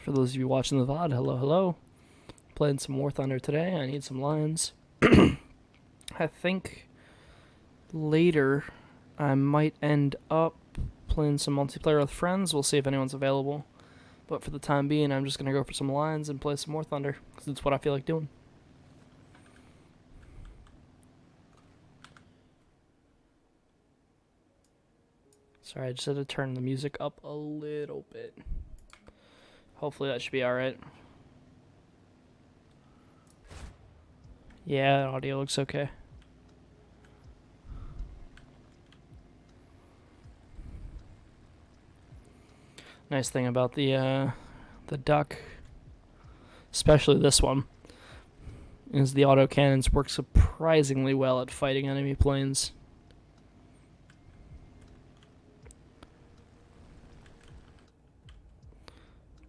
For those of you watching the VOD, hello, hello. Playing some War Thunder today. I need some lines. I think later I might end up playing some multiplayer with friends. We'll see if anyone's available. But for the time being, I'm just going to go for some lines and play some War Thunder, because it's what I feel like doing. Sorry, I just had to turn the music up a little bit. Hopefully that should be alright. Yeah, audio looks okay. Nice thing about the duck, especially this one, is the autocannons work surprisingly well at fighting enemy planes.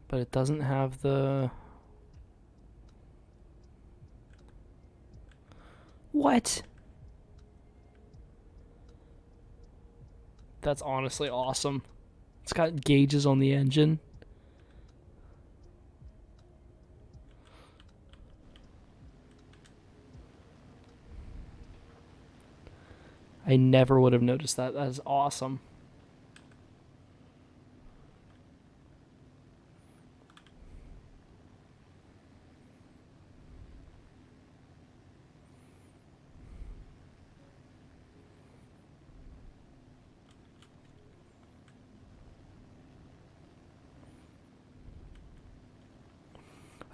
But it doesn't have the... What? That's honestly awesome. It's got gauges on the engine. I never would have noticed that. That is awesome.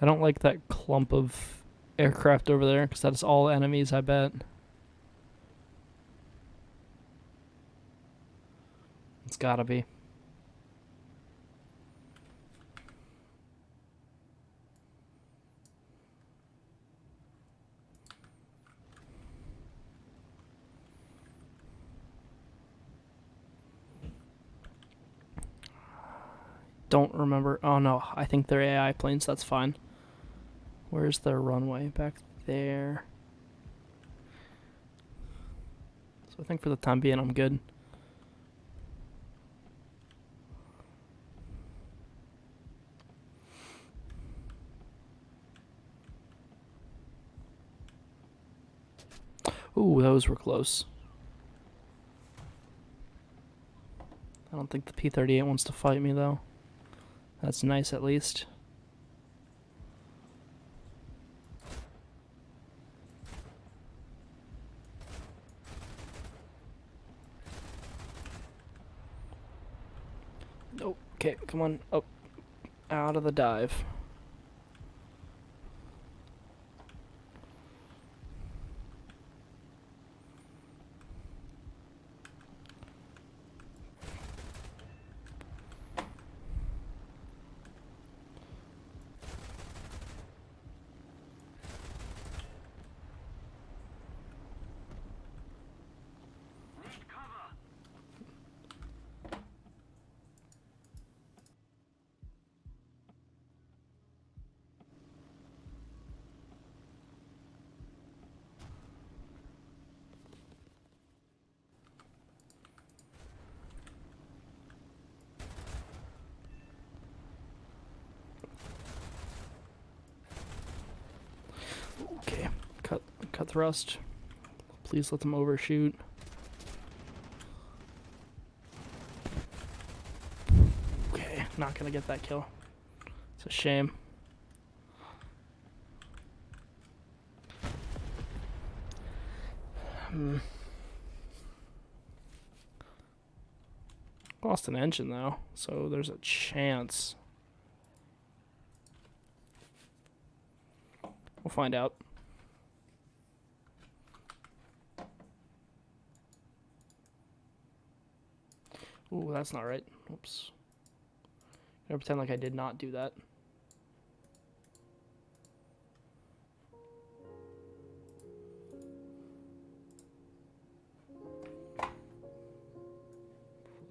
I don't like that clump of aircraft over there, because that's all enemies, I bet. It's gotta be. Don't remember. Oh no, I think they're AI planes, that's fine. Where's their runway? Back there. So I think for the time being, I'm good. Ooh, those were close. I don't think the P-38 wants to fight me, though. That's nice, at least. Oh, okay, come on. Oh, out of the dive. Okay, cut thrust. Please let them overshoot. Okay, not gonna get that kill. It's a shame. Lost an engine though, so there's a chance. We'll find out. Ooh, that's not right. Oops. I'm gonna pretend like I did not do that. Pull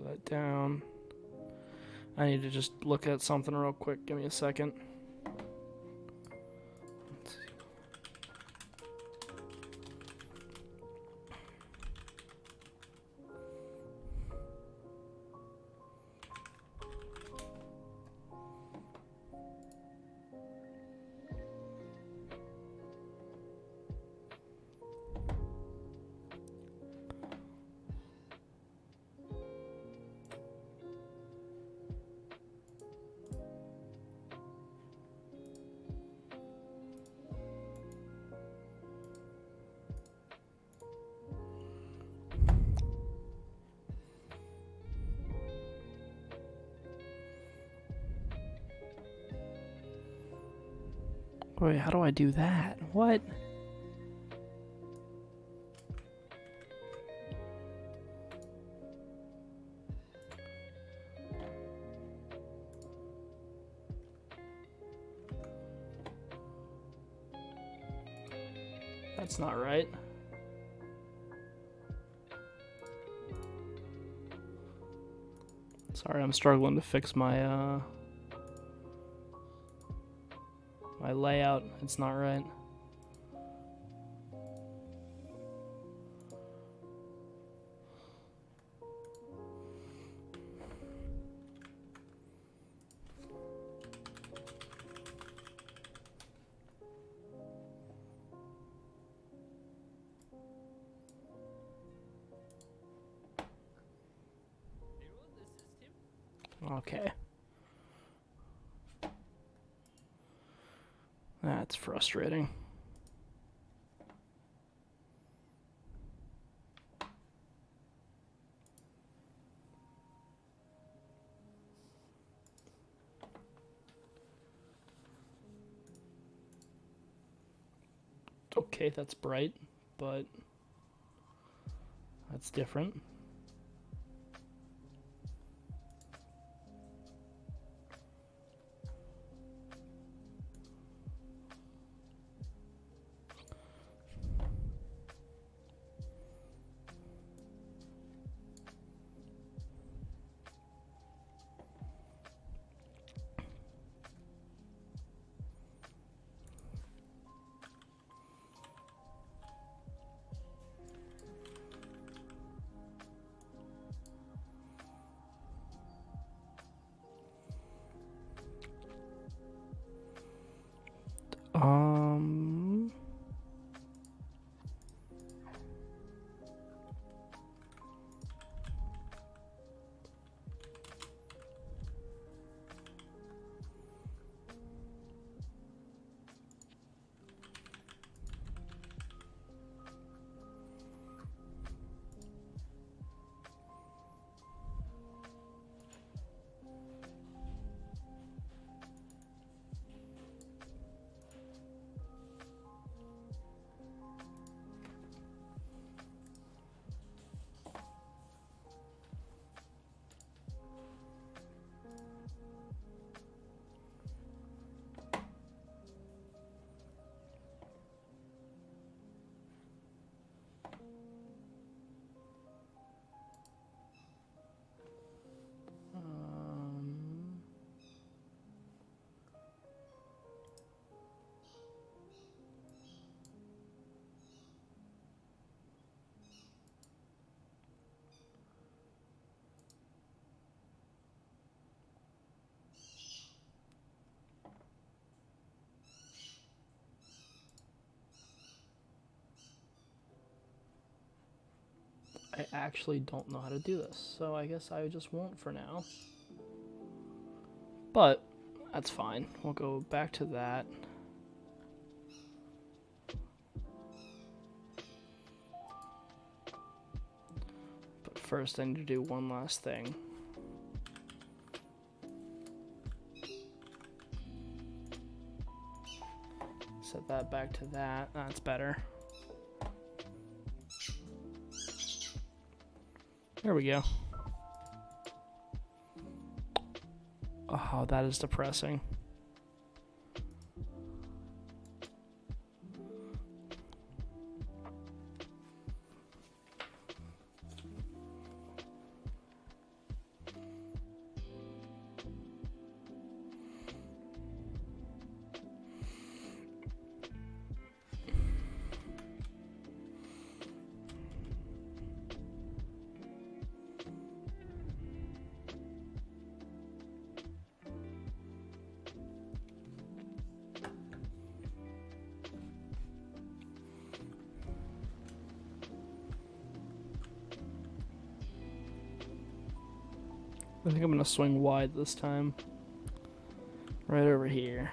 that down. I need to just look at something real quick. Give me a second. Wait, how do I do that? What? That's not right. Sorry, I'm struggling to fix my my layout. It's not right. Okay. That's frustrating. Okay, that's bright, but that's different. Um, um, I actually don't know how to do this, so I guess I just won't for now. But that's fine. We'll go back to that. But first I need to do one last thing. Set that back to that. That's better. There we go. Oh, that is depressing. I think I'm gonna swing wide this time. Right over here.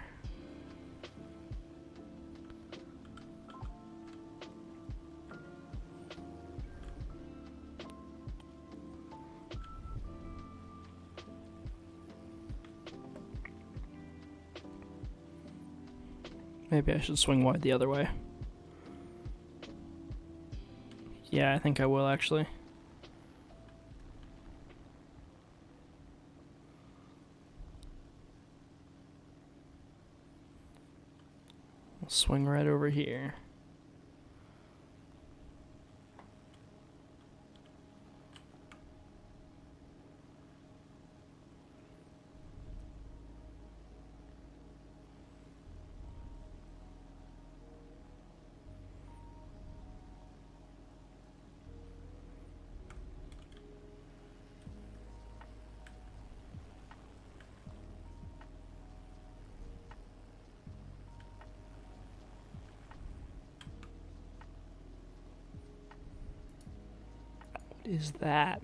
Maybe I should swing wide the other way. Yeah, I think I will actually. I'll swing right over here. What is that?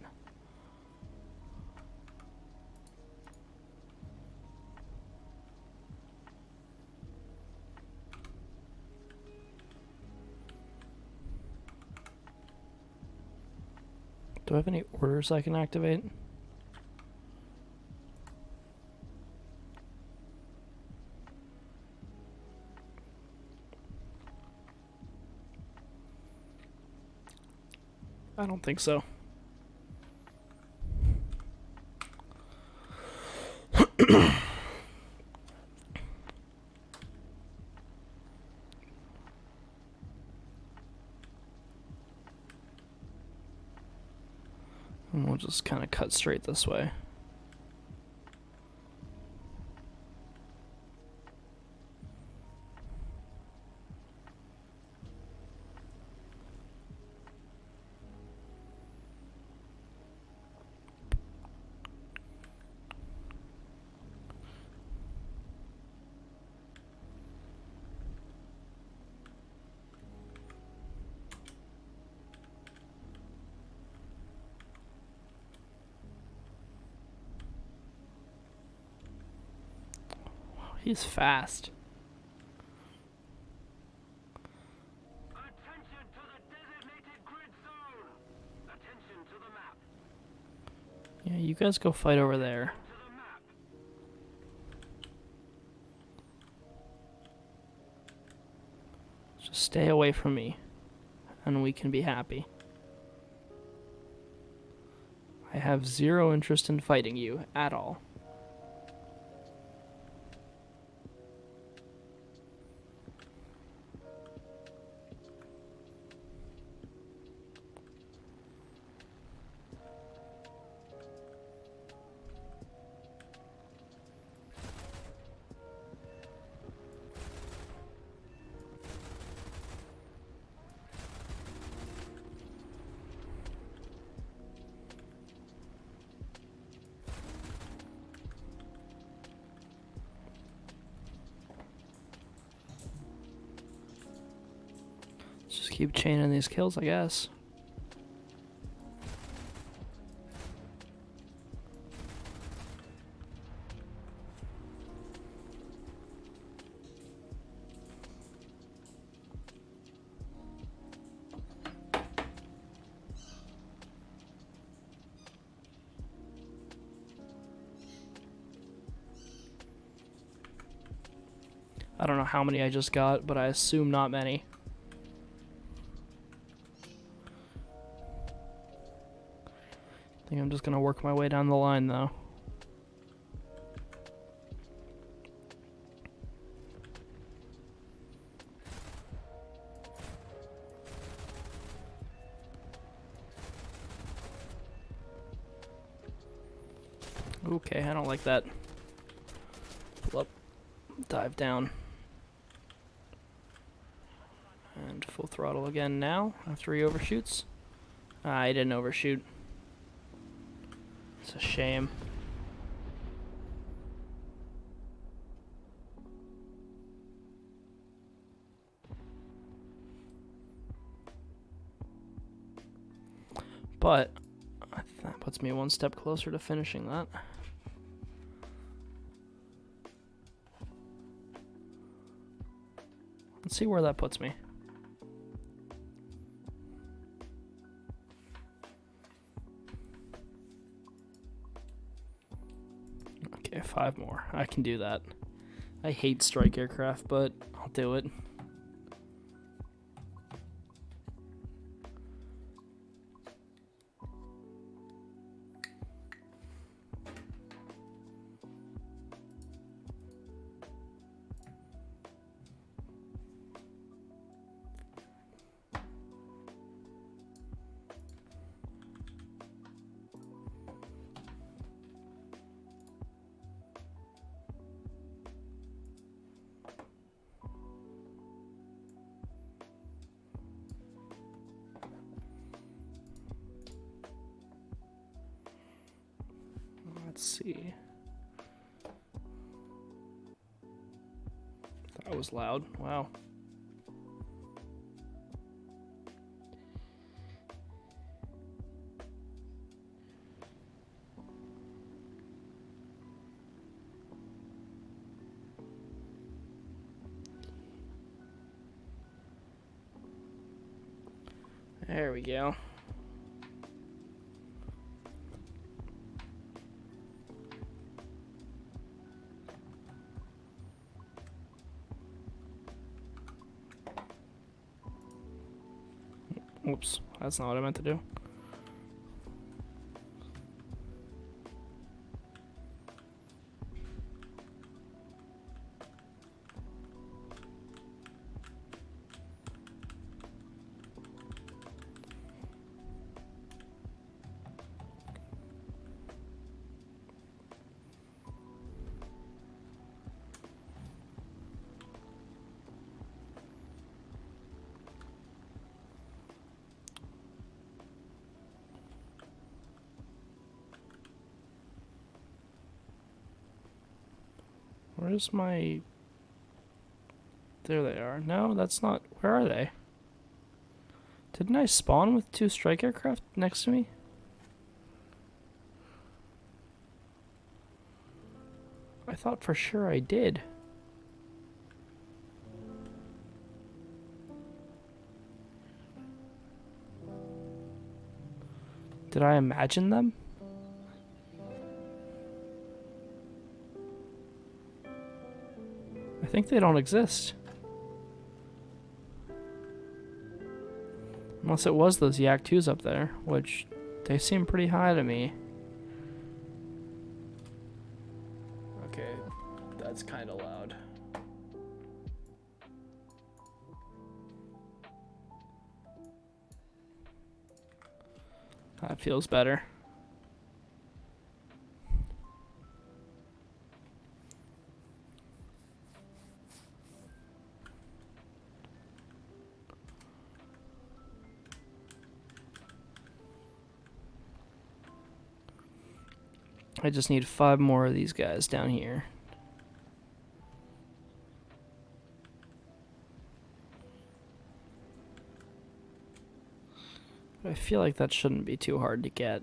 Do I have any orders I can activate? I don't think so. And we'll just kind of cut straight this way. He's fast. Attention to the designated grid zone. Attention to the map. Yeah, you guys go fight over there. To the map. Just stay away from me, and we can be happy. I have zero interest in fighting you at all. Just keep chaining these kills, I guess. I don't know how many I just got, but I assume not many. I think I'm just gonna work my way down the line, though. Okay, I don't like that. Pull up, dive down. And full throttle again now, after he overshoots. I didn't overshoot. It's a shame. But that puts me one step closer to finishing that. Let's see where that puts me. Okay, 5 more. I can do that. I hate strike aircraft, but I'll do it. Let's see. That was loud. Wow. There we go. Oops, that's not what I meant to do. Where's my... There they are. No, that's not... Where are they? Didn't I spawn with 2 strike aircraft next to me? I thought for sure I did. Did I imagine them? I think they don't exist. Unless it was those Yak 2s up there, which they seem pretty high to me. Okay, that's kind of loud. That feels better. I just need 5 more of these guys down here. But I feel like that shouldn't be too hard to get.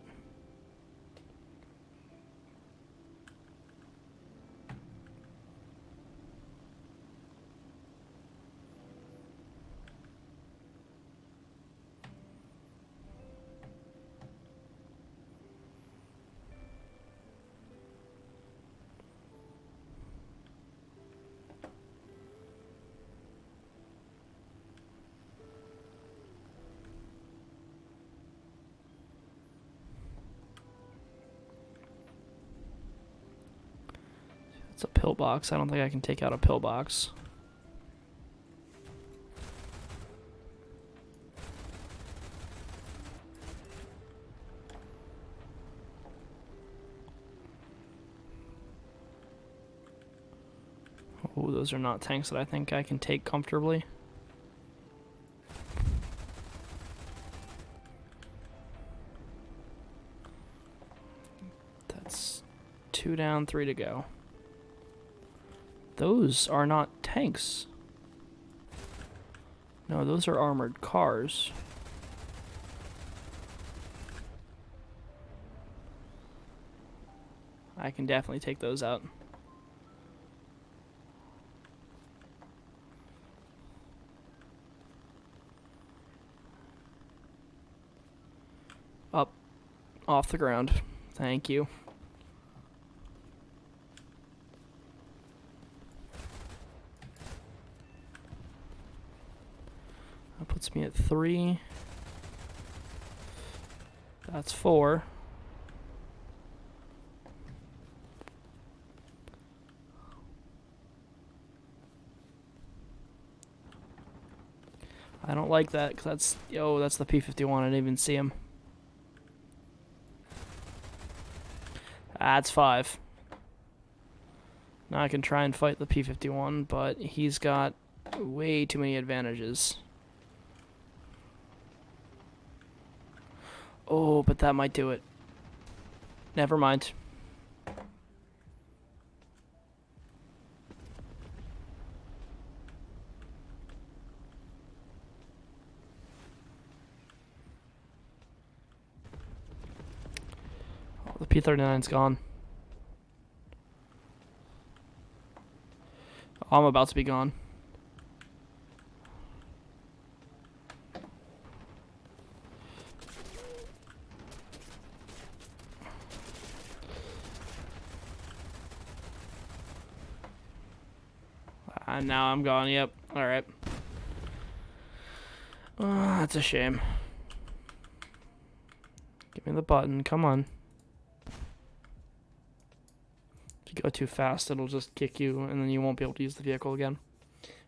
It's a pillbox. I don't think I can take out a pillbox. Oh, those are not tanks that I think I can take comfortably. That's 2 down, 3 to go. Those are not tanks. No, those are armored cars. I can definitely take those out. Up. Off the ground. Thank you. puts me at 3. That's 4. I don't like that, because that's... Yo, that's the P-51. I didn't even see him. That's 5. Now I can try and fight the P-51, but he's got way too many advantages. Oh, but that might do it. Never mind. Oh, the P-39's gone. Oh, I'm about to be gone. And now I'm gone, yep. Alright. That's a shame. Give me the button, come on. If you go too fast, it'll just kick you, and then you won't be able to use the vehicle again.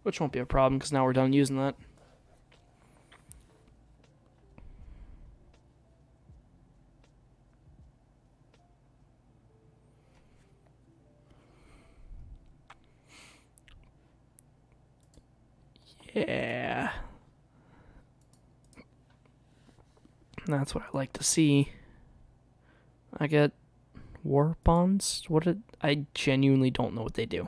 Which won't be a problem, because now we're done using that. Yeah. That's what I like to see. I get war bonds? I genuinely don't know what they do.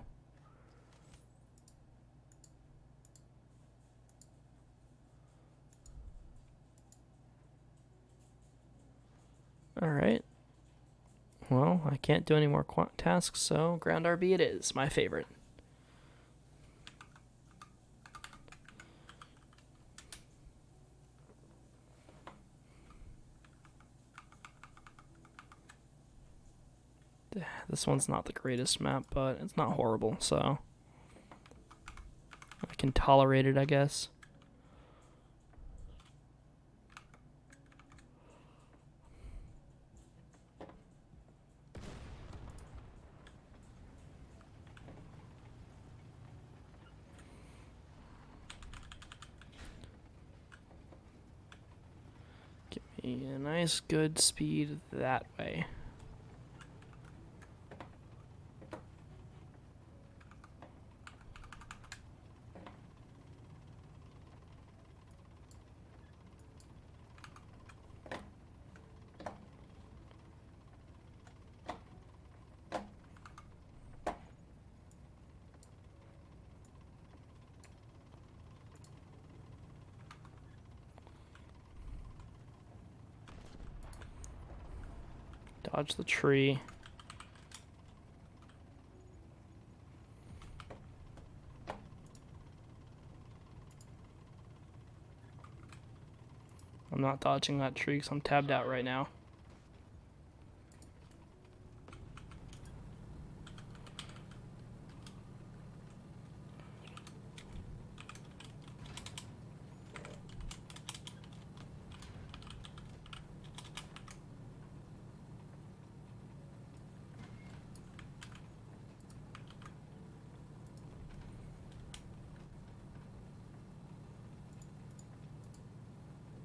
Alright. Well, I can't do any more tasks, so ground RB it is. My favorite. This one's not the greatest map, but it's not horrible, so I can tolerate it, I guess. Give me a nice, good speed that way. Dodge the tree. I'm not dodging that tree because I'm tabbed out right now.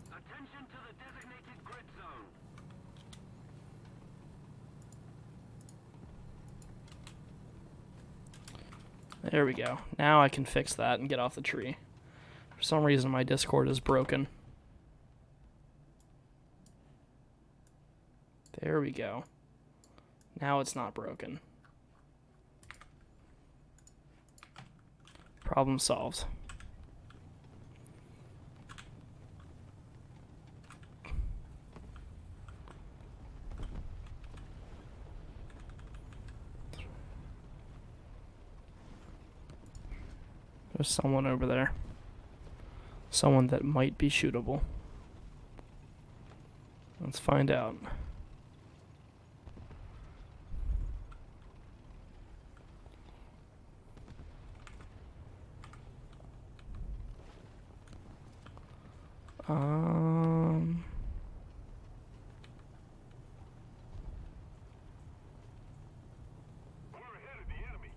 Attention to the designated grid zone. There we go. Now I can fix that and get off the tree. For some reason, my Discord is broken. There we go. Now it's not broken. Problem solved. There's someone over there. Someone that might be shootable. Let's find out. Um, We're ahead of the enemy.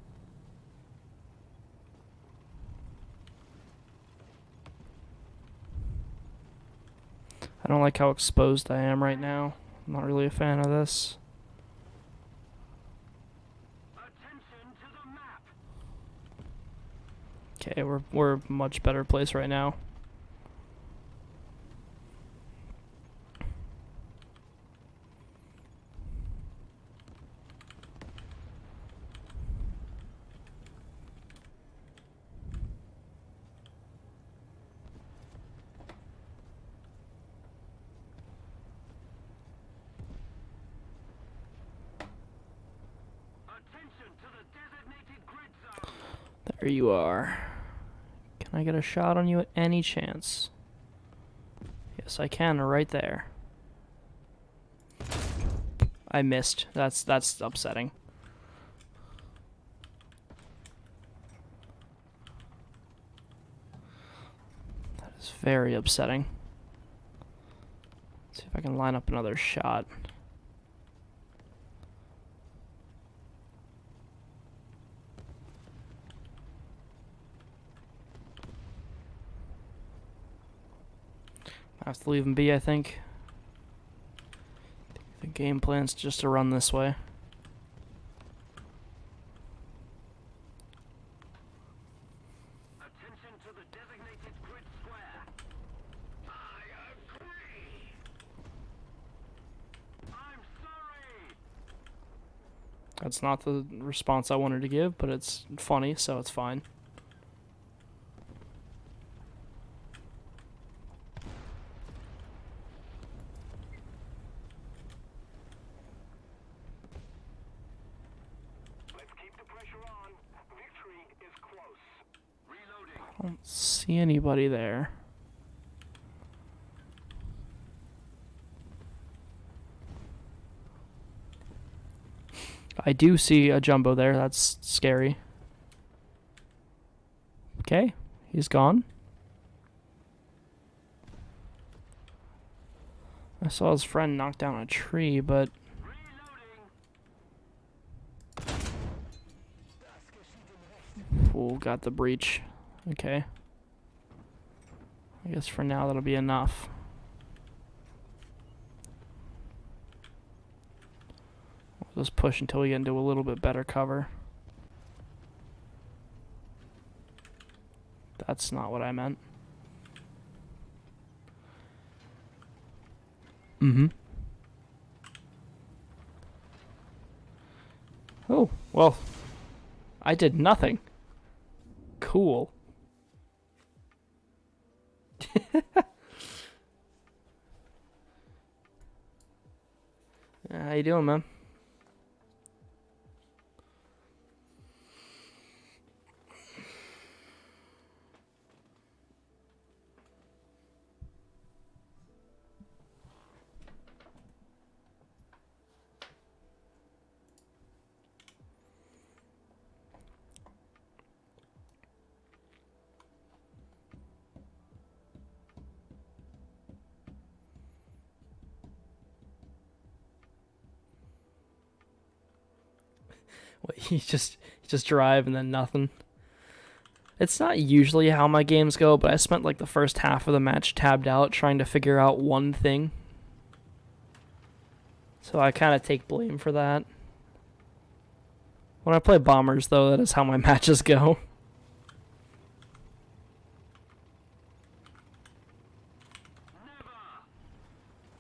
I don't like how exposed I am right now. I'm not really a fan of this. Attention to the map. Okay, we're a much better place right now. Attention to the designated grid zone. There you are. Can I get a shot on you at any chance? Yes, I can, right there. I missed. That's upsetting. That is very upsetting. Let's see if I can line up another shot. I have to leave him be, I think. The game plan's just to run this way. Attention to the designated grid square. I agree. I'm sorry. That's not the response I wanted to give, but it's funny, so it's fine. Let's keep the pressure on. Victory is close. Reloading. I don't see anybody there. I do see a jumbo there. That's scary. Okay, he's gone. I saw his friend knock down a tree, but Reloading. ooh, got the breach. Okay. I guess for now that'll be enough. We'll just push until we get into a little bit better cover. That's not what I meant. Mm-hmm. Oh, well, I did nothing. Cool. How you doing, man? Wait, you just drive and then nothing. It's not usually how my games go, but I spent like the first half of the match tabbed out trying to figure out one thing. So I kind of take blame for that. When I play Bombers, though, that is how my matches go. Never.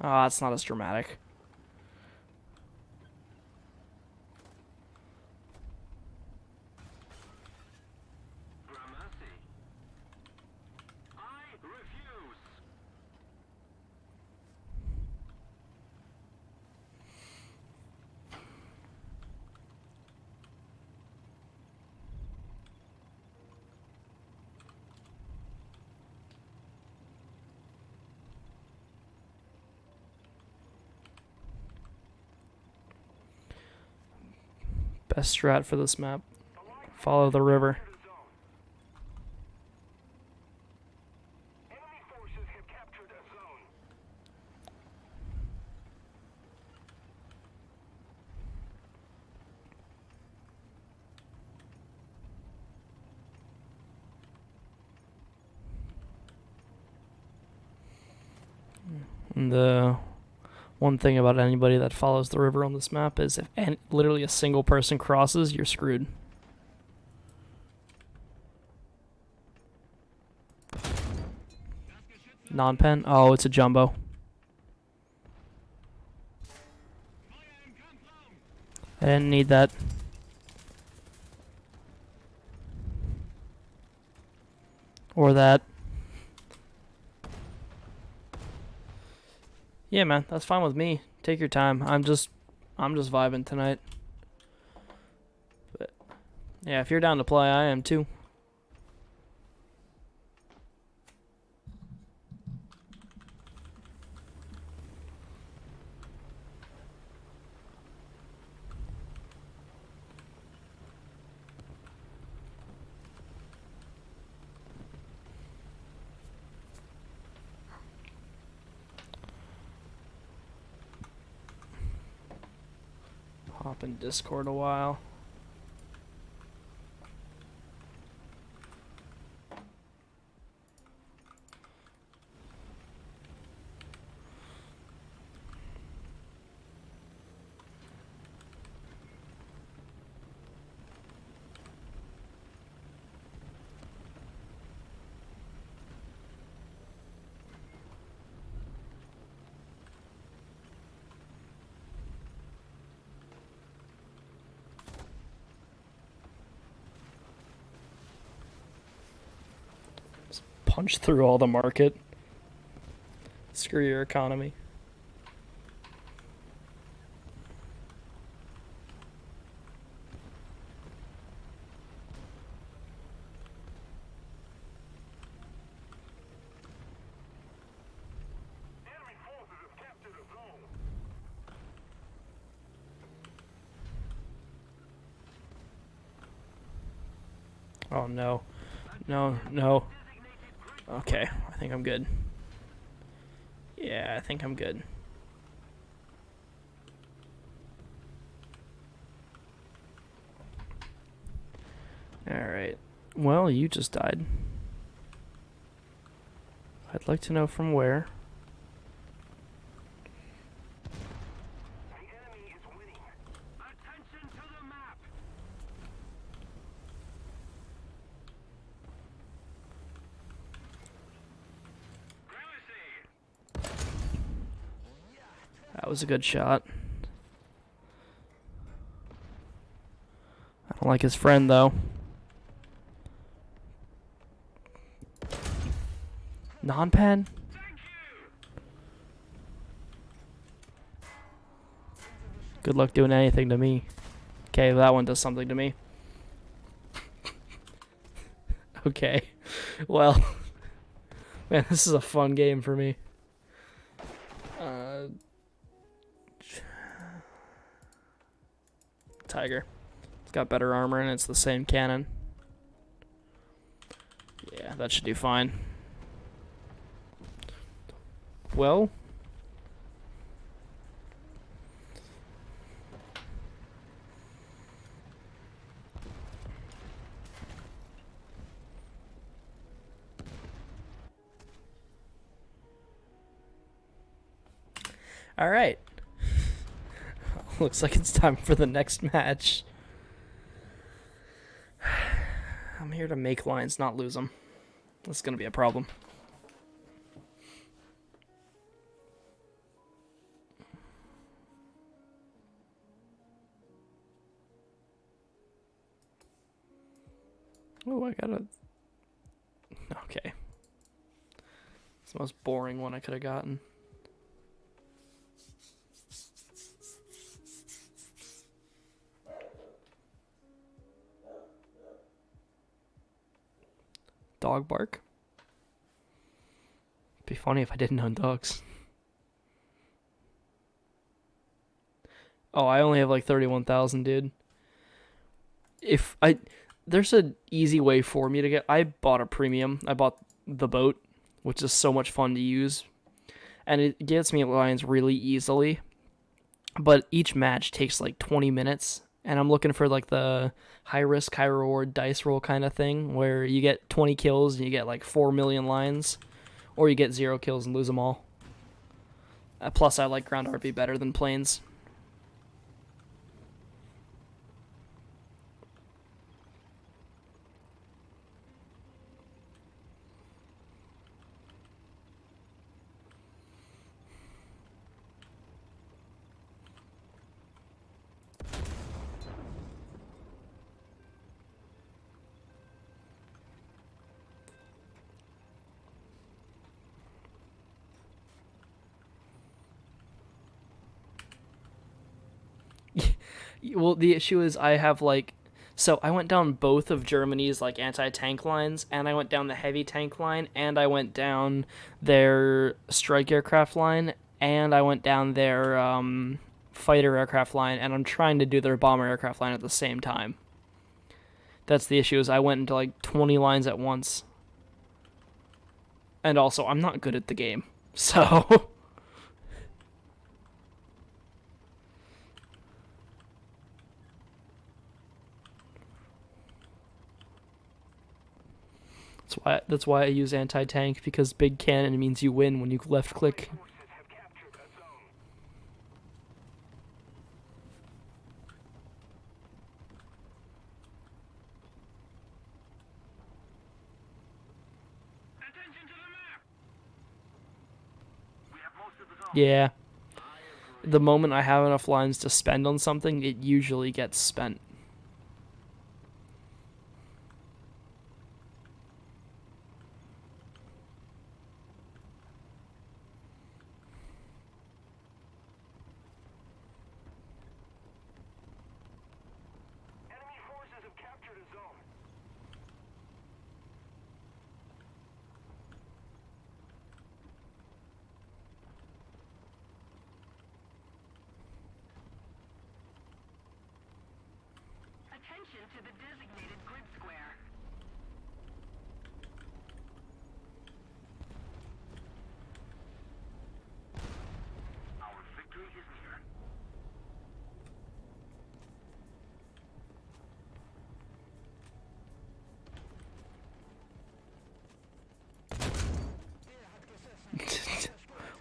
Ah, it's not as dramatic. Gramercy. I refuse. Best strat for this map. Follow the river. Enter the zone. Enemy forces have captured a And the one thing about anybody that follows the river on this map is if literally a single person crosses, you're screwed. Non-pen? Oh, it's a jumbo. I didn't need that. Or that. Yeah, man, that's fine with me. Take your time. I'm just vibing tonight. But yeah, if you're down to play, I am too. Hop in Discord a while. Punch through all the market. Screw your economy. Enemy forces have captured a zone. Oh no. No, no. Okay, I think I'm good. Yeah, I think I'm good. Alright. Well, you just died. I'd like to know from where. The enemy is winning. Attention to the map. That was a good shot. I don't like his friend, though. Non-pen? Good luck doing anything to me. Okay, that one does something to me. Okay. Well, man, this is a fun game for me. Tiger. It's got better armor and it's the same cannon. Yeah, that should do fine. Well, all right. Looks like it's time for the next match. I'm here to make lines, not lose them. That's gonna be a problem. Oh, I got a... Okay. It's the most boring one I could have gotten. Dog bark. Be funny if I didn't own dogs. Oh, I only have like 31,000, dude. There's an easy way for me to get. I bought a premium. I bought the boat, which is so much fun to use, and it gets me lines really easily. But each match takes like 20 minutes, and I'm looking for like the high risk, high reward dice roll kind of thing, where you get 20 kills and you get like 4 million lines, or you get 0 kills and lose them all. Plus, I like ground RP better than planes. Well, the issue is I have like, so I went down both of Germany's like anti-tank lines, and I went down the heavy tank line, and I went down their strike aircraft line, and I went down their fighter aircraft line, and I'm trying to do their bomber aircraft line at the same time. That's the issue, is I went into like 20 lines at once. And also, I'm not good at the game. So that's why I use anti-tank, because big cannon means you win when you left click. Forces have captured a zone. Attention to the map. We have most of the zone. Yeah. The moment I have enough lines to spend on something, it usually gets spent. Enemy forces have captured a zone. Attention to the designated grid square. Our victory is near.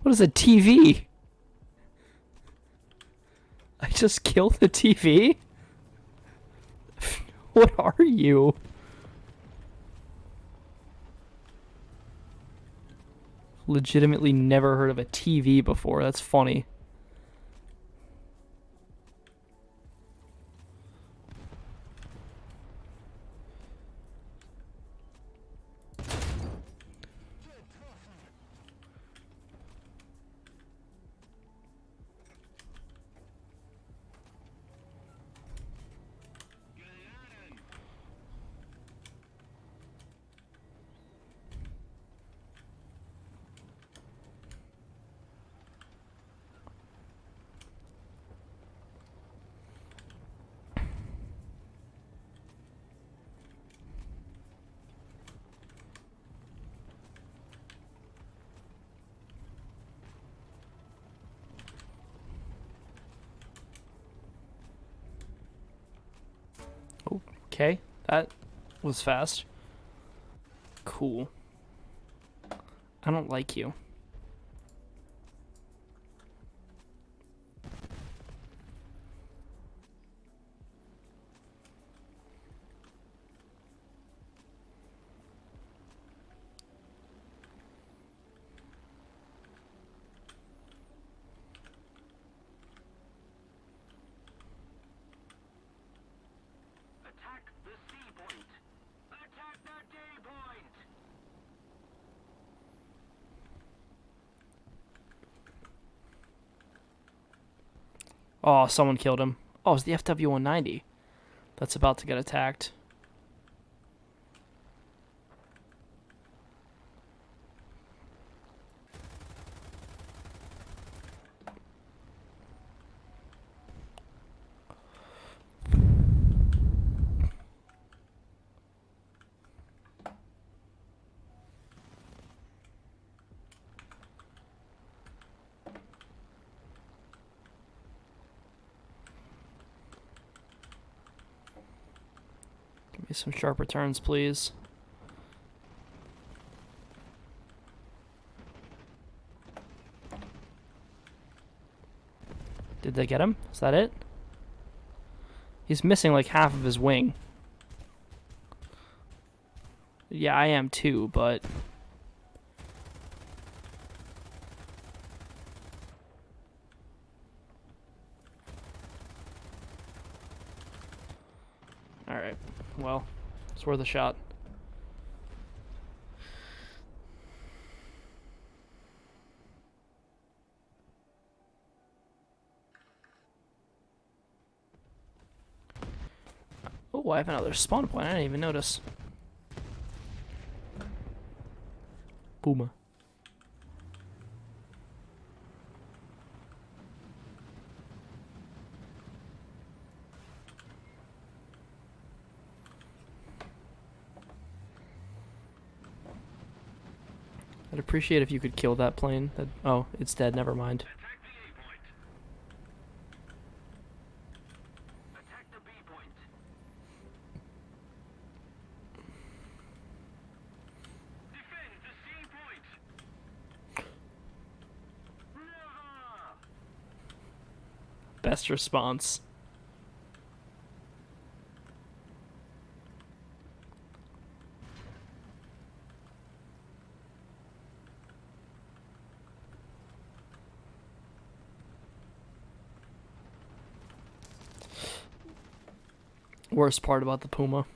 What is a TV? I just killed the TV? What are you? Legitimately never heard of a TV before. That's funny. Okay, that was fast. Cool. I don't like you. Attack the C point. Attack the D point. Oh, someone killed him. Oh, it's the FW-190 that's about to get attacked. Give me some sharp returns, please. Did they get him? Is that it? He's missing like half of his wing. Yeah, I am too, but... Alright, well, it's worth a shot. Oh, I have another spawn point. I didn't even notice. Puma. I'd appreciate if you could kill that plane. Oh, it's dead. Never mind. Attack the A point. Attack the B point. Defend the C point. Never! Best response. Worst part about the Puma.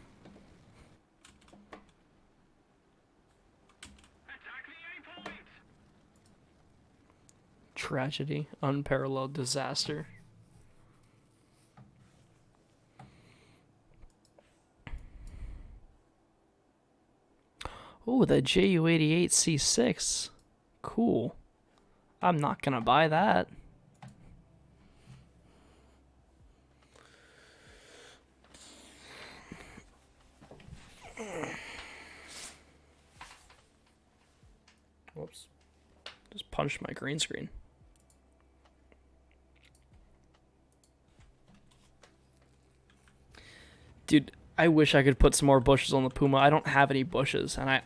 Attack the A point. Tragedy. Unparalleled disaster. Oh, the JU-88C6. Cool. I'm not gonna buy that. Whoops. Just punched my green screen. Dude, I wish I could put some more bushes on the Puma. I don't have any bushes, and I,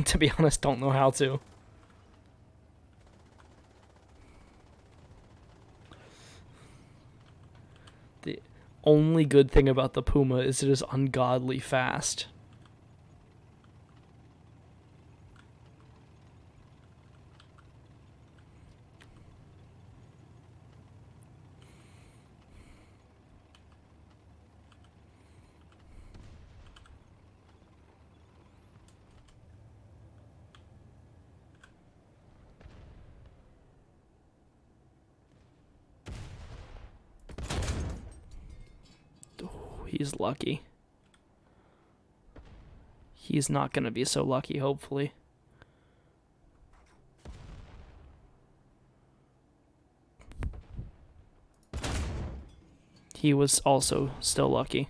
to be honest, don't know how to. The only good thing about the Puma is it is ungodly fast. He's lucky. He's not going to be so lucky, hopefully. He was also still lucky.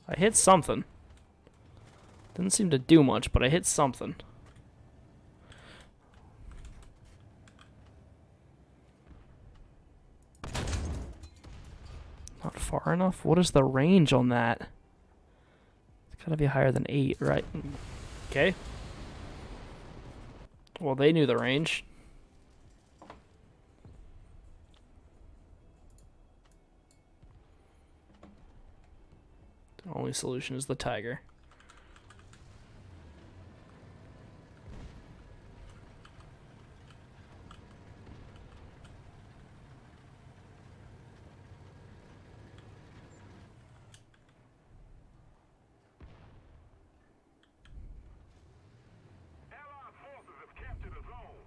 I hit something. Didn't seem to do much, but I hit something. Not far enough? What is the range on that? It's gotta be higher than 8, right? Okay. Well, they knew the range. The only solution is the Tiger. Allied forces have captured a zone.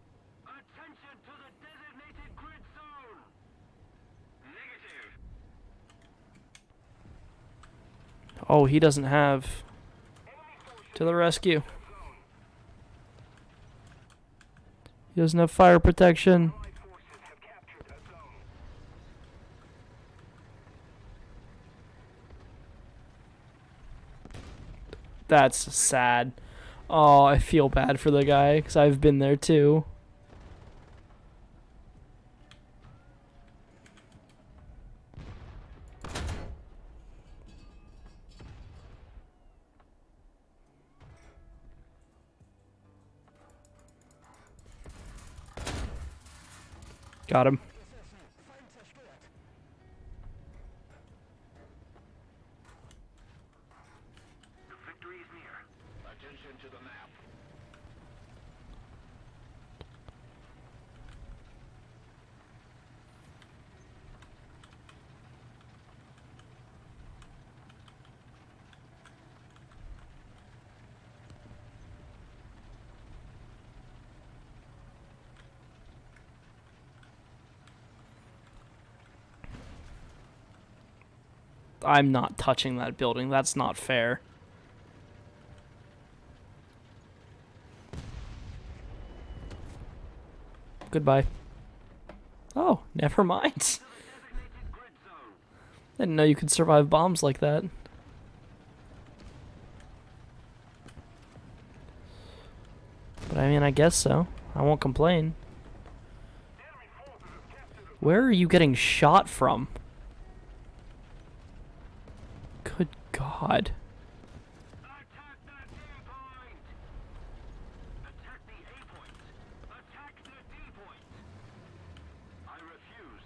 Attention to the designated grid zone. Negative. Oh, he doesn't have... To the rescue. He doesn't have fire protection. Allied forces have captured a zone. That's sad. Oh, I feel bad for the guy, because I've been there too. Got him. Victory is near. Attention to the map. I'm not touching that building. That's not fair. Goodbye. Oh, never mind. Designated grid zone. Didn't know you could survive bombs like that. But I mean, I guess so. I won't complain. Enemy forces have captured a Where are you getting shot from? Good God. Attack that D point! Attack the A point! Attack the D point! I refuse.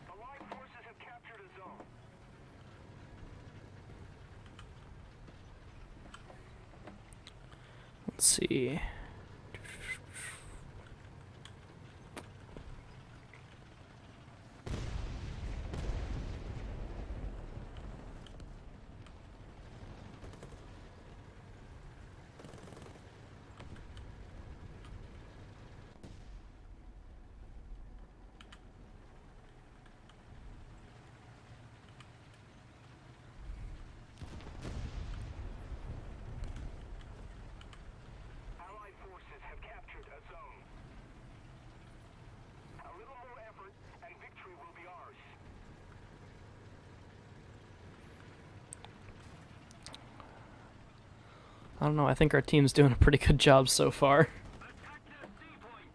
Allied forces have captured a zone. Let's see. Allied forces have captured a zone. A little more effort and victory will be ours. I don't know. I think our team's doing a pretty good job so far. Attack the C point!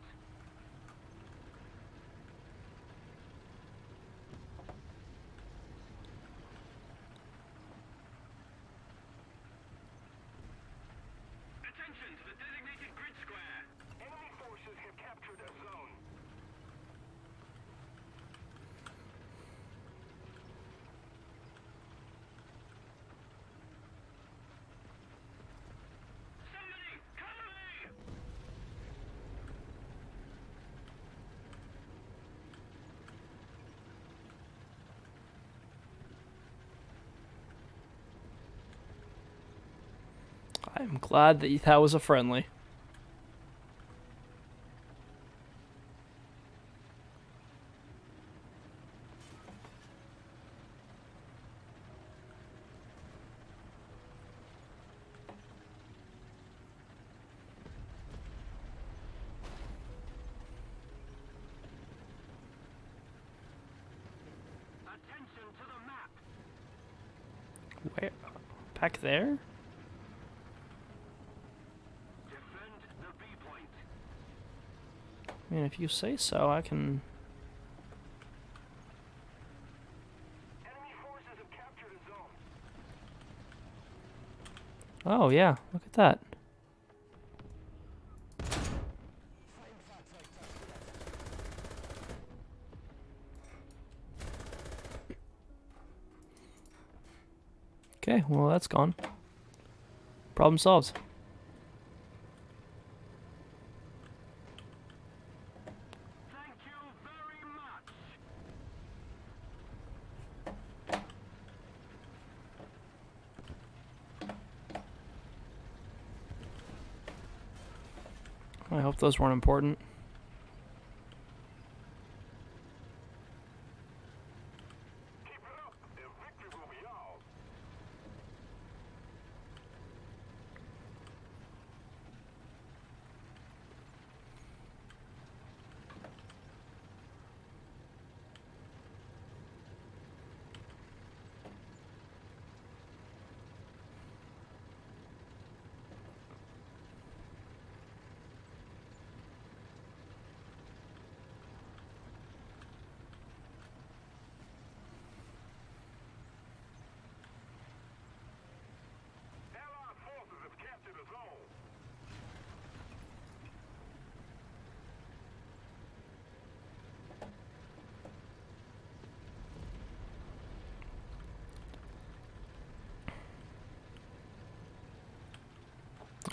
Attention to the designated grid square! Enemy forces have captured a zone. Somebody, cover me! I'm glad that that was a friendly. Attention to the map! Where? Back there? Defend the B point. I mean, if you say so, I can... Enemy forces have captured a zone. Oh, yeah. Look at that. Okay, well, that's gone. Problem solved. Thank you very much. I hope those weren't important. Keep it up, and victory will be ours.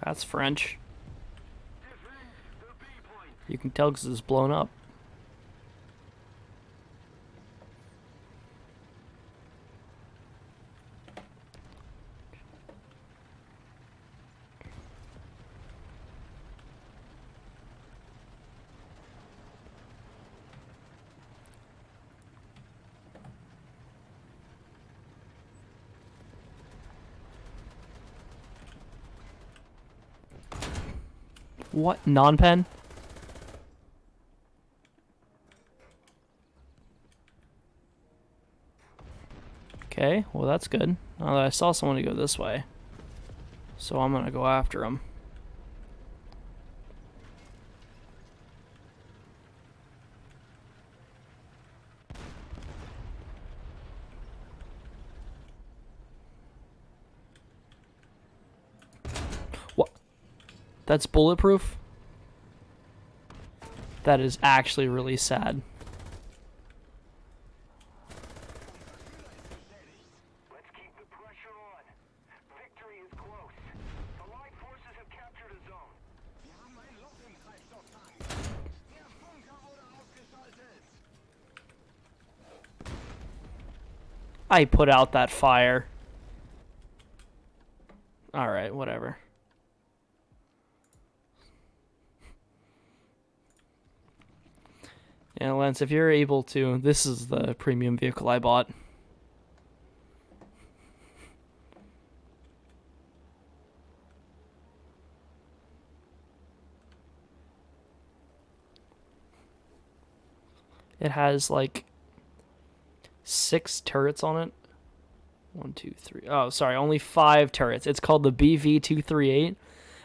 That's French. Defend the B point. You can tell because it's blown up. What? Non-pen? Okay, well that's good. I saw someone go this way. So I'm gonna go after him. What? That's bulletproof? That is actually really sad. Let's keep the pressure on. Victory is close. The Allied forces have captured a zone. Wir haben ein Loch im Treibstofftank. Der Bunker wurde ausgeschaltet. I put out that fire. Alright, whatever. Yeah, Lance, if you're able to, this is the premium vehicle I bought. It has like 6 turrets on it. 1, 2, 3. Oh, sorry, only 5 turrets. It's called the BV-238,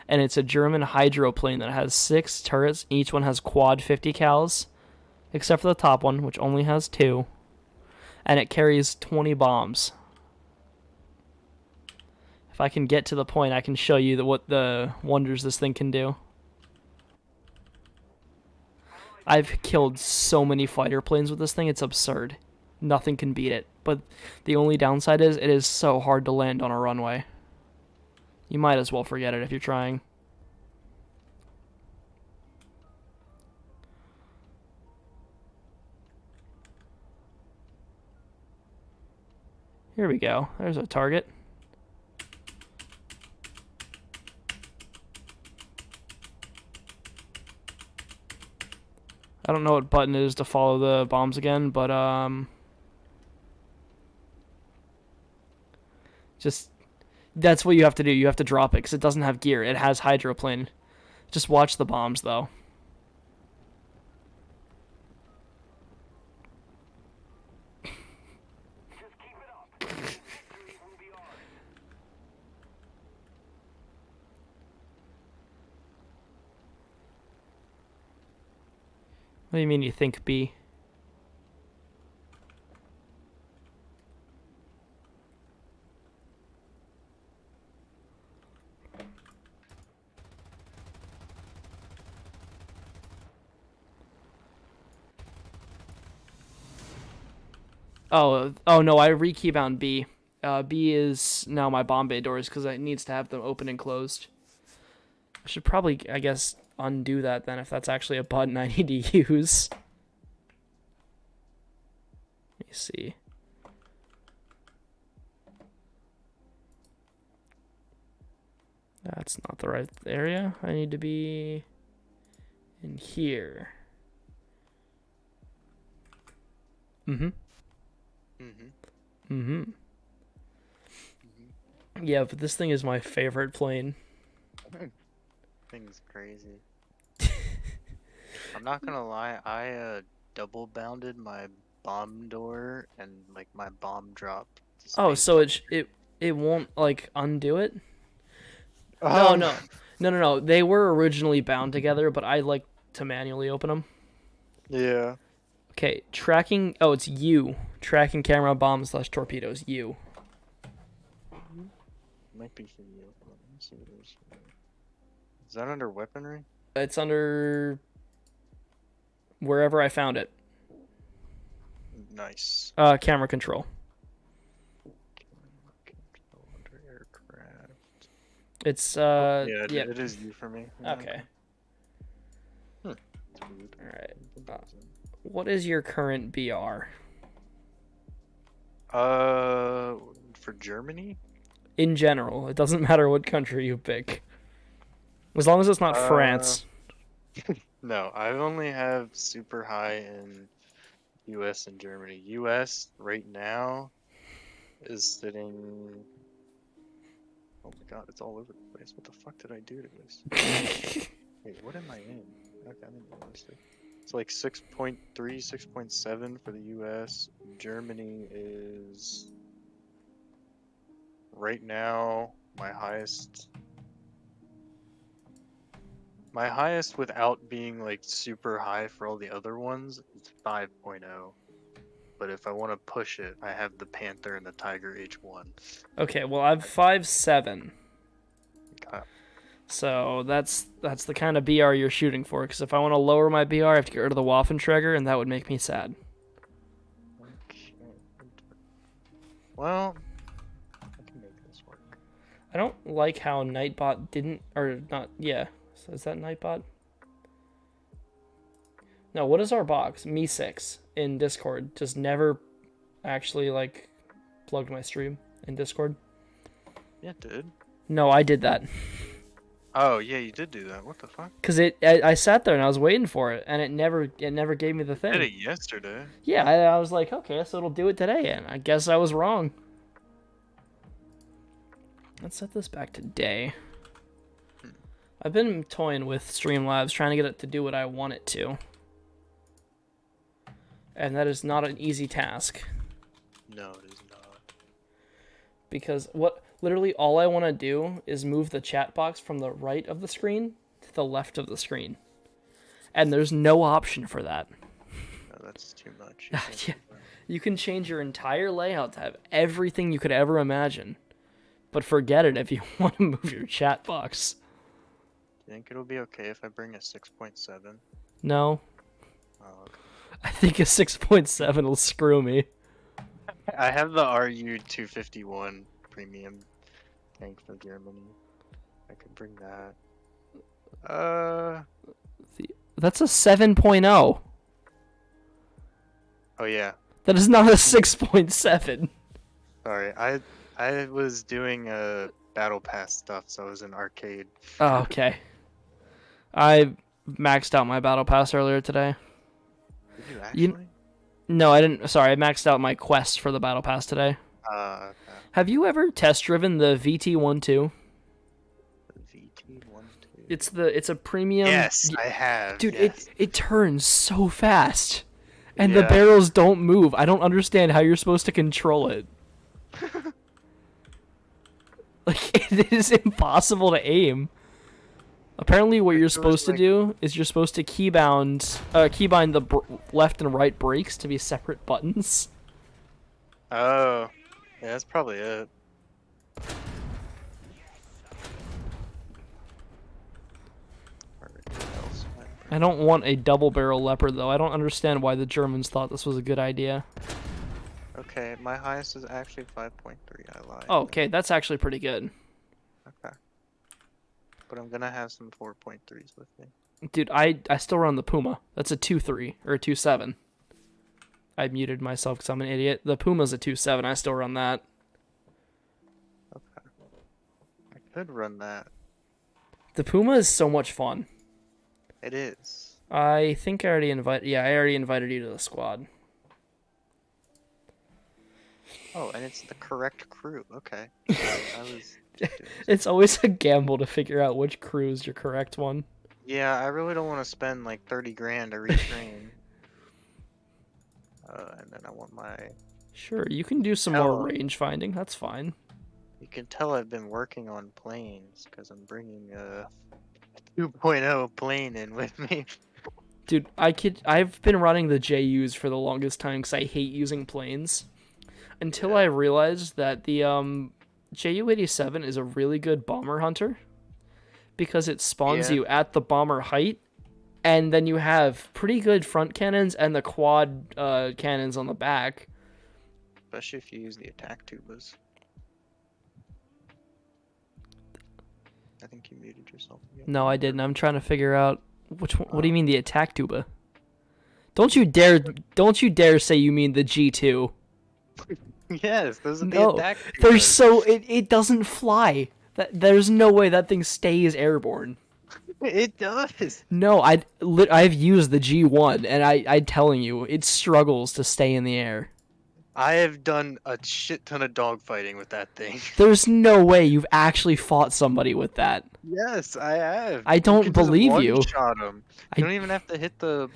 and it's a German hydroplane that has 6 turrets. Each one has quad 50 cals, except for the top one, which only has 2. And it carries 20 bombs. If I can get to the point, I can show you what the wonders this thing can do. I've killed so many fighter planes with this thing, it's absurd. Nothing can beat it. But the only downside is it is so hard to land on a runway. You might as well forget it if you're trying. Here we go. There's a target. I don't know what button it is to follow the bombs again, but just that's what you have to do. You have to drop it because it doesn't have gear. It has hydroplane. Just watch the bombs though. Just keep it up. Victory will be ours. What do you mean you think B? Oh no, I re-keybound B. B is now my bomb bay doors because it needs to have them open and closed. I should probably, I guess, undo that then if that's actually a button I need to use. Let me see. That's not the right area. I need to be in here. Mm-hmm. Mm-hmm. Mm-hmm. Yeah, but this thing is my favorite plane. Thing's crazy. I'm not gonna lie, I double bounded my bomb door and like my bomb drop. To Oh, space so bar. it won't like undo it? Um, No. They were originally bound together, but I like to manually open them. Yeah. Okay, tracking. Oh, it's U. Tracking camera bombs / torpedoes. U. Might be for you. Let me see what it is. Is that under weaponry? It's under wherever I found it. Nice. Camera control. Control under aircraft. It's Yeah, yep. it is you for me. Yeah, Okay. Hmm. It's weird. All right. What is your current BR? For Germany? In general, it doesn't matter what country you pick. As long as it's not Uh, France. no, I only have super high in US and Germany. US right now is sitting. Oh my god, it's all over the place. What the fuck did I do to this? Wait, what am I in? Okay, I'm in realistic. It's like 6.3, 6.7 for the US. Germany is right now my highest without being like super high for all the other ones is 5.0. But if I want to push it, I have the Panther and the Tiger H1. Okay, well I've 5.7. God. So that's the kind of BR you're shooting for. Because if I want to lower my BR, I have to get rid of the Waffentrager, and that would make me sad. Okay. Well, I can make this work. I don't like how Nightbot didn't, or not. Yeah, so is that Nightbot? No, what is our box? Me6 in Discord. Just never actually like plugged my stream in Discord. Yeah, it did. No, I did that. Oh yeah, you did do that. What the fuck? Cause I sat there and I was waiting for it, and it never gave me the Did thing. it yesterday? Yeah, I was like, okay, so it'll do it today, and I guess I was wrong. Let's set this back to day. I've been toying with Streamlabs, trying to get it to do what I want it to, and that is not an easy task. No, it is not. Because literally all I want to do is move the chat box from the right of the screen to the left of the screen. And there's no option for that. No, that's too much. You can't do that. You can change your entire layout to have everything you could ever imagine. But forget it if you want to move your chat box. Do you think it'll be okay if I bring a 6.7? No. Oh, okay. I think a 6.7 will screw me. I have the RU-251 premium tank for Germany. I could bring that. That's a 7.0. Oh yeah. That is not a 6.7. Sorry, I was doing battle pass stuff, so I was in arcade. Oh, okay. I maxed out my battle pass earlier today. Did you actually? No, I didn't. Sorry, I maxed out my quest for the battle pass today. Okay. Have you ever test driven the VT12? VT12. It's a premium. Yes, I have. Dude, yes. it turns so fast, and the Yeah. barrels don't move. I don't understand how you're supposed to control it. Like, it is impossible to aim. Apparently, what you're supposed to do is you're supposed to keybind the left and right brakes to be separate buttons. Oh, yeah, that's probably it. I don't want a double barrel leopard though. I don't understand why the Germans thought this was a good idea. Okay, my highest is actually 5.3. I lied. Oh, okay, that's actually pretty good. Okay. But I'm gonna have some 4.3s with me. Dude, I still run the Puma. That's a 2.3 or a 2.7. I muted myself because I'm an idiot. The Puma's a 2.7. I still run that. Okay. I could run that. The Puma is so much fun. It is. I think I already invited. Yeah, I already invited you to the squad. Oh, and it's the correct crew. Okay. I was. It's always a gamble to figure out which crew is your correct one. Yeah, I really don't want to spend like 30 grand to retrain. And then I want my. Sure, you can do some more range finding. That's fine. You can tell I've been working on planes because I'm bringing a 2.0 plane in with me. Dude, I've been running the JUs for the longest time because I hate using planes. Until I realized that the JU-87 is a really good bomber hunter because it spawns you at the bomber height, and then you have pretty good front cannons and the quad cannons on the back. Especially if you use the attack tubas. I think you muted yourself again. No, I didn't. I'm trying to figure out which one. What do you mean the attack tuba? Don't you dare say you mean the G2. Yes, those are the No, attack they're tubas. so it doesn't fly. There's no way that thing stays airborne. It does. No, I've used the G1 and I'm telling you, it struggles to stay in the air. I have done a shit ton of dogfighting with that thing. There's no way you've actually fought somebody with that. Yes, I have. I You don't can just believe you. one-shot 'em. I- You don't even have to hit the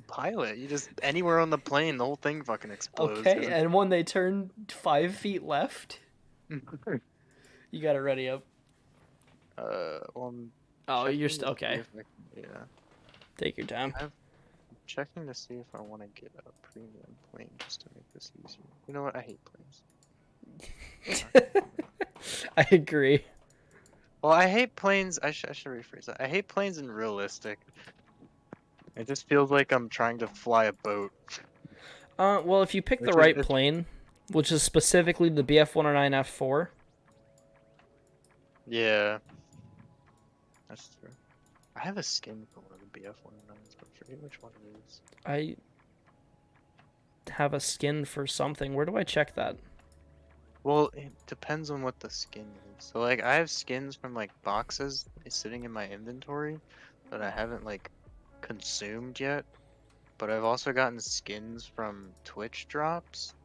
pilot. You just anywhere on the plane, the whole thing fucking explodes. Okay, and when they turn 5 feet left, you got it ready up. well, I'm Oh, checking you're to still see okay. if yeah, Take your time. checking to see if I want to get a premium plane just to make this easier. You know what? I hate planes. I agree. Well, I hate planes. I should rephrase that. I hate planes in realistic. It just feels like I'm trying to fly a boat. Well, if you pick the Which is- right it's- plane, which is specifically the BF-109 F4, Yeah, that's true. I have a skin for one of the BF-109s, but I forget which one it is. I have a skin for something. Where do I check that? Well, it depends on what the skin is. So, like, I have skins from, like, boxes sitting in my inventory that I haven't, like, consumed yet. But I've also gotten skins from Twitch drops,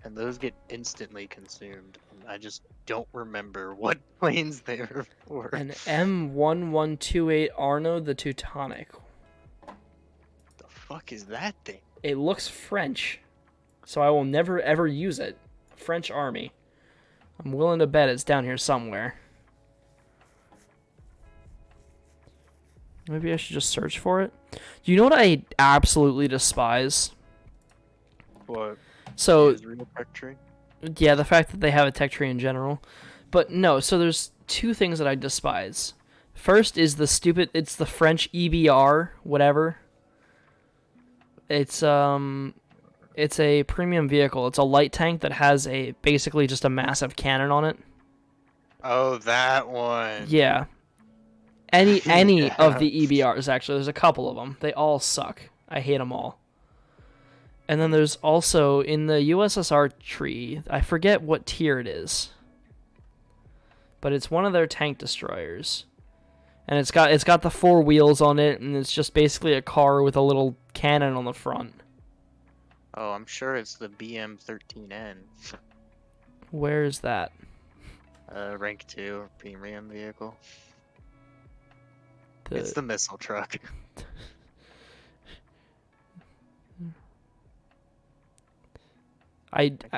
and those get instantly consumed. And I just don't remember what planes they were for. An M1128 Arno the Teutonic. The fuck is that thing? It looks French, so I will never ever use it. French Army. I'm willing to bet it's down here somewhere. Maybe I should just search for it. Do you know what I absolutely despise? What? So, Israel tech tree? yeah, the fact that they have a tech tree in general. But no, so there's two things that I despise. First is it's the French EBR, whatever. It's a premium vehicle. It's a light tank that has basically just a massive cannon on it. Oh, that one. Yeah. Any Yeah. of the EBRs, actually. There's a couple of them. They all suck. I hate them all. And then there's also, in the USSR tree, I forget what tier it is. But it's one of their tank destroyers. And it's got the 4 wheels on it, and it's just basically a car with a little cannon on the front. Oh, I'm sure it's the BM13N. Where is that? Rank 2 premium vehicle. The- It's the missile truck.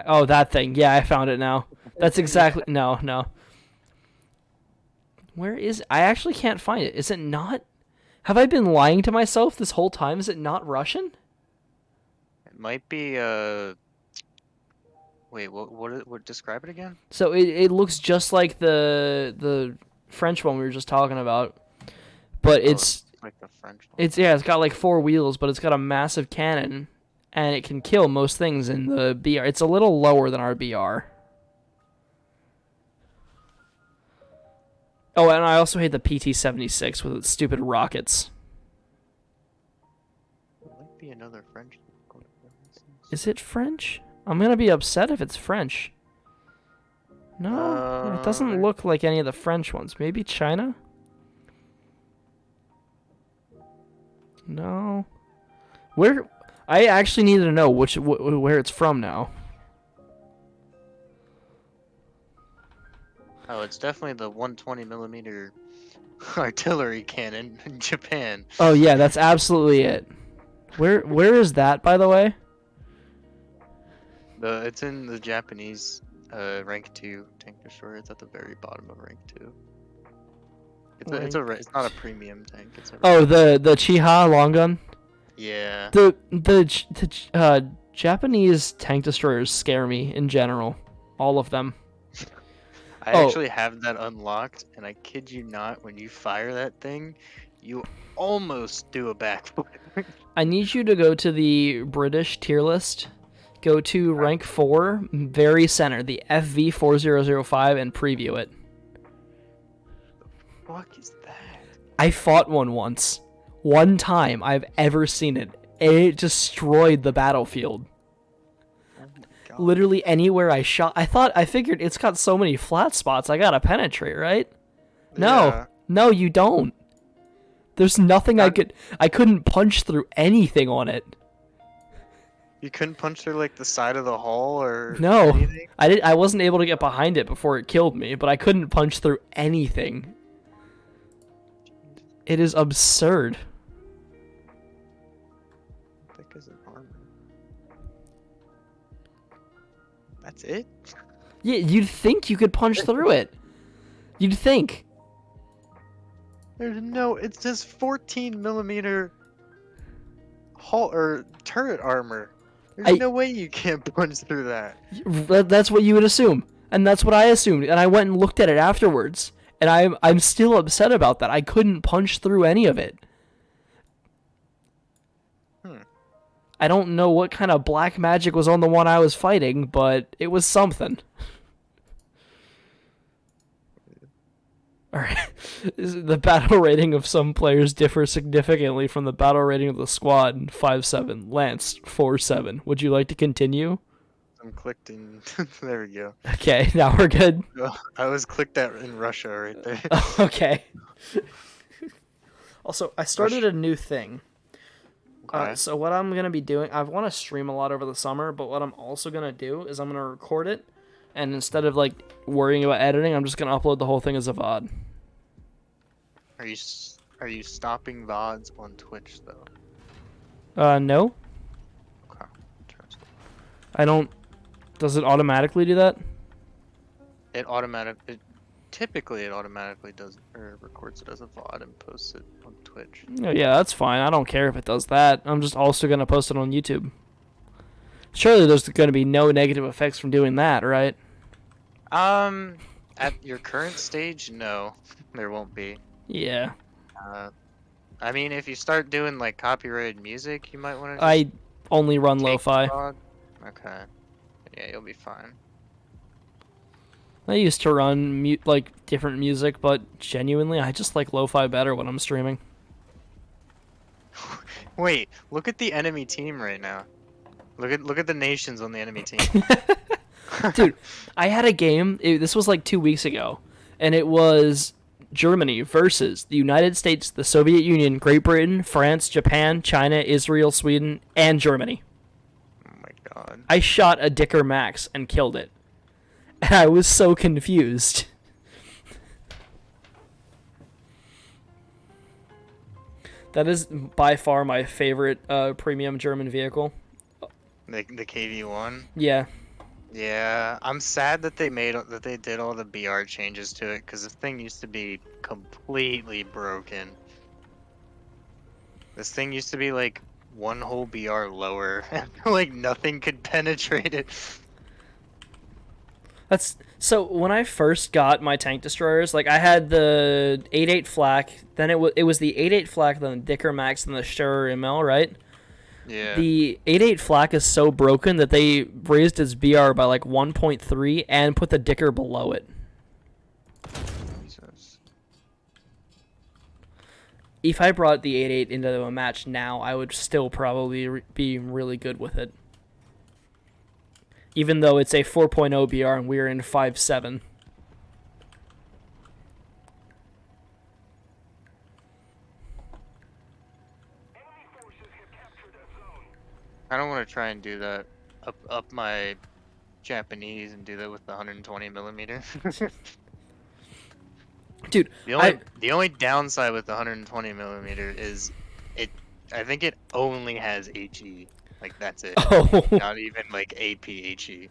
Oh, that thing. Yeah, I found it now. That's exactly... No. Where is... I actually can't find it. Is it not... Have I been lying to myself this whole time? Is it not Russian? It might be Wait, what describe it again? So it looks just like the French one we were just talking about. But it's Like the French one. it's got like 4 wheels, but it's got a massive cannon, and it can kill most things in the BR. It's a little lower than our BR. Oh, and I also hate the PT-76 with its stupid rockets. It might be another French vehicle. Is it French? I'm gonna be upset if it's French. No, it doesn't look like any of the French ones. Maybe China? No. Where? I actually need to know where it's from now. Oh, it's definitely the 120 millimeter artillery cannon in Japan. Oh yeah, that's absolutely it. Where is that, by the way? It's in the Japanese rank 2 tank destroyer. It's at the very bottom of rank 2. It's not a premium tank. It's a Oh, the Chiha long gun. yeah. The Japanese tank destroyers scare me in general, all of them. I Oh. actually have that unlocked, and I kid you not, when you fire that thing, you almost do a backflip. I need you to go to the British tier list. Go to rank 4, very center, the FV4005, and preview it. fuck is that? I fought one once. One time I've ever seen it. It destroyed the battlefield. Oh my god. Literally anywhere I shot. I figured it's got so many flat spots, I gotta penetrate, right? No. Yeah. No, you don't. There's nothing I couldn't punch through anything on it. You couldn't punch through like the side of the hull or No. anything? I wasn't able to get behind it before it killed me, but I couldn't punch through anything. It is absurd. Thick as an armor. That's it? Yeah, you'd think you could punch through it. You'd think. There's no. It says 14 millimeter hull or turret armor. There's no way you can't punch through that. That's what you would assume, and that's what I assumed. And I went and looked at it afterwards, and I'm still upset about that. I couldn't punch through any of it. I don't know what kind of black magic was on the one I was fighting, but it was something. Alright. The battle rating of some players differs significantly from the battle rating of the squad. 5-7. Lance, 4-7. Would you like to continue? I'm clicked in. There we go. Okay, now we're good. I was clicked at in Russia right there. Okay. Also, I started a new thing. Okay. So what I'm going to be doing, I want to stream a lot over the summer, but what I'm also going to do is I'm going to record it, and instead of like worrying about editing, I'm just going to upload the whole thing as a VOD. Are you stopping VODs on Twitch though? No. Okay. Interesting. I don't. Does it automatically do that? Typically it automatically does or records it as a VOD and posts it on Twitch. Oh, yeah, that's fine. I don't care if it does that. I'm just also going to post it on YouTube. Surely there's going to be no negative effects from doing that, right? At your current stage, no, there won't be. Yeah. I mean, if you start doing like copyrighted music, you might want to. I only run lo-fi. Okay. Yeah, you'll be fine. I used to run like different music, but genuinely, I just like lo-fi better when I'm streaming. Wait, look at the enemy team right now. Look at the nations on the enemy team. Dude, I had a game. This was like 2 weeks ago, and it was Germany versus the United States, the Soviet Union, Great Britain, France, Japan, China, Israel, Sweden, and Germany. Oh my god. I shot a Dicker Max and killed it. And I was so confused. That is by far my favorite premium German vehicle. The KV-1. Yeah. Yeah, I'm sad that they did all the BR changes to it because this thing used to be completely broken. This thing used to be like one whole BR lower, and like nothing could penetrate it. That's so when I first got my tank destroyers, like I had the 8.8 flak, then it was the 8.8 flak, then the Dicker Max, and the Schurer ML, right? Yeah. The 8.8 flak is so broken that they raised its BR by like 1.3 and put the Dicker below it. Jesus. If I brought the 8.8 into a match now, I would still probably be really good with it. Even though it's a 4.0 BR and we're in 5.7. I don't want to try and do that up my Japanese and do that with the 120 millimeter. Dude, the only downside with the 120 millimeter is I think it only has HE. Like that's it. Oh. Not even like APHE.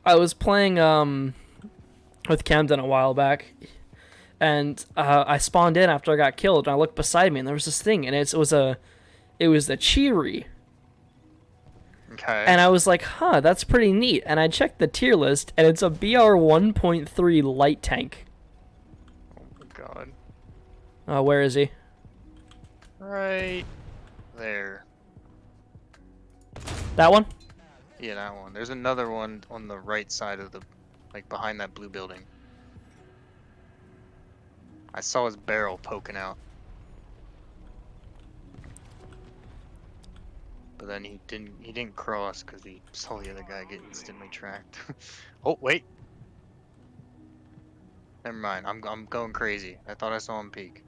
I was playing with Camden a while back, and I spawned in after I got killed, and I looked beside me, and there was this thing, and it was the Cheery. Okay. And I was like, huh, that's pretty neat. And I checked the tier list, and it's a BR 1.3 light tank. Oh my god. Where is he? Right there. That one? Yeah, that one. There's another one on the right side of the, like behind that blue building. I saw his barrel poking out. But then he didn't cross because he saw the other guy get instantly tracked. Oh wait. Never mind. I'm going crazy. I thought I saw him peek.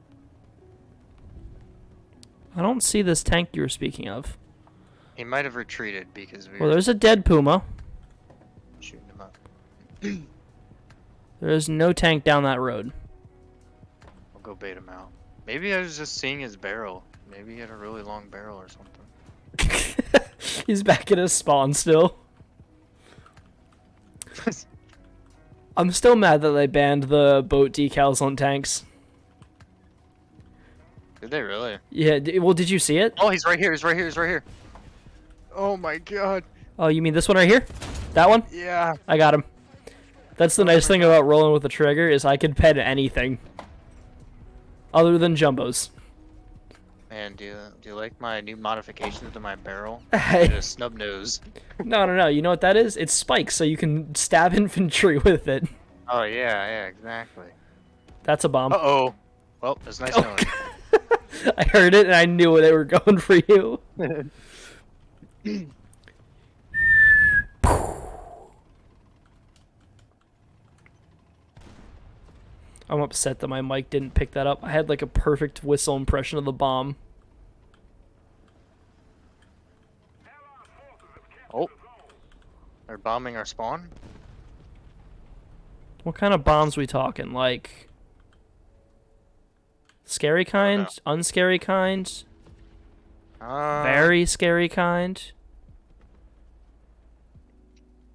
I don't see this tank you were speaking of. He might have retreated because we Well, were there's a dead puma. shooting him up. There's no tank down that road. I'll go bait him out. Maybe I was just seeing his barrel. Maybe he had a really long barrel or something. He's back at his spawn still. I'm still mad that they banned the boat decals on tanks. Did they really? Yeah, well, did you see it? Oh, he's right here. He's right here. He's right here. Oh my god. Oh, you mean this one right here? That one? Yeah. I got him. That's the nice thing about rolling with the trigger is I can pet anything. Other than jumbos. Man, do you like my new modifications to my barrel? Hey. It's a snub nose. No. You know what that is? It's spikes, so you can stab infantry with it. Oh yeah, exactly. That's a bomb. Uh-oh. Well, it's nice knowing. I heard it and I knew they were going for you. I'm upset that my mic didn't pick that up. I had like a perfect whistle impression of the bomb. Oh. They're bombing our spawn? What kind of bombs we talking? Like scary kind, unscary kind, very scary kind?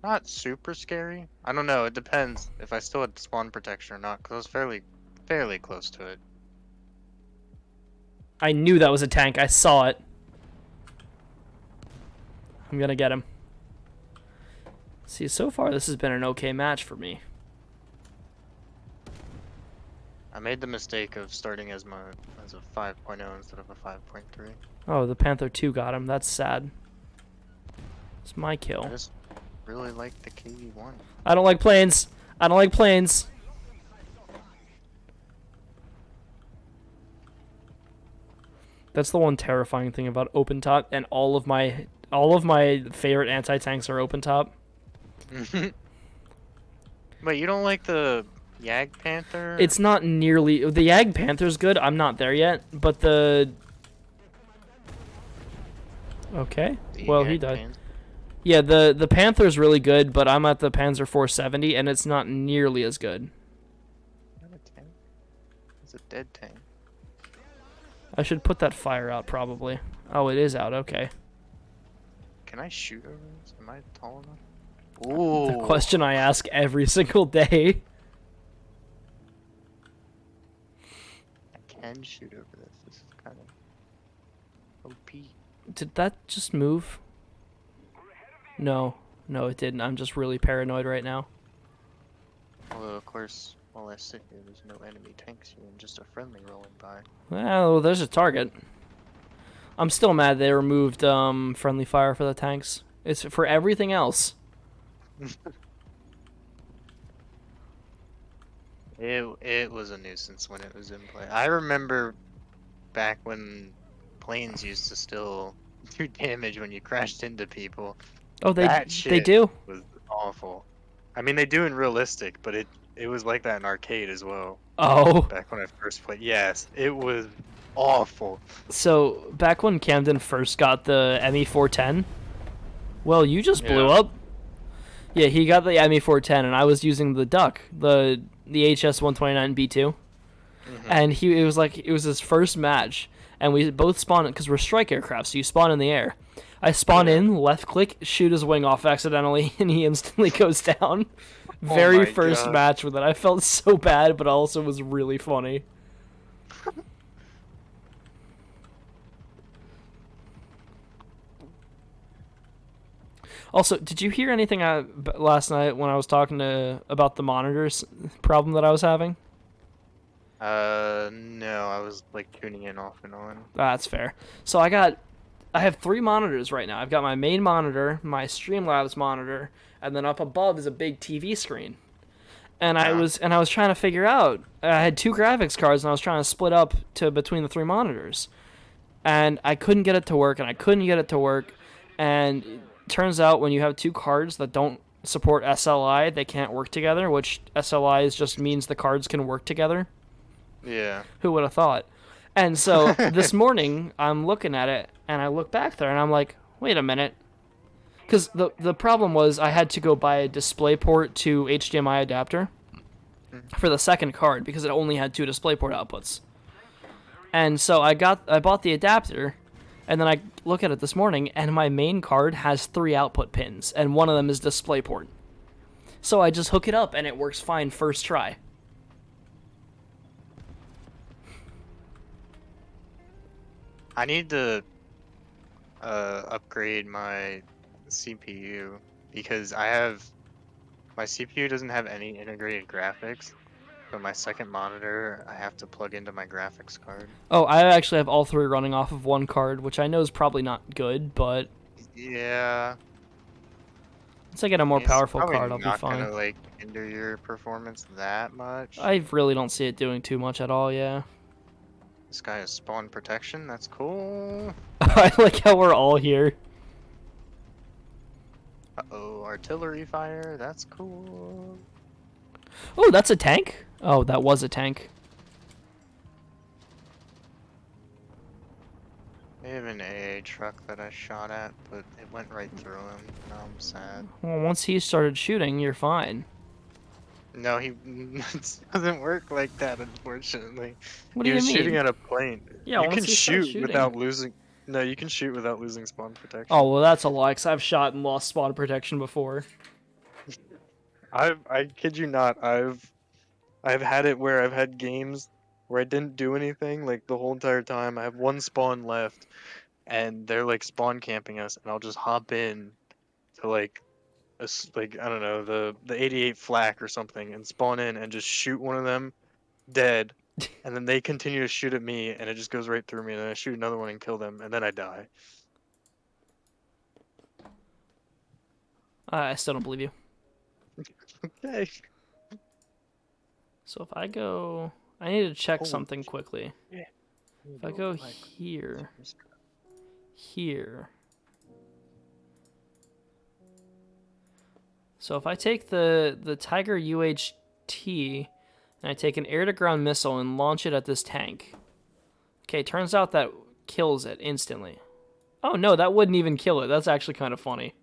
Not super scary. I don't know. It depends if I still had spawn protection or not, because I was fairly close to it. I knew that was a tank. I saw it. I'm gonna get him. See, so far this has been an okay match for me. I made the mistake of starting as a 5.0 instead of a 5.3. Oh, the Panther 2 got him. That's sad. It's my I kill. just really like the KV-1. I don't like planes. I don't like planes. That's the one terrifying thing about open top, and all of my favorite anti-tanks are open top. Wait, you don't like the Yag Panther? It's not nearly the Yag Panther's good. I'm not there yet, but the okay. Well, he died. Yeah, the Panther's really good, but I'm at the Panzer 470, and it's not nearly as good. Not a tank. It's a dead tank. I should put that fire out, probably. Oh, it is out. Okay. Can I shoot over this? Am I tall enough? Ooh. The question I ask every single day. I can shoot over this. This is kind of OP. Did that just move? No, it didn't. I'm just really paranoid right now. Although, of course, while I sit here, there's no enemy tanks here and just a friendly rolling by. Well, there's a target. I'm still mad they removed friendly fire for the tanks. It's for everything else. It was a nuisance when it was in play. I remember back when planes used to still do damage when you crashed into people. Oh, they Shit do. Was awful. I mean, they do in realistic, but it was like that in arcade as well. Oh. Back when I first played, yes, it was awful. So back when Camden first got the ME410, well, you just blew up. Yeah, he got the ME410, and I was using the Duck, the HS-129B2, and it was his first match, and we both spawned because we're strike aircraft, so you spawn in the air. I spawn in, left click, shoot his wing off accidentally, and he instantly goes down. Very first match with it. I felt so bad, but also was really funny. Also, did you hear anything last night when I was talking about the monitors problem that I was having? No, I was like tuning in off and on. That's fair. So I have 3 monitors right now. I've got my main monitor, my Streamlabs monitor, and then up above is a big TV screen. And I Huh. was trying to figure out. I had two graphics cards, and I was trying to split up to between the three monitors, and I couldn't get it to work, and I couldn't get it to work, and it turns out when you have two cards that don't support SLI, they can't work together. Which SLI is just means the cards can work together. Yeah. Who would have thought? And so this morning, I'm looking at it, and I look back there, and I'm like, wait a minute. Because the problem was I had to go buy a DisplayPort to HDMI adapter for the second card because it only had two DisplayPort outputs. And so I bought the adapter, and then I look at it this morning, and my main card has three output pins, and one of them is DisplayPort. So I just hook it up, and it works fine first try. I need to upgrade my CPU because my CPU doesn't have any integrated graphics, but my second monitor I have to plug into my graphics card. Oh, I actually have all three running off of one card, which I know is probably not good, but Yeah, once I get a more it's powerful probably card, I'll be not fine. gonna like hinder your performance that much. I really don't see it doing too much at all, yeah. This guy has spawn protection. That's cool. I like how we're all here. Uh-oh, artillery fire. That's cool. Oh, that's a tank? Oh, that was a tank. They have an AA truck that I shot at, but it went right through him. Now I'm sad. Well, once he started shooting, you're fine. No, he it doesn't work like that, unfortunately. What He do you was mean? shooting at a plane. Yeah, You once can he starts shoot shooting. without losing. No, you can shoot without losing spawn protection. Oh, well, that's a lie, because I've shot and lost spawn protection before. I kid you not. I've had it where I've had games where I didn't do anything like the whole entire time. I have one spawn left, and they're like spawn camping us, and I'll just hop in to like like I don't know the 88 flak or something, and spawn in and just shoot one of them dead, and then they continue to shoot at me, and it just goes right through me, and then I shoot another one and kill them, and then I die. I still don't believe you. Okay. So if I go... I need to check Holy something quickly. If I go here... Here... So if I take the Tiger UHT and I take an air-to-ground missile and launch it at this tank. Okay, turns out that kills it instantly. Oh no, that wouldn't even kill it. That's actually kind of funny.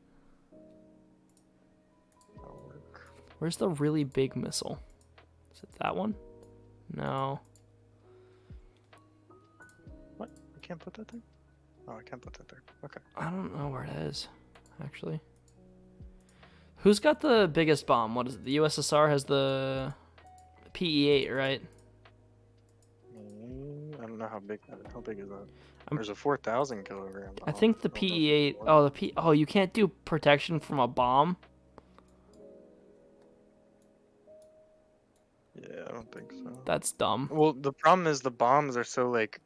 Where's the really big missile? Is it that one? No. What? I can't put that there? Oh, I can't put that there. Okay. I don't know where it is, actually. Who's got the biggest bomb? What is it? The USSR has the PE-8, right? I don't know how big that is. How big is that? There's a 4,000 kilogram bomb. I think the don't know if PE-8... it's more. Oh, oh, you can't do protection from a bomb? Yeah, I don't think so. That's dumb. Well, the problem is the bombs are so like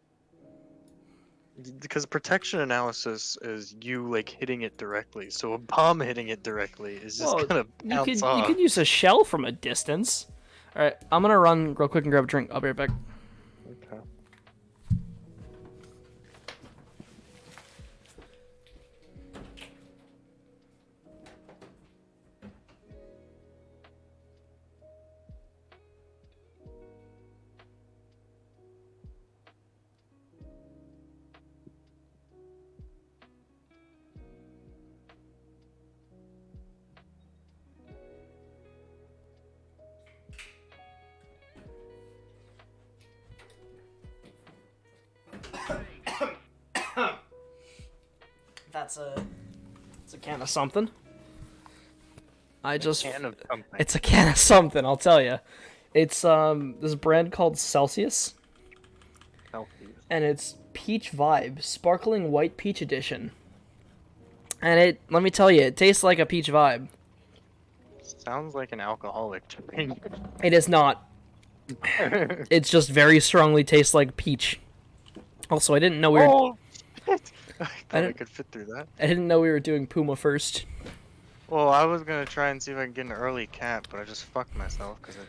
because protection analysis is you like hitting it directly. So a bomb hitting it directly is just Well, gonna you bounce could off. you could use a shell from a distance. All right, I'm gonna run real quick and grab a drink. I'll be right back. Okay. That's a can of something. I just Can of something. It's a can of something, I'll tell you. It's this brand called Celsius, and it's Peach Vibe Sparkling White Peach Edition. And let me tell you, it tastes like a peach vibe. Sounds like an alcoholic drink. It is not. It's just very strongly tastes like peach. Also, I didn't know we were Oh, shit. I thought I didn't- could fit through that. I didn't know we were doing Puma first. Well, I was gonna try and see if I can get an early cap, but I just fucked myself because I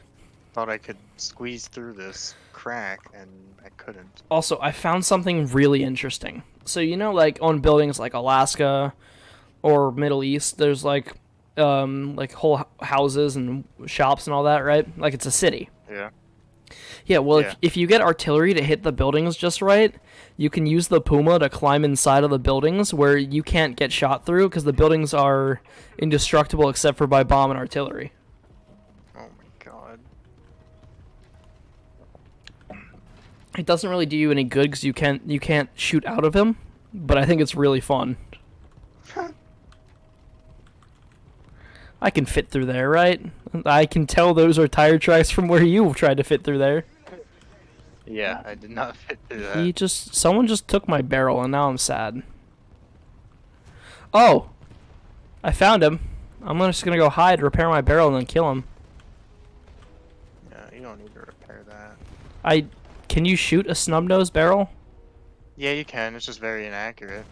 thought I could squeeze through this crack, and I couldn't. Also, I found something really interesting. So you know, like on buildings like Alaska or Middle East, there's like whole houses and shops and all that, right? Like it's a city. Yeah. Yeah, well, Yeah. if you get artillery to hit the buildings just right, you can use the Puma to climb inside of the buildings where you can't get shot through because the buildings are indestructible except for by bomb and artillery. Oh my god. It doesn't really do you any good because you can't shoot out of him, but I think it's really fun. I can fit through there, right? I can tell those are tire tracks from where you tried to fit through there. Yeah, I did not fit through that. Someone just took my barrel and now I'm sad. Oh! I found him. I'm just gonna go hide, repair my barrel, and then kill him. Yeah, you don't need to repair that. Can you shoot a snub-nosed barrel? Yeah, you can. It's just very inaccurate.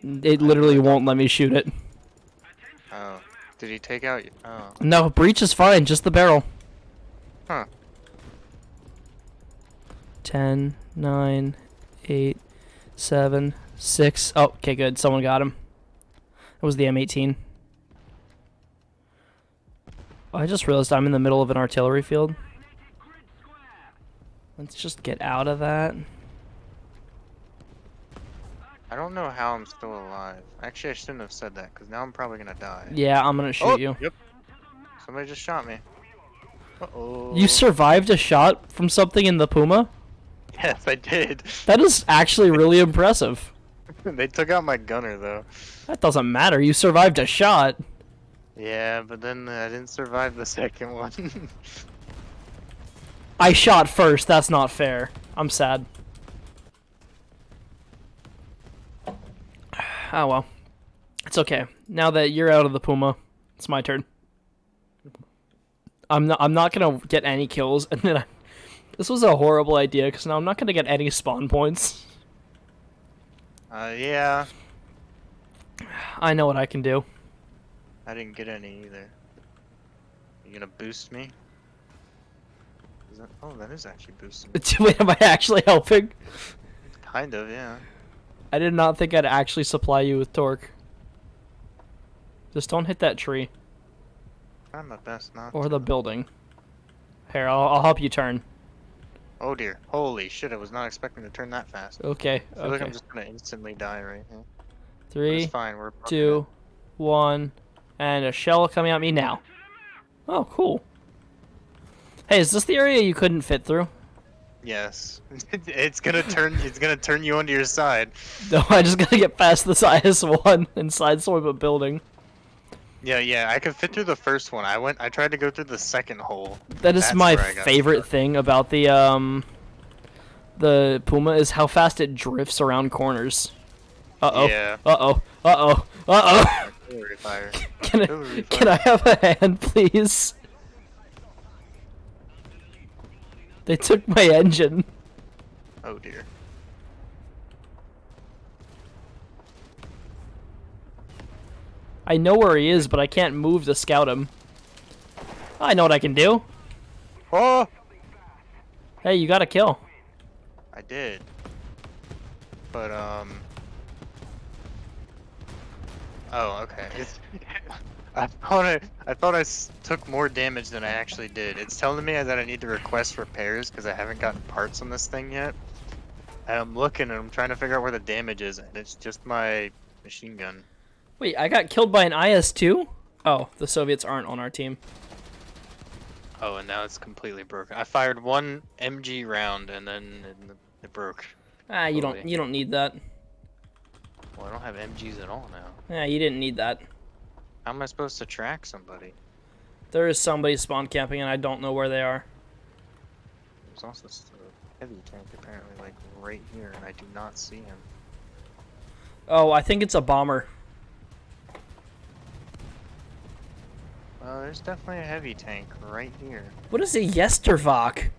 It literally won't let me shoot it. Oh. Did he take out... Oh. No, breach is fine, just the barrel. Huh. 10, 9, 8, 7, 6. Oh, okay, good. Someone got him. It was the M18. I just realized I'm in the middle of an artillery field. Let's just get out of that. I don't know how I'm still alive. Actually, I shouldn't have said that, because now I'm probably gonna die. Yeah, I'm gonna shoot Oh, you. Yep. Somebody just shot me. Uh-oh. You survived a shot from something in the Puma? Yes, I did. That is actually really impressive. They took out my gunner, though. That doesn't matter. You survived a shot. Yeah, but then I didn't survive the second one. I shot first. That's not fair. I'm sad. Oh well. It's okay. Now that you're out of the Puma, it's my turn. I'm not gonna get any kills, and then this was a horrible idea because now I'm not gonna get any spawn points. Yeah. I know what I can do. I didn't get any either. You gonna boost me? Is that... Oh, that is actually boosting me. Wait, am I actually helping? Kind of, yeah. I did not think I'd actually supply you with torque. Just don't hit that tree. Trying my best not Or to. the building. Here, I'll help you turn. Oh dear. Holy shit, I was not expecting to turn that fast. Okay, I feel like I'm okay. just gonna instantly die right here. But 3, it's fine, we're approaching 2, 1, and a shell coming at me now. Oh, cool. Hey, is this the area you couldn't fit through? it. Yes. It's gonna turn you onto your side. No, I just gotta get past this IS-1 and sideswipe a building. Yeah, I could fit through the first one. I tried to go through the second hole. That is That's my where I got favorite stuck. thing about the Puma is how fast it drifts around corners. Uh-oh. Yeah. Uh-oh. Uh-oh. Uh-oh. Artillery fire. Can Artillery can I fire. have a hand, please? They took my engine. Oh dear. I know where he is, but I can't move to scout him. I know what I can do. Oh! Hey, you got a kill. I did. But oh, okay. I thought I took more damage than I actually did. It's telling me that I need to request repairs because I haven't gotten parts on this thing yet. And I'm looking and I'm trying to figure out where the damage is, and it's just my machine gun. Wait, I got killed by an IS-2? Oh, the Soviets aren't on our team. Oh, and now it's completely broken. I fired one MG round and then it broke. Ah, you Totally. don't need that. Well, I don't have MGs at all now. Yeah, you didn't need that. How am I supposed to track somebody? There is somebody spawn camping and I don't know where they are. There's also a heavy tank apparently, like right here, and I do not see him. Oh, I think it's a bomber. There's definitely a heavy tank right here. What is a Yestervok?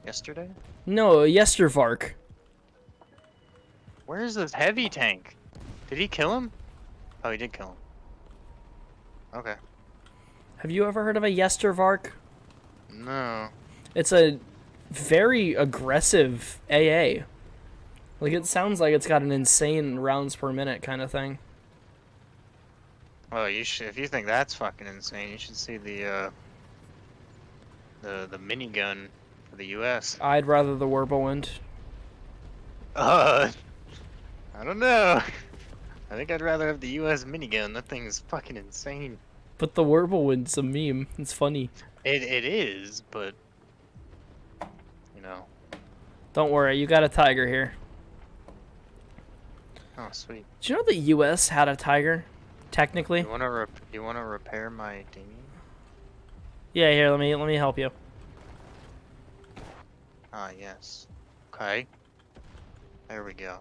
Yesterday? No, a Yestervark. Where is this heavy tank? Did he kill him? Oh, he did kill him. Okay. Have you ever heard of a Yestervark? No. It's a very aggressive AA. Like, it sounds like it's got an insane rounds per minute kind of thing. Well, you should. If you think that's fucking insane, you should see the minigun for the U.S. I'd rather the Whirlwind. Uh, I don't know. I think I'd rather have the U.S. minigun. That thing's fucking insane. But the Whirlwind's a meme. It's funny. It is, but you know. Don't worry, you got a Tiger here. Oh, sweet. Did you know the U.S. had a Tiger? Technically. You wanna repair my dinghy? Yeah, here, let me help you. Ah, yes. Okay. There we go.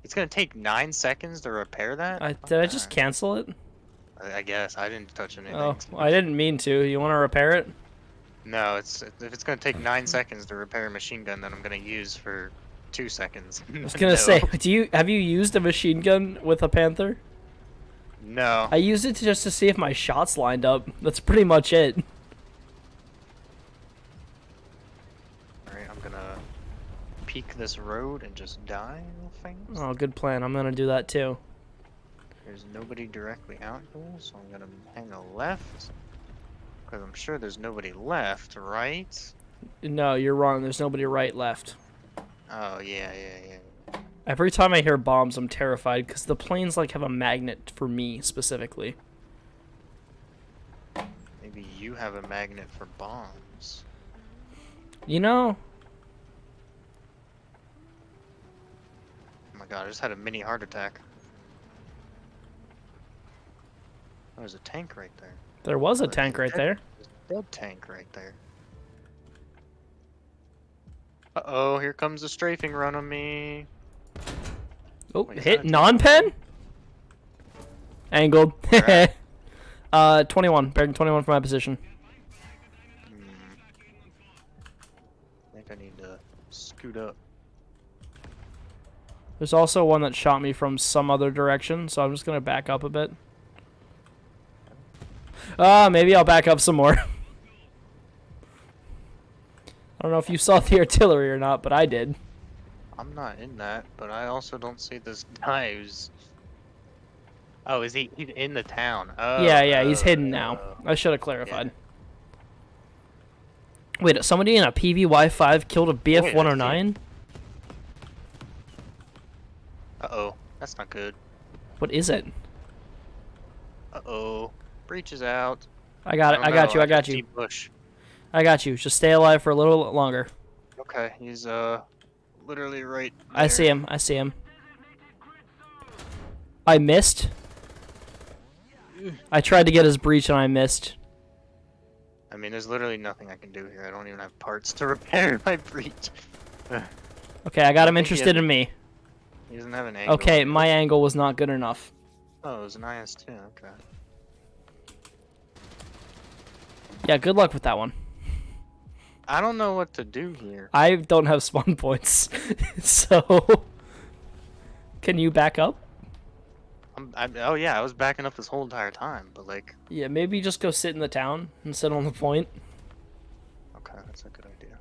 It's gonna take 9 seconds to repair that? Did I just cancel it? I guess I didn't touch anything. Oh, I didn't mean to. You want to repair it? No, if it's gonna take 9 seconds to repair a machine gun that I'm gonna use for 2 seconds. I was gonna say, have you used a machine gun with a Panther? No. I used it just to see if my shots lined up. That's pretty much it. Alright, I'm gonna peek this road and just die real fast. Oh, good plan. I'm gonna do that too. There's nobody directly out here, so I'm gonna hang a left. Because I'm sure there's nobody left, right? No, you're wrong. There's nobody right left. Oh, yeah. Every time I hear bombs, I'm terrified because the planes like have a magnet for me specifically. Maybe you have a magnet for bombs. You know, Oh my god, I just had a mini heart attack. There's a tank right there. there was a There's tank right there. There's a dead tank right there. Uh-oh, here comes a strafing run on me. Oh, Wait, is hit that a non-pen? Angled. Where 21. Bearing 21 for my position. I think I need to scoot up. There's also one that shot me from some other direction, so I'm just gonna back up a bit. Maybe I'll back up some more. I don't know if you saw the artillery or not, but I did. I'm not in that, but I also don't see this guy who's... Oh, is he's in the town? Oh, Yeah, he's hidden now. I should have clarified. Wait, somebody in a PVY-5 killed a BF-109? Uh-oh, that's not good. What is it? Uh-oh, breach is out. I got it. I got you. I got can you. see Bush. I got you. Just stay alive for a little longer. Okay, he's literally right there. I see him. I see him. I missed. I tried to get his breach and I missed. I mean, there's literally nothing I can do here. I don't even have parts to repair my breach. Okay, I got him think he interested has- in me. He doesn't have an angle. Okay, my angle was not good enough. Oh, it was an IS-2, okay. Yeah, good luck with that one. I don't know what to do here. I don't have spawn points, so can you back up? Oh yeah, I was backing up this whole entire time, but like... Yeah, maybe just go sit in the town and sit on the point. Okay, that's a good idea.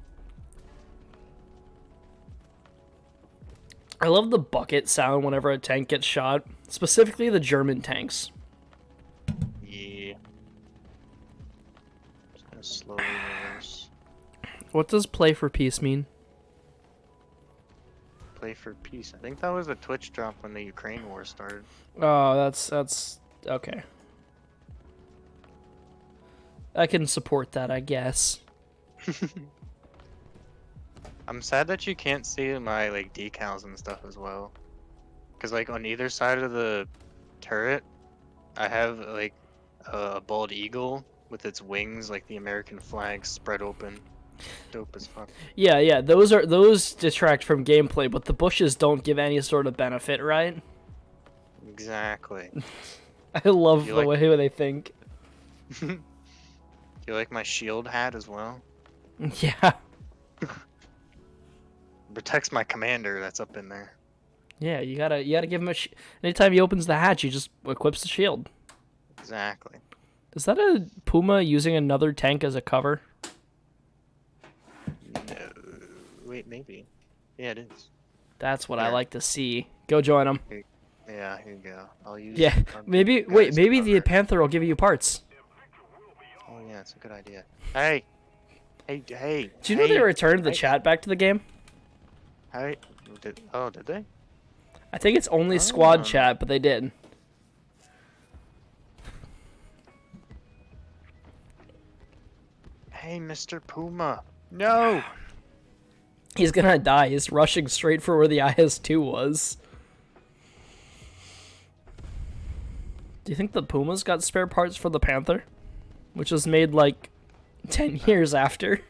I love the bucket sound whenever a tank gets shot, specifically the German tanks. Yeah. Just gonna slowly reverse. What does play for peace mean? Play for peace. I think that was a Twitch drop when the Ukraine war started. Oh, that's okay. I can support that, I guess. I'm sad that you can't see my like decals and stuff as well. Cause like on either side of the turret, I have like a bald eagle with its wings, like the American flag spread open. Dope as fuck. Yeah, those detract from gameplay, but the bushes don't give any sort of benefit, right? Exactly. I love You the like- way they think. You like my shield hat as well? Yeah. Protects my commander that's up in there. Yeah, you gotta give him a. Anytime he opens the hatch, he just equips the shield. Exactly. Is that a Puma using another tank as a cover? No. Wait, maybe. Yeah, it is. That's what I Here. like to see. Go join him. Yeah, here you go. I'll use. Yeah, I'll give maybe. you Wait, guys maybe the cover. Panther will give you parts. Oh yeah, it's a good idea. Hey, hey. Do you know they returned the hey, chat back to the game? Hey. Did they? I think it's only squad Oh. chat, but they did. Hey, Mr. Puma. No. He's gonna die. He's rushing straight for where the IS-2 was. Do you think the Puma's got spare parts for the Panther? Which was made like 10 years after.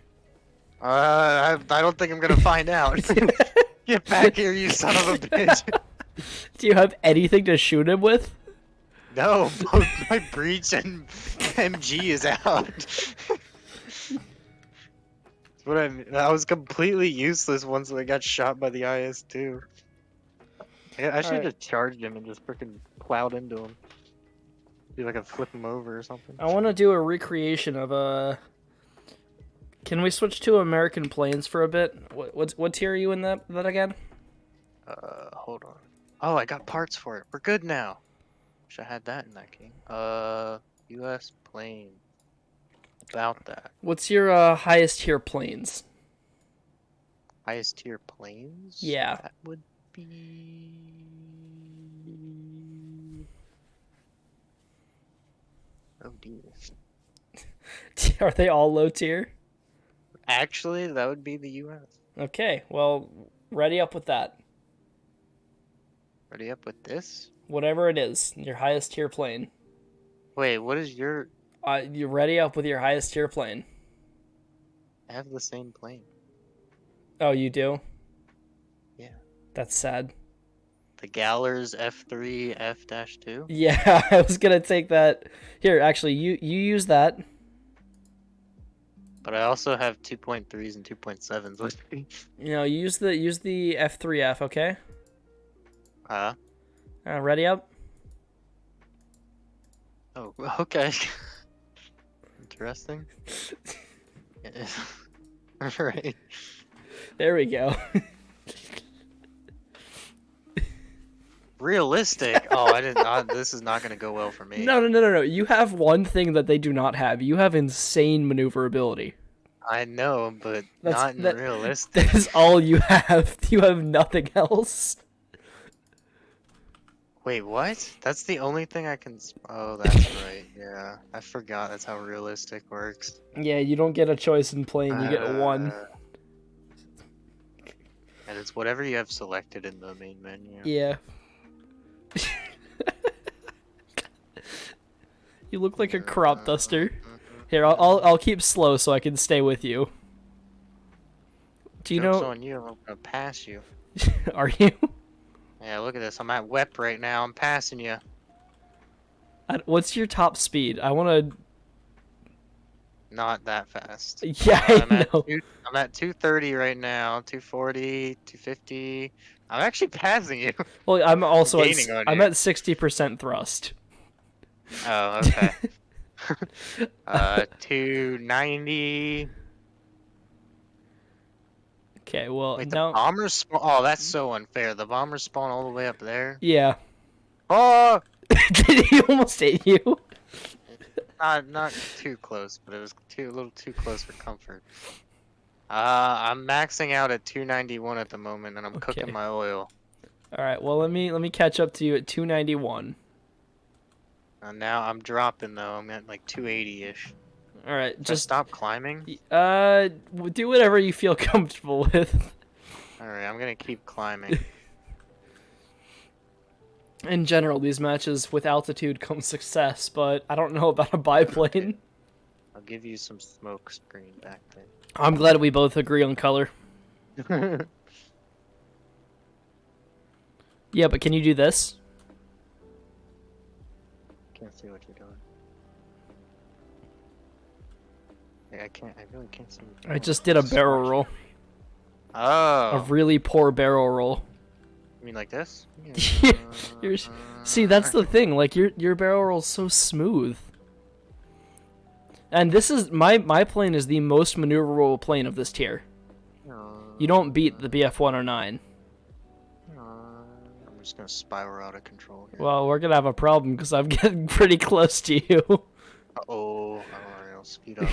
I don't think I'm gonna find out. Get back here, you son of a bitch. Do you have anything to shoot him with? No, both my breach and MG is out. What I was completely useless once I got shot by the IS-2. I should have just charged him and just freaking plowed into him. See if I could flip him over or something. I want to do a recreation of Can we switch to American planes for a bit? What tier are you in that again? Hold on. Oh, I got parts for it. We're good now. Wish I had that in that game. U.S. plane. About that. What's your highest tier planes? Highest tier planes? Yeah. That would be... Oh, dear. Are they all low tier? Actually, that would be the U.S. Okay, well, ready up with that. Ready up with this? Whatever it is, your highest tier plane. Wait, what is your... You ready up with your highest tier plane. I have the same plane. Oh, you do? Yeah. That's sad. The Gallers F3 F-2? Yeah, I was gonna take that. Here, actually, you use that. But I also have 2.3s and 2.7s with me. You know, use the F3F, okay? Huh? Ready up? Oh, okay. Interesting. Alright. There we go. Realistic? Oh, I didn't. This is not going to go well for me. No. You have one thing that they do not have. You have insane maneuverability. I know, but not in realistic. That is all you have. You have nothing else. Wait, what? That's the only thing I can... Oh, that's right. Yeah, I forgot that's how realistic works. Yeah, you don't get a choice in plane. You get one. And it's whatever you have selected in the main menu. Yeah. You look like a crop duster. Here, I'll keep slow so I can stay with you. Do you Joke's know? on you, I'm gonna pass you. Are you? Yeah, look at this. I'm at WEP right now. I'm passing you. What's your top speed? I want to. Not that fast. Yeah, I'm I at know. I'm at 230 right now. 240, 250. I'm actually passing you. Well, I'm also Gaining on I'm you. at 60% thrust. Oh, okay. 290. Okay, well, Wait, the no. bombers spawn. Oh, that's so unfair. The bombers spawn all the way up there. Yeah. Oh, Did he almost hit you? not too close, but it was a little too close for comfort. I'm maxing out at 291 at the moment, and I'm cooking my oil. All right. Well, let me catch up to you at 291. And now I'm dropping though. I'm at like 280-ish. All right. Just stop climbing. Do whatever you feel comfortable with. All right, I'm gonna keep climbing. In general, these matches with altitude comes success, but I don't know about a biplane. I'll give you some smoke screen back I'm glad we both agree on color. there. Yeah, but can you do this? Can't see what you're doing. I can't. I really can't see. I just did a barrel roll. Oh. A really poor barrel roll. mean like this? You're, see, that's the thing. Like your barrel roll's so smooth. And this is my plane is the most maneuverable plane of this tier. You don't beat the BF 109. I'm just gonna spiral out of control here. Well, we're gonna have a problem because I'm getting pretty close to you. Uh-oh. Alright, I'll speed up.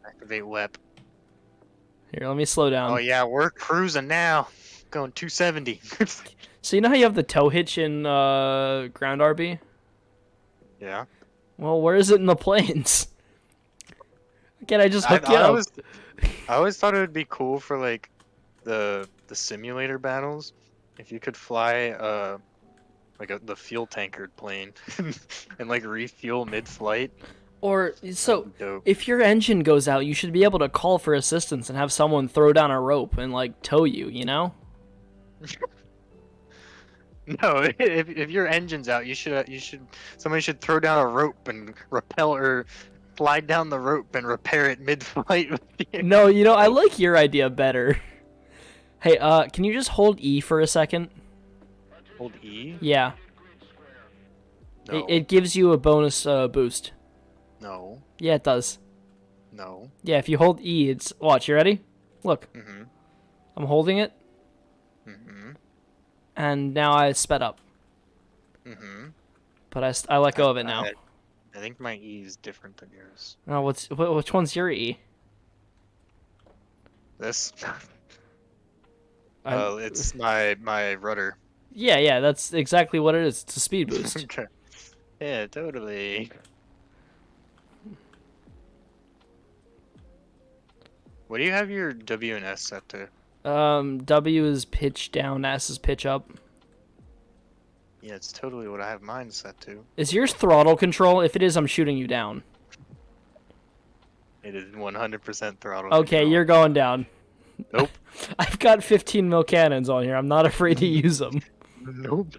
Activate WEP. Here, let me slow down. Oh yeah, we're cruising now. Going 270. So you know how you have the tow hitch in ground RB? Yeah. Well, where is it in the planes? Can't I just hook you up? I always thought it would be cool for like the simulator battles if you could fly like the fuel tankered plane and like refuel mid-flight. Or so That'd be dope. if your engine goes out, you should be able to call for assistance and have someone throw down a rope and like tow you, you know? No, if your engine's out, somebody should throw down a rope and rappel or slide down the rope and repair it mid-flight. No, you know, I like your idea better. Hey, can you just hold E for a second? Hold E? Yeah. No. It gives you a bonus boost. No. Yeah, it does. No. Yeah, if you hold E, it's... Watch, you ready? Look. Mm-hmm. I'm holding it, Mm-hmm. and now I sped up. Mm-hmm. But I let go of it now. I think my E is different than yours. Oh, which one's your E? This? I'm- Oh, it's my rudder. Yeah, that's exactly what it is. It's a speed boost. Okay. Yeah, totally. What do you have your W and S set to? W is pitch down, S is pitch up. Yeah, it's totally what I have mine set to. Is yours throttle control? If it is, I'm shooting you down. It is 100% throttle. Okay, control. you're going down. Nope. I've got 15 mil cannons on here. I'm not afraid to use them. Nope.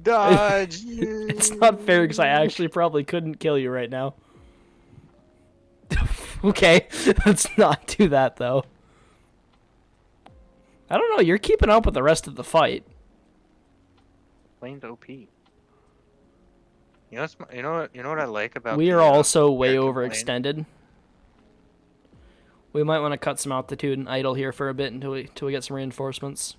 Dodge. It's not fair because I actually probably couldn't kill you right now. Okay, let's not do that though. I don't know. You're keeping up with the rest of the fight. Plane's OP. You know, you know what I like about. We the, are also way American plane? overextended. We might want to cut some altitude and idle here for a bit until we get some reinforcements.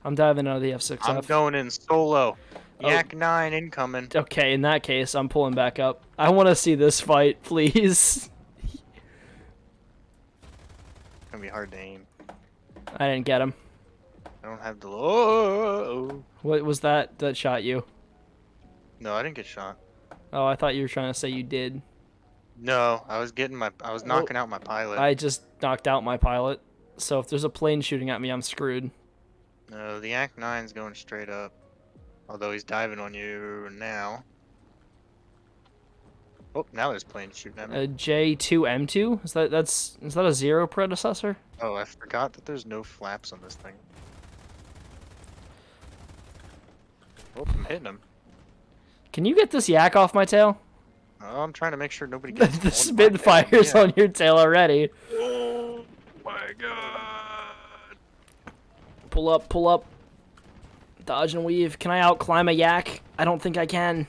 I'm diving out of the F6F. I'm going in solo. Oh. Yak 9 incoming. Okay, in that case, I'm pulling back up. I want to see this fight, please. It's gonna be hard to aim. I didn't get him. I don't have the. Oh. What was that shot you? No, I didn't get shot. Oh, I thought you were trying to say you did. No, I was knocking out my pilot. I just knocked out my pilot. So if there's a plane shooting at me, I'm screwed. No, the Yak 9's going straight up. Although he's diving on you now. Oh, now there's planes shooting at me. J2M2? Is that a zero predecessor? Oh, I forgot that there's no flaps on this thing. Oh, I'm hitting him. Can you get this yak off my tail? Oh, I'm trying to make sure nobody gets The on my Spitfire's tail. on your tail already. Oh my god! Pull up, pull up. Dodge and weave. Can I outclimb a yak? I don't think I can.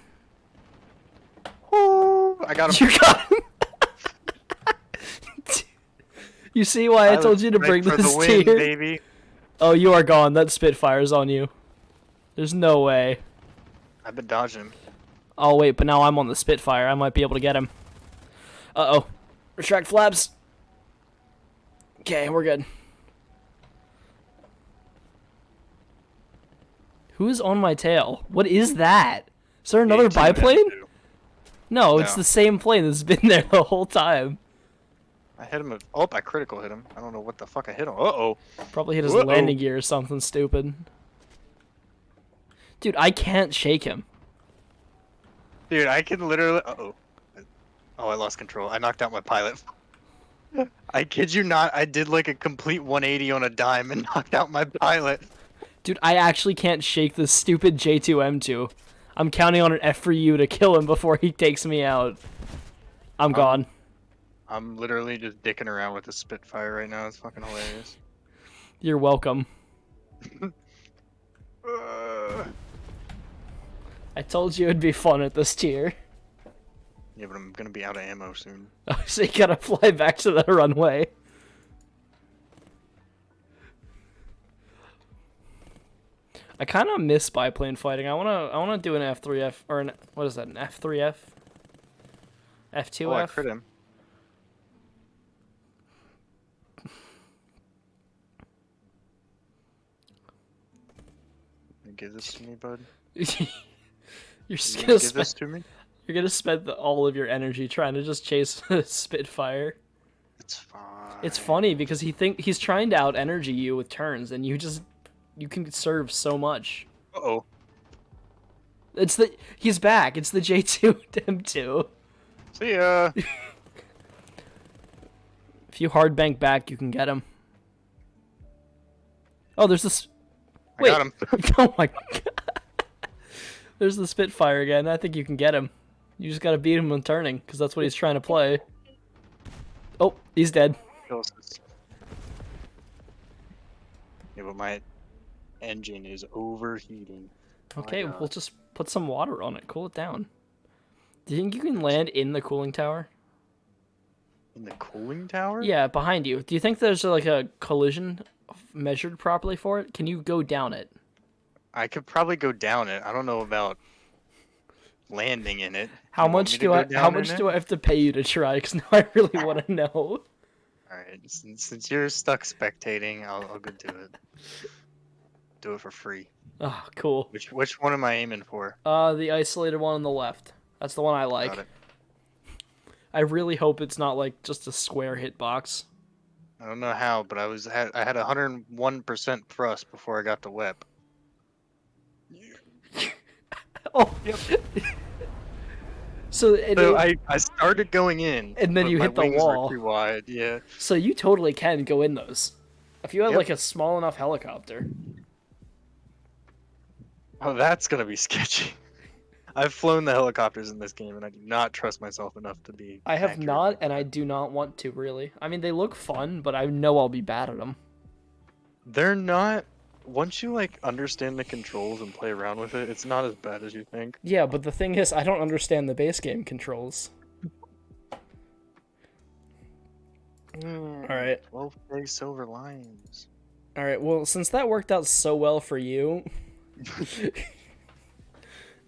Oh, I got him. You got him. You see why I told you to bring for this the win, tier? baby. Oh, you are gone. That Spitfire's on you. There's no way. I've been dodging him. Oh, wait, but now I'm on the Spitfire. I might be able to get him. Uh-oh. Retract flaps. Okay, we're good. Who's on my tail? What is that? Is there another biplane? No, it's No. the same plane that's been there the whole time. I hit him with. Oh, I critical hit him. I don't know what the fuck I hit him. Uh-oh. Probably hit his Uh-oh. landing gear or something stupid. Dude, I can't shake him. Dude, I can literally. Uh-oh. Oh, I lost control. I knocked out my pilot. I kid you not. I did like a complete 180 on a dime and knocked out my pilot. Dude, I actually can't shake this stupid J2M2. I'm counting on an F for you to kill him before he takes me out. I'm gone. I'm literally just dicking around with the Spitfire right now. It's fucking hilarious. You're welcome. I told you it'd be fun at this tier. Yeah, but I'm gonna be out of ammo soon. Oh, so you gotta fly back to the runway. I kind of miss biplane fighting. I wanna do an F3F or an what is that? An F3F? F2F? Oh, I crit him. Give this to me, bud. You're just You gonna give this to me? you're gonna spend all of your energy trying to just chase a Spitfire. It's fine. It's funny because he's trying to out energy you with turns, and you can serve so much. Uh-oh. He's back. It's the J2 M2. See ya. If you hard bank back, you can get him. Oh, there's this. Wait. I got him. Oh my god. There's the Spitfire again. I think you can get him. You just gotta beat him on turning, because that's what he's trying to play. Oh, he's dead. Yeah, but my engine is overheating. Okay, My God. we'll just put some water on it. Cool it down. Do you think you can land in the cooling tower? In the cooling tower? Yeah, behind you. Do you think there's like a collision measured properly for it? Can you go down it? I could probably go down it. I don't know about landing in it. How much do I have to pay you to try? Because now I really want to know. Alright, since you're stuck spectating, I'll go do it. Do it for free. Oh, cool. Which one am I aiming for? The isolated one on the left. That's the one I like. Got it. I really hope it's not like just a square hitbox. I don't know how, but I had 101% thrust before I got to whip. Oh, Yep. So I started going in, and then but you my hit the wings were wall. too wide. Yeah. So you totally can go in those. If you had Yep. like a small enough helicopter. Oh, that's gonna be sketchy. I've flown the helicopters in this game, and I do not trust myself enough to be. I have accurate not, with and that. I do not want to really. I mean, they look fun, but I know I'll be bad at them. They're not. Once you like understand the controls and play around with it, it's not as bad as you think. Yeah, but the thing is, I don't understand the base game controls. All right. 12K silver lions. All right. Well, since that worked out so well for you,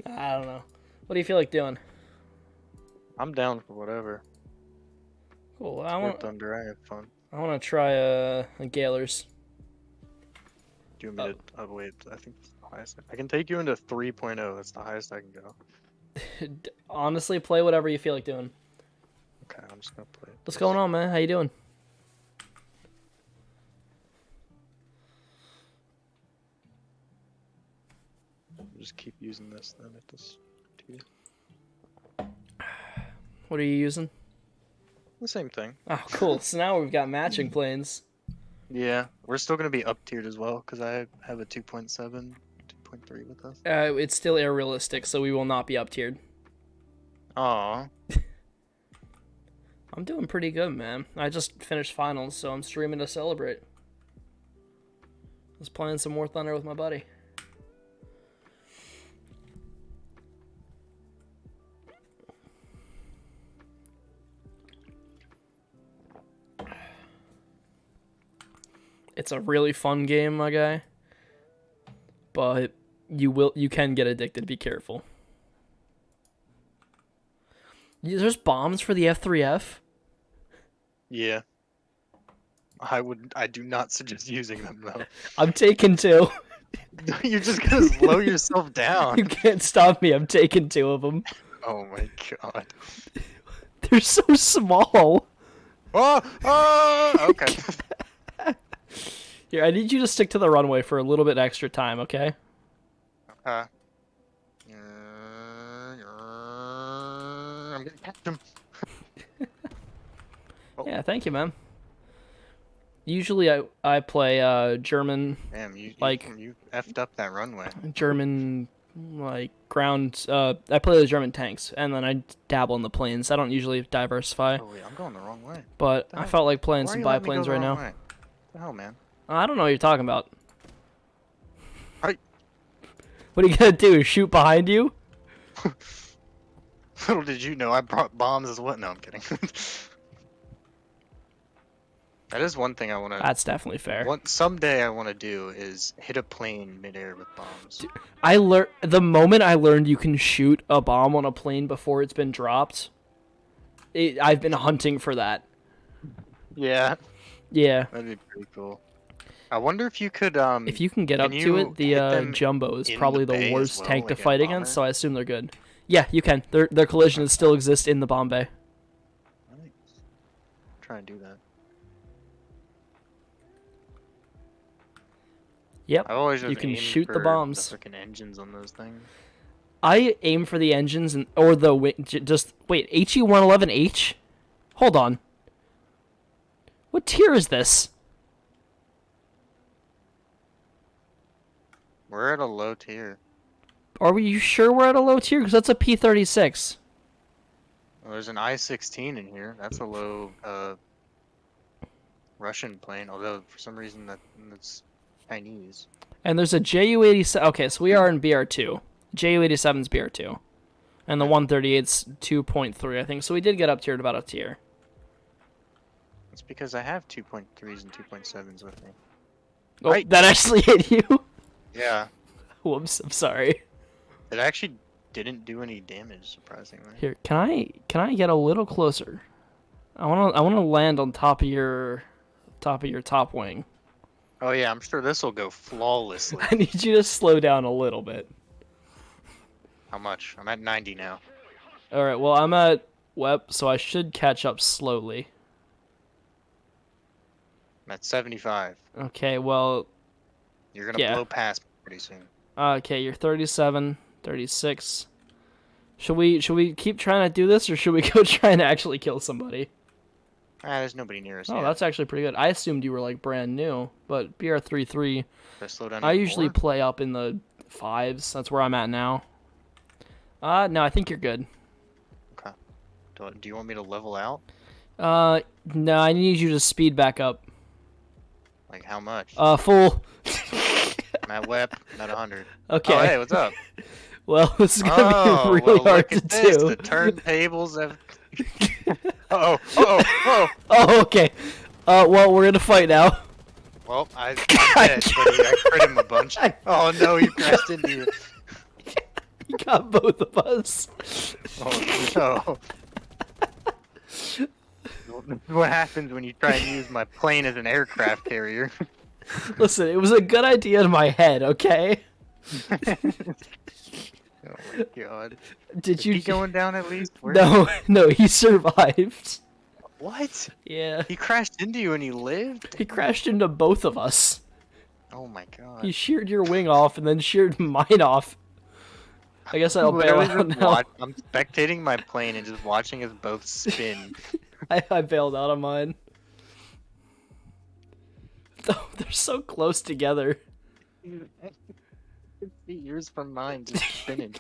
I don't know. What do you feel like doing? I'm down for whatever. Cool. War Thunder, I have fun. I want to try a Galers. Do you want me to? Oh wait, I think that's the highest. I can take you into 3.0. That's the highest I can go. Honestly, play whatever you feel like doing. Okay, I'm just gonna play it. What's going on, man? How you doing? Just keep using this then at this tier. What are you using? The same thing. Oh, cool. So now we've got matching planes. Yeah, we're still gonna be up tiered as well because I have a 2.7, 2.3 with us. It's still air realistic, so we will not be up tiered. Aw. I'm doing pretty good, man. I just finished finals, so I'm streaming to celebrate. I was playing some War Thunder with my buddy. It's a really fun game, my guy. But you can get addicted. Be careful. There's bombs for the F3F. Yeah. I do not suggest using them though. I'm taking two. You're just gonna slow yourself down. You can't stop me. I'm taking two of them. Oh my god. They're so small. Oh, oh, okay. Here, I need you to stick to the runway for a little bit extra time, okay? I'm gonna catch him. Yeah, thank you, man. Usually I play German Damn, you effed up that runway. like ground I play the German tanks and then I dabble in the planes. I don't usually diversify. Oh wait, I'm going the wrong way. But I felt like playing Why are some you letting me go biplanes the right wrong now. way? What the hell, man? I don't know what you're talking about. What are you gonna do? Shoot behind you? Little did you know I brought bombs as well. No, I'm kidding. That is one thing I want to. That's definitely fair. Someday I want to do is hit a plane midair with bombs. I learned the moment I learned you can shoot a bomb on a plane before it's been dropped. I've been hunting for that. Yeah, Yeah. that'd be pretty cool. I wonder if you could If you can get can up to you it, the hit them Jumbo is in probably the the bay as worst well, tank to like in a fight bomber? against, so I assume they're good. Yeah, you can. Their collisions still exist in the bomb bay. Nice. Try and do that. Yep. I've always You just can aimed shoot the for bombs. The freaking engines on those things. I aim for the engines and or the just wait, HE-111H? Hold on. What tier is this? We're at a low tier. Are we sure we're at a low tier? Because that's a P-36. Well, there's an I-16 in here. That's a low Russian plane, although for some reason that's Chinese. And there's a Ju-87. Okay, so we are in BR2. Ju-87's BR2. And the 138's 2.3, I think. So we did get up tier to about a tier. That's because I have 2.3s and 2.7s with me. Oh, Right. that actually hit you? Yeah. Whoops, I'm sorry. It actually didn't do any damage, surprisingly. Here, can I get a little closer? I wanna land on top of your top wing. Oh yeah, I'm sure this will go flawlessly. I need you to slow down a little bit. How much? I'm at 90 now. Alright, well I'm at WEP, so I should catch up slowly. I'm at 75. Okay, well You're gonna yeah. blow past me pretty soon. Okay, you're 37, 36. Should we keep trying to do this, or should we go trying to actually kill somebody? Ah, there's nobody near us Oh, yet. that's actually pretty good. I assumed you were like brand new, but BR33. Should I slow down I even usually more? play up in the 5s. That's where I'm at now. No, I think you're good. Okay. Do you want me to level out? No, I need you to speed back up. Like how much? Full. I'm at WEP. I'm at 100. Okay. Oh, hey, what's up? Well, this is gonna Oh, be really well, hard look to at this. do. The turntables have. Oh. Oh, okay. Well, we're gonna fight now. Well, I'm dead, buddy. I crit him a bunch. Oh no, he crashed into you. You got both of us. Oh no. What happens when you try and use my plane as an aircraft carrier? Listen, it was a good idea in my head, okay? Oh my god. Did Is you he going down at least? Where- No, he survived. What? Yeah. He crashed into you and he lived? He crashed into both of us. Oh my god. He sheared your wing off and then sheared mine off. I guess I'll bail Literally out just now. I'm spectating my plane and just watching us both spin. I bailed out of mine. Oh, they're so close together. Yours from mine just spinning.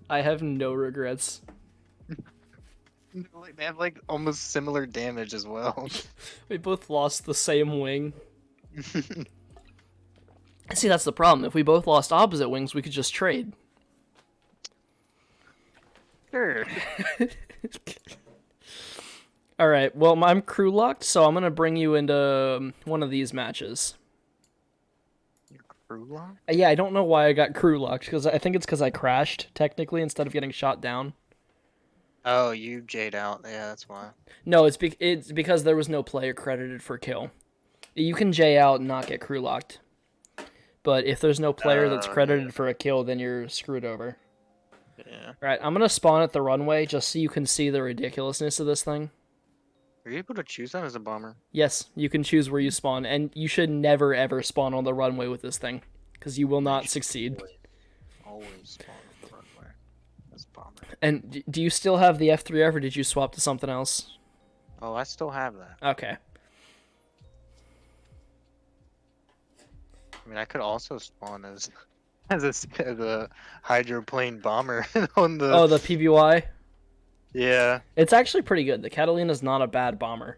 I have no regrets. They have like almost similar damage as well. We both lost the same wing. See, that's the problem. If we both lost opposite wings, we could just trade. Sure. Alright, well, I'm crew locked, so I'm gonna bring you into one of these matches. Crew lock? Yeah, I don't know why I got crew locked, because I think it's because I crashed, technically, instead of getting shot down. Oh, you Jade out. Yeah, that's why. No, it's because there was no player credited for kill. You can J out and not get crew locked. But if there's no player that's credited for a kill, then you're screwed over. Yeah. Alright, I'm gonna spawn at the runway just so you can see the ridiculousness of this thing. Are you able to choose that as a bomber? Yes, you can choose where you spawn, and you should never ever spawn on the runway with this thing, because you will not succeed. Always spawn on the runway as bomber. And do you still have the F3F, or did you swap to something else? Oh, I still have that. Okay. I mean, I could also spawn as a hydroplane bomber on the. Oh, the PBY? Yeah. It's actually pretty good. The Catalina's not a bad bomber.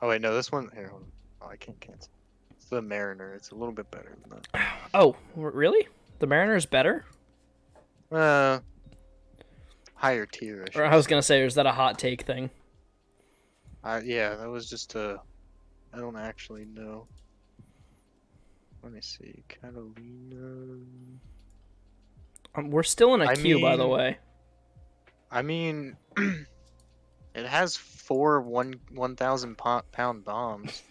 Oh wait, no, this one here. Hold on. Oh, I can't cancel. the Mariner. It's a little bit better than Oh, really? The Mariner's better? that. Higher tier, I Or should I was say. gonna say, or is that a hot take thing? Yeah, that was just a. I don't actually know. Let me see, Catalina. We're still in a I queue, by the mean, way. I mean, it has four 1,000 pound bombs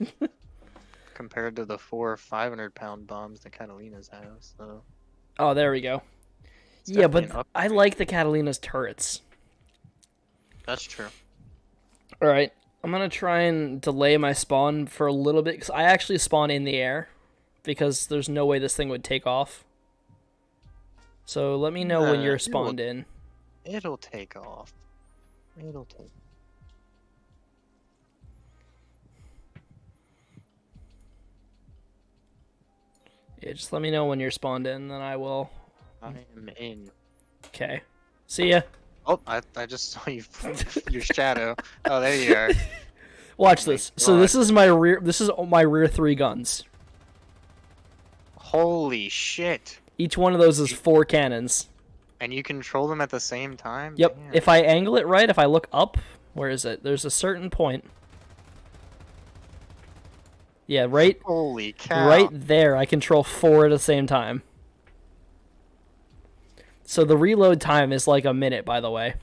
compared to the four 500 pound bombs the Catalinas have. So Oh, there we go. it's Yeah, definitely but an I upgrade. like the Catalina's turrets. That's true. All right, I'm gonna try and delay my spawn for a little bit because I actually spawn in the air because there's no way this thing would take off. So let me know when Nah, you're spawned in. it'll take off. It'll take. Yeah, just let me know when you're spawned in, then I will. I am in. Okay. See ya. Oh, I just saw you, your shadow. Oh, there you are. Watch Oh my this. So this God. is my rear. This is my rear 3 guns. Holy shit! Each one of those is 4 cannons. And you control them at the same time? Yep. Damn. If I angle it right, if I look up, where is it? There's a certain point. Yeah, right. Holy cow! Right there, I control 4 at the same time. So the reload time is like a minute, by the way.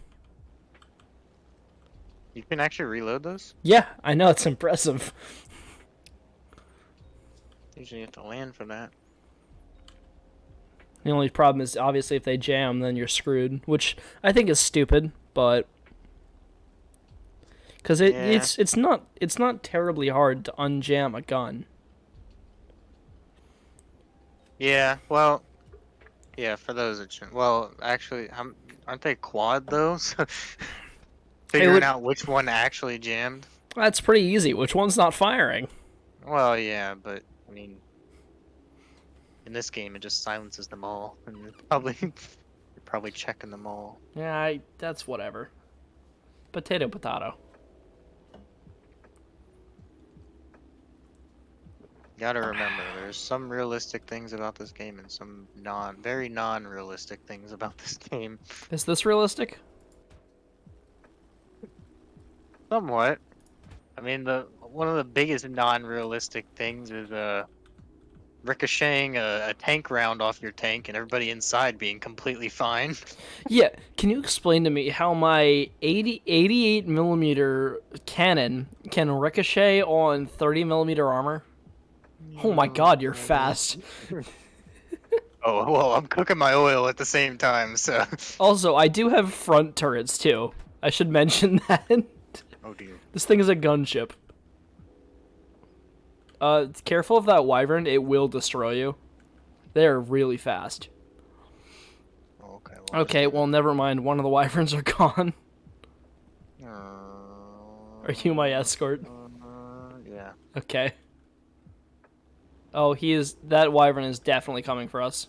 You can actually reload those? Yeah, I know, it's impressive. Usually you have to land for that. The only problem is, obviously, if they jam, then you're screwed. Which I think is stupid, but... Because Yeah. it's not terribly hard to unjam a gun. Yeah, well, yeah, for those that shouldn't. Well, actually, aren't they quad though? So figuring out which one actually jammed. That's pretty easy. Which one's not firing? Well, yeah, but I mean, in this game, it just silences them all, and you're probably checking them all. Yeah, that's whatever. Potato, potato. Gotta remember, there's some realistic things about this game and some very non-realistic things about this game. Is this realistic? Somewhat. I mean, one of the biggest non-realistic things is ricocheting a tank round off your tank and everybody inside being completely fine. Yeah, can you explain to me how my 88 millimeter cannon can ricochet on 30 millimeter armor? Oh my god, you're fast. Oh, well, I'm cooking my oil at the same time, so. Also, I do have front turrets too. I should mention that. Oh dear. This thing is a gunship. Careful of that wyvern, it will destroy you. They're really fast. Okay, well, Okay, well, never mind. One of the wyverns are gone. Are you my escort? Yeah. Okay. Oh, that wyvern is definitely coming for us.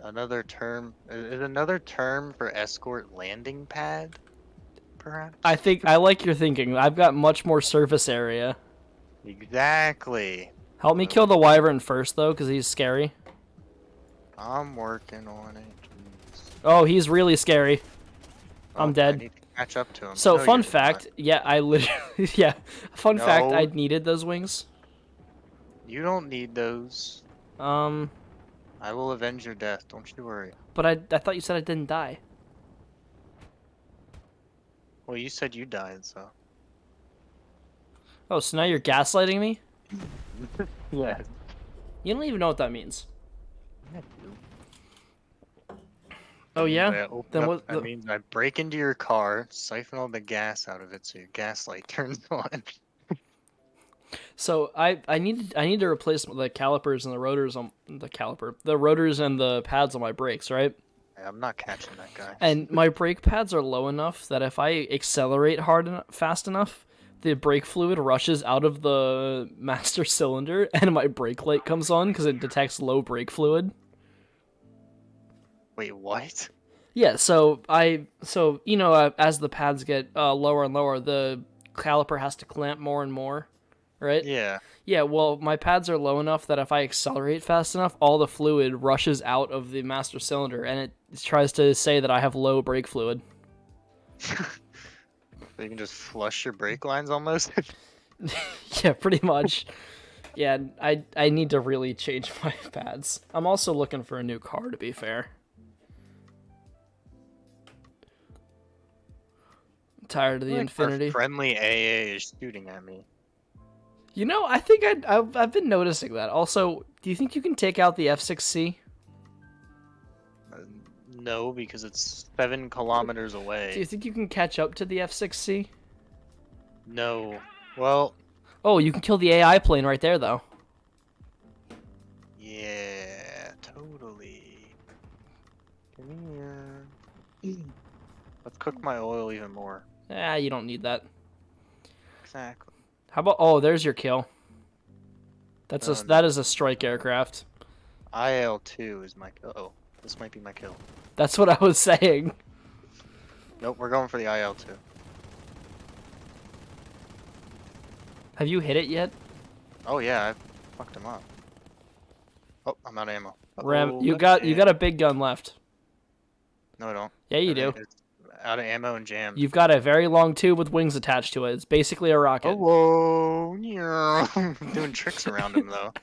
Another term is another term for escort landing pad, perhaps? I like your thinking. I've got much more surface area. Exactly. Help me kill the wyvern first, though, because he's scary. I'm working on it. Jeez. Oh, he's really scary. I'm I dead. need to catch up to him. So, No, fun you're fact. not. Yeah, I literally... Yeah. Fun fact, No. I needed those wings. You don't need those. I I will avenge your death. Don't you worry. thought you said I didn't die. Well, you said you died, so. Oh, so now you're gaslighting me? Yeah. You don't even know what that means. Yeah, Oh, yeah? Then Then what... That means I break into your car, siphon all the gas out of it, so your gas light turns on. So I need to replace the calipers and the rotors on the rotors and the pads on my brakes, right? I'm not catching that guy. And my brake pads are low enough that if I accelerate fast enough, the brake fluid rushes out of the master cylinder and my brake light comes on because it detects low brake fluid. Wait, what? Yeah, so as the pads get lower and lower, the caliper has to clamp more and more right? Yeah. Yeah, well, my pads are low enough that if I accelerate fast enough, all the fluid rushes out of the master cylinder, and it tries to say that I have low brake fluid. So you can just flush your brake lines almost. Yeah, pretty much. Yeah, I need to really change my pads. I'm also looking for a new car, to be fair. I'm tired of the Like our Infinity. friendly AA is shooting at me. You know, I think I've been noticing that. Also, do you think you can take out the F6C? Uh, No, because it's 7 kilometers Do you away. think you can catch up to the F6C? No. Well, Oh, you can kill the AI plane right there, though. yeah, totally. Come here. Let's cook my oil even more. Ah, you don't need that. Exactly. How about? Oh, there's your kill. Oh, That no. is a strike aircraft. IL-2 is my kill. Oh, this might be my kill. That's what I was saying. Nope, we're going for the IL-2. Have you hit it yet? Oh yeah, I fucked him up. Oh, I'm out of ammo. Ram, Uh-oh, you out of got ammo. a big gun left. No, I don't. Yeah, you do. It's out of ammo and jammed. You've got a very long tube with wings attached to it. It's basically a rocket. Oh, whoa. Yeah. Doing tricks around him, though.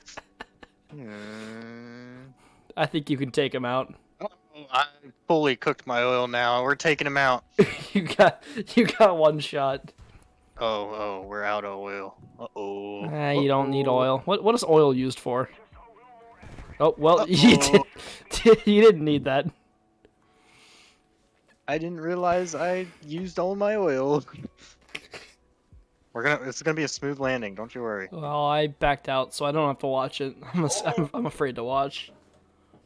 Hmm. I think you can take him out. Oh, I fully cooked my oil now. We're taking him out. you got one shot. Oh, we're out of oil. Uh-oh. You don't need Uh-oh. oil. What is oil used for? Oh well, Uh-oh. you didn't need that. I didn't realize I used all my oil. It's gonna be a smooth landing, don't you worry. Well, I backed out, so I don't have to watch it. I'm afraid to watch.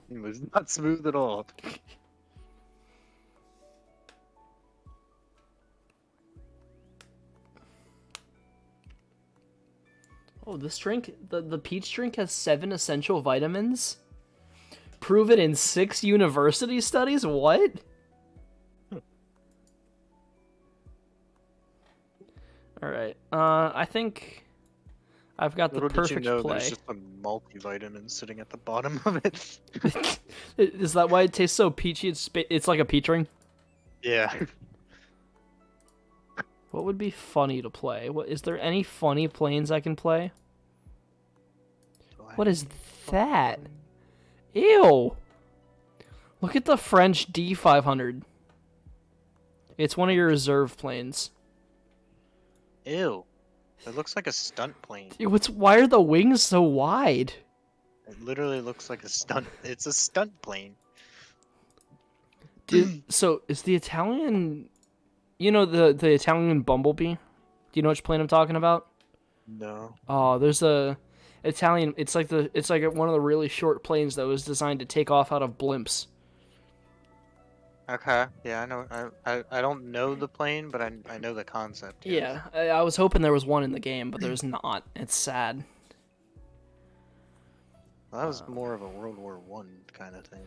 It was not smooth at all. Oh, this drink, the peach drink has 7 essential vitamins. Proven in 6 university studies. What? All right. I think I've got the Little did you perfect know play. there's just a multivitamin sitting at the bottom of it. Is that why it tastes so peachy? It's like a peach ring. Yeah. What would be funny to play? What is there any funny planes I can play? What is that? Ew! Look at the French D500. It's one of your reserve planes. Ew. It looks like a stunt plane. Dude, why are the wings so wide? It literally looks like a stunt. It's a stunt plane. So is the Italian, you know the Italian Bumblebee? Do you know which plane I'm talking about? No. Oh, there's a Italian. It's like one of the really short planes that was designed to take off out of blimps. Okay. Yeah, I know. I don't know the plane, but I know the concept. Yes. Yeah, I was hoping there was one in the game, but there's not. It's sad. Well, that was more of a World War One kind of thing.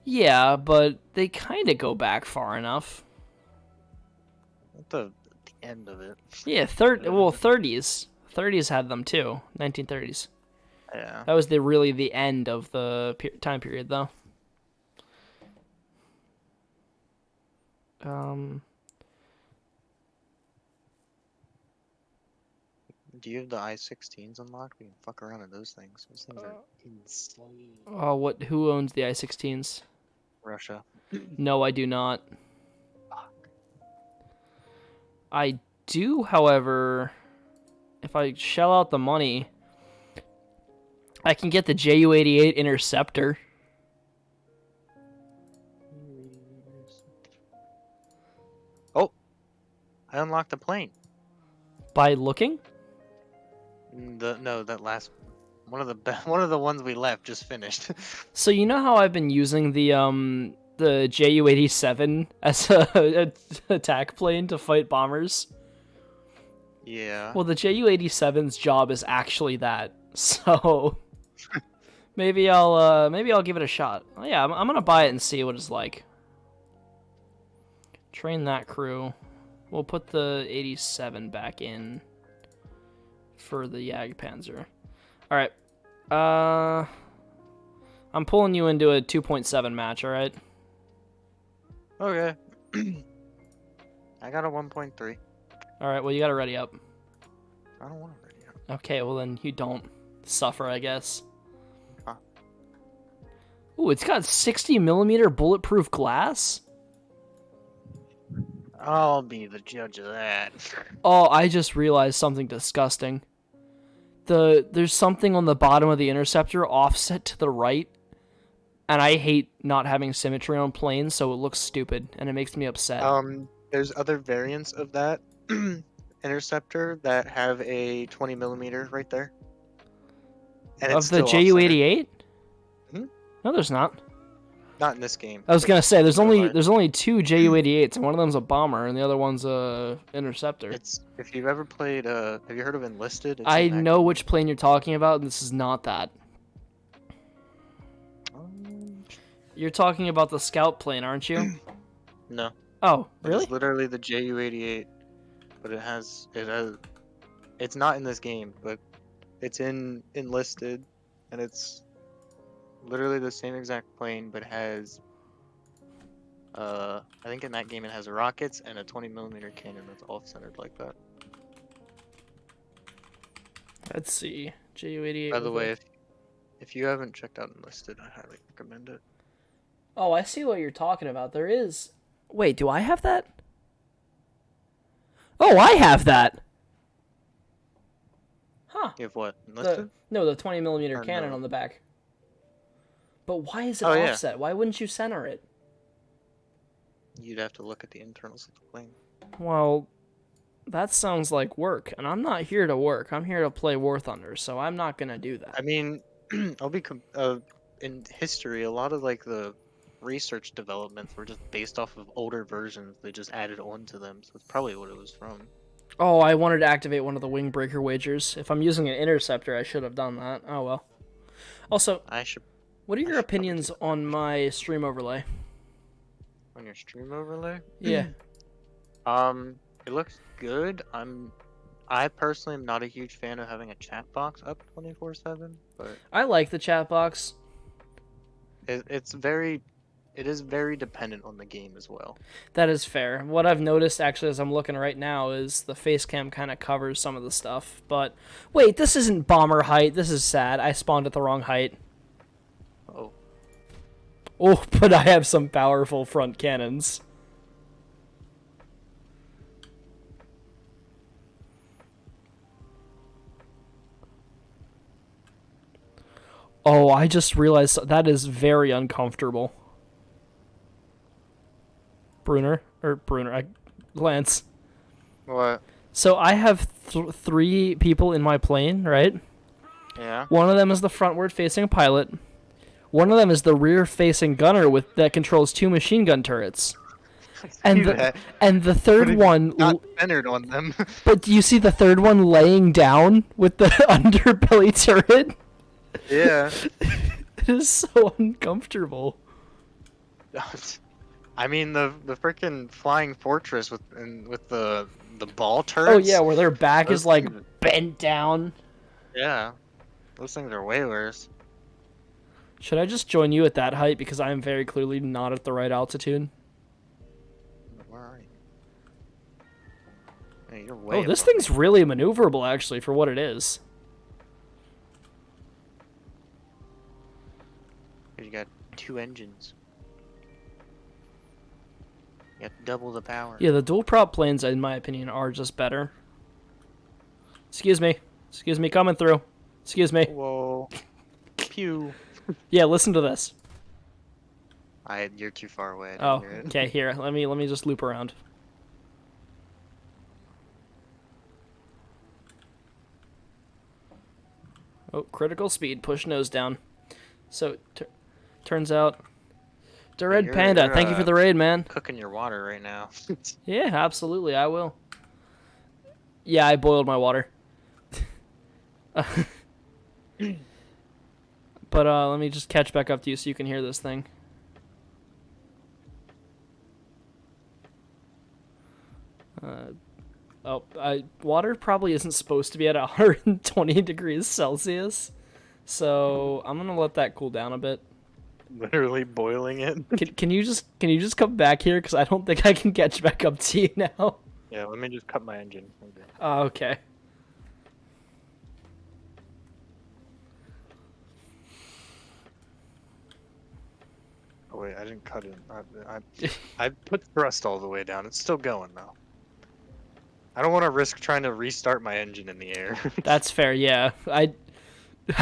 Yeah, but they kind of go back far enough. At the end of it. Yeah, 30s. 30s had them too. 1930s. Yeah. That was really the end of the time period, though. Do you have the I-16s unlocked? We can fuck around in those things. Those things are insane. Oh, who owns the I-16s? Russia. No, I do not. I do, however, if I shell out the money, I can get the Ju-88 Interceptor. Oh, I unlocked the plane. By looking? That last one of the ones we left just finished. So you know how I've been using the Ju-87 as a attack plane to fight bombers? Yeah. Well, the Ju-87's job is actually that. So maybe I'll give it a shot. Oh, yeah, I'm gonna buy it and see what it's like. Train that crew. We'll put the 87 back in. for the Jagdpanzer. All right. I'm pulling you into a 2.7 match. All right. Okay. I got a 1.3. All right. Well, you got to ready up. I don't want to ready up. Okay. Well, then you don't suffer, I guess. Huh. Ooh, it's got 60mm bulletproof glass. I'll be the judge of that. Oh, I just realized something disgusting. There's something on the bottom of the interceptor offset to the right, and I hate not having symmetry on planes, so it looks stupid and it makes me upset. There's other variants of that interceptor that have a 20mm right there. And Of it's the still off-center. Ju-88? Hmm? No, there's not. Not in this game. I was gonna say there's in real only life. two Ju-88s, and one of them's a bomber, and the other one's a interceptor. It's if you've ever played have you heard of Enlisted? It's I in that know game. which plane you're talking about, and this is not that. You're talking about the scout plane, aren't you? No. Oh, really? It's literally the Ju-88, but it's not in this game, but it's in Enlisted, and it's literally the same exact plane, but has I think in that game it has rockets and a 20mm cannon that's off-centered like that. Let's see. Ju-88. By the way, if you haven't checked out Enlisted, I highly recommend it. Oh, I see what you're talking about. There is. Wait, do I have that? Oh, I have that. Huh. You have what? Enlisted? No, the 20mm Or cannon no. on the back. But why is it Oh, yeah. offset? Why wouldn't you center it? You'd have to look at the internals of the plane. Well, that sounds like work, and I'm not here to work. I'm here to play War Thunder, so I'm not gonna do that. I mean, in history, a lot of like the research developments were just based off of older versions. They just added on to them, so it's probably what it was from. Oh, I wanted to activate one of the wing breaker wagers. If I'm using an interceptor, I should have done that. Oh well. Also, what are your opinions on my stream overlay? On your stream overlay? Yeah. It looks good. I personally am not a huge fan of having a chat box up 24/7, but I like the chat box. it is very dependent on the game as well. That is fair. What I've noticed, actually, as I'm looking right now, is the face cam kind of covers some of the stuff. But, wait, this isn't bomber height. This is sad. I spawned at the wrong height. Oh. Oh, but I have some powerful front cannons. Oh, I just realized that is very uncomfortable. Lance. What? So I have three people in my plane, right? Yeah. One of them is the frontward-facing pilot. One of them is the rear-facing gunner that controls two machine gun turrets. And the third one not centered on them. But do you see the third one laying down with the underbelly turret? Yeah. It is so uncomfortable. I mean the freaking flying fortress with the ball turrets. Oh yeah, where their back Those is like things- bent down. Yeah. Those things are way worse. Should I just join you at that height because I am very clearly not at the right altitude? Where are you? Hey, you're way Oh, this above thing's really maneuverable actually for what it is. me. You got 2 engines. You have double the power. Yeah, the dual prop planes, in my opinion, are just better. Excuse me, coming through. Excuse me. Whoa. Pew. Yeah, listen to this. You're too far away. I Oh, didn't hear it. okay. Here, let me just loop around. Oh, critical speed. Push nose down. So, turns out, Red you're- Panda. you're, Thank you for the raid, man. Cooking your water right now. Yeah, absolutely. I will. Yeah, I boiled my water. But let me just catch back up to you so you can hear this thing. Oh, water probably isn't supposed to be at 120 degrees Celsius, so I'm gonna let that cool down a bit. Literally boiling it. Can you just come back here? Because I don't think I can catch back up to you now. Yeah, let me just cut my engine. Okay. Oh, okay. Oh wait, I didn't cut it. I put thrust all the way down. It's still going though. I don't want to risk trying to restart my engine in the air. That's fair. Yeah, I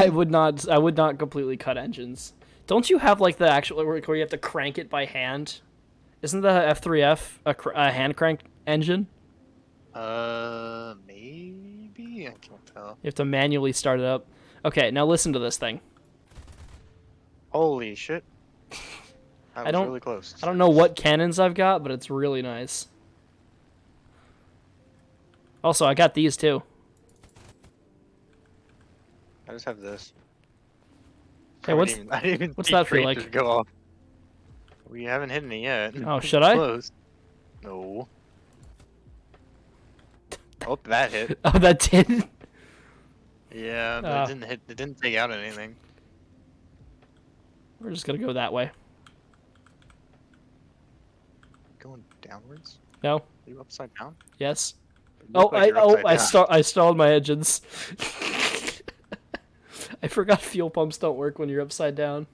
would not. I would not completely cut engines. Don't you have like the actual where you have to crank it by hand? Isn't the F3F a hand crank engine? Maybe? I can't tell. You have to manually start it up. Okay, now listen to this thing. Holy shit. That was don't- really close. I don't know what cannons I've got, but it's really nice. Also, I got these too. I just have this. Hey, I what's didn't even what's see that feel Kratos like? Go off. We haven't hit any yet. Oh, should I? Close. No. Oh, that hit. Oh, that did. Yeah, but Ah. it didn't hit. It didn't take out anything. We're just gonna go that way. Going downwards? No. Are you upside down? Yes. You look like you're upside down. I stalled my engines. I forgot fuel pumps don't work when you're upside down.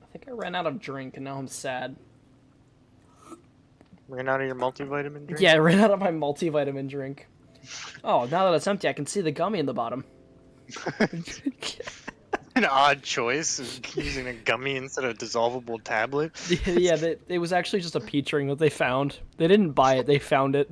I think I ran out of drink and now I'm sad. Ran out of your multivitamin drink? Yeah, I ran out of my multivitamin drink. Oh, now that it's empty, I can see the gummy in the bottom. An odd choice of using a gummy instead of a dissolvable tablet. Yeah, it was actually just a peach ring that they found. They didn't buy it, they found it.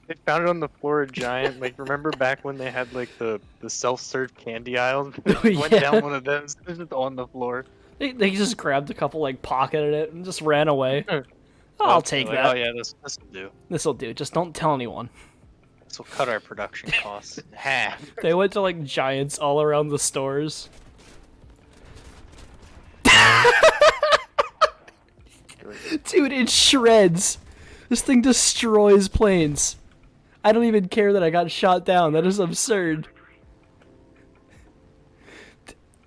They found it on the floor of Giant. Like, remember back when they had like the self-serve candy aisle? They went Yeah. down one of those. It was just on the floor. They just grabbed a couple, like, pocketed it, and just ran away. Sure. I'll Well, take like, that. Oh yeah, this will do. This'll do. Just don't tell anyone. This will cut our production costs in half. They went to, like, Giants all around the stores. Dude, it shreds. This thing destroys planes. I don't even care that I got shot down. That is absurd.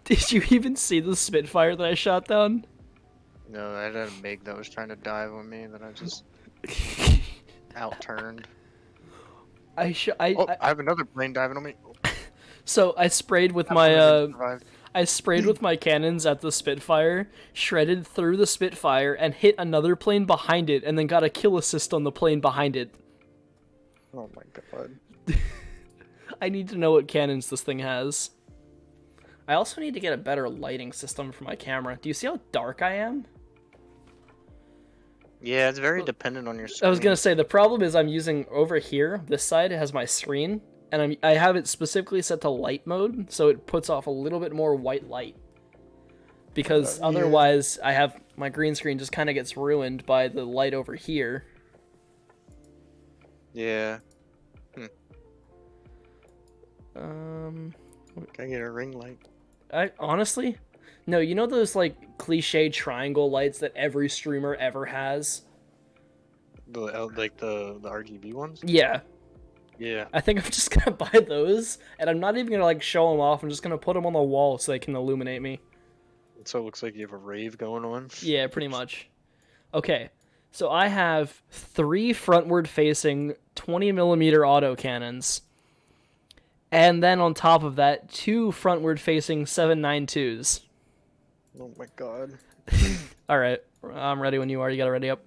Did you even see the Spitfire that I shot down? No, I had a MiG that was trying to dive on me that I just outturned. I have another plane diving on me. so I sprayed with That my one didn't survive. I sprayed with my cannons at the Spitfire, shredded through the Spitfire, and hit another plane behind it, and then got a kill assist on the plane behind it. Oh my god. I need to know what cannons this thing has. I also need to get a better lighting system for my camera. Do you see how dark I am? Yeah, it's very dependent on your screen. I was gonna say, the problem is I'm using over here, this side has my screen, and I have it specifically set to light mode, so it puts off a little bit more white light. Because otherwise, I have my green screen just kind of gets ruined by the light over here. Yeah. Um, Can I get a ring light? I honestly, no. You know those like cliche triangle lights that every streamer ever has? Like the RGB ones? Yeah, Yeah. I think I'm just gonna buy those, and I'm not even gonna like show them off. I'm just gonna put them on the wall so they can illuminate me. So it looks like you have a rave going on. Yeah, pretty much. Okay, so I have 3 frontward-facing 20mm autocannons, and then on top of that, 2 frontward-facing 7.92s. Oh my god. All right, I'm ready when you are. You gotta ready up.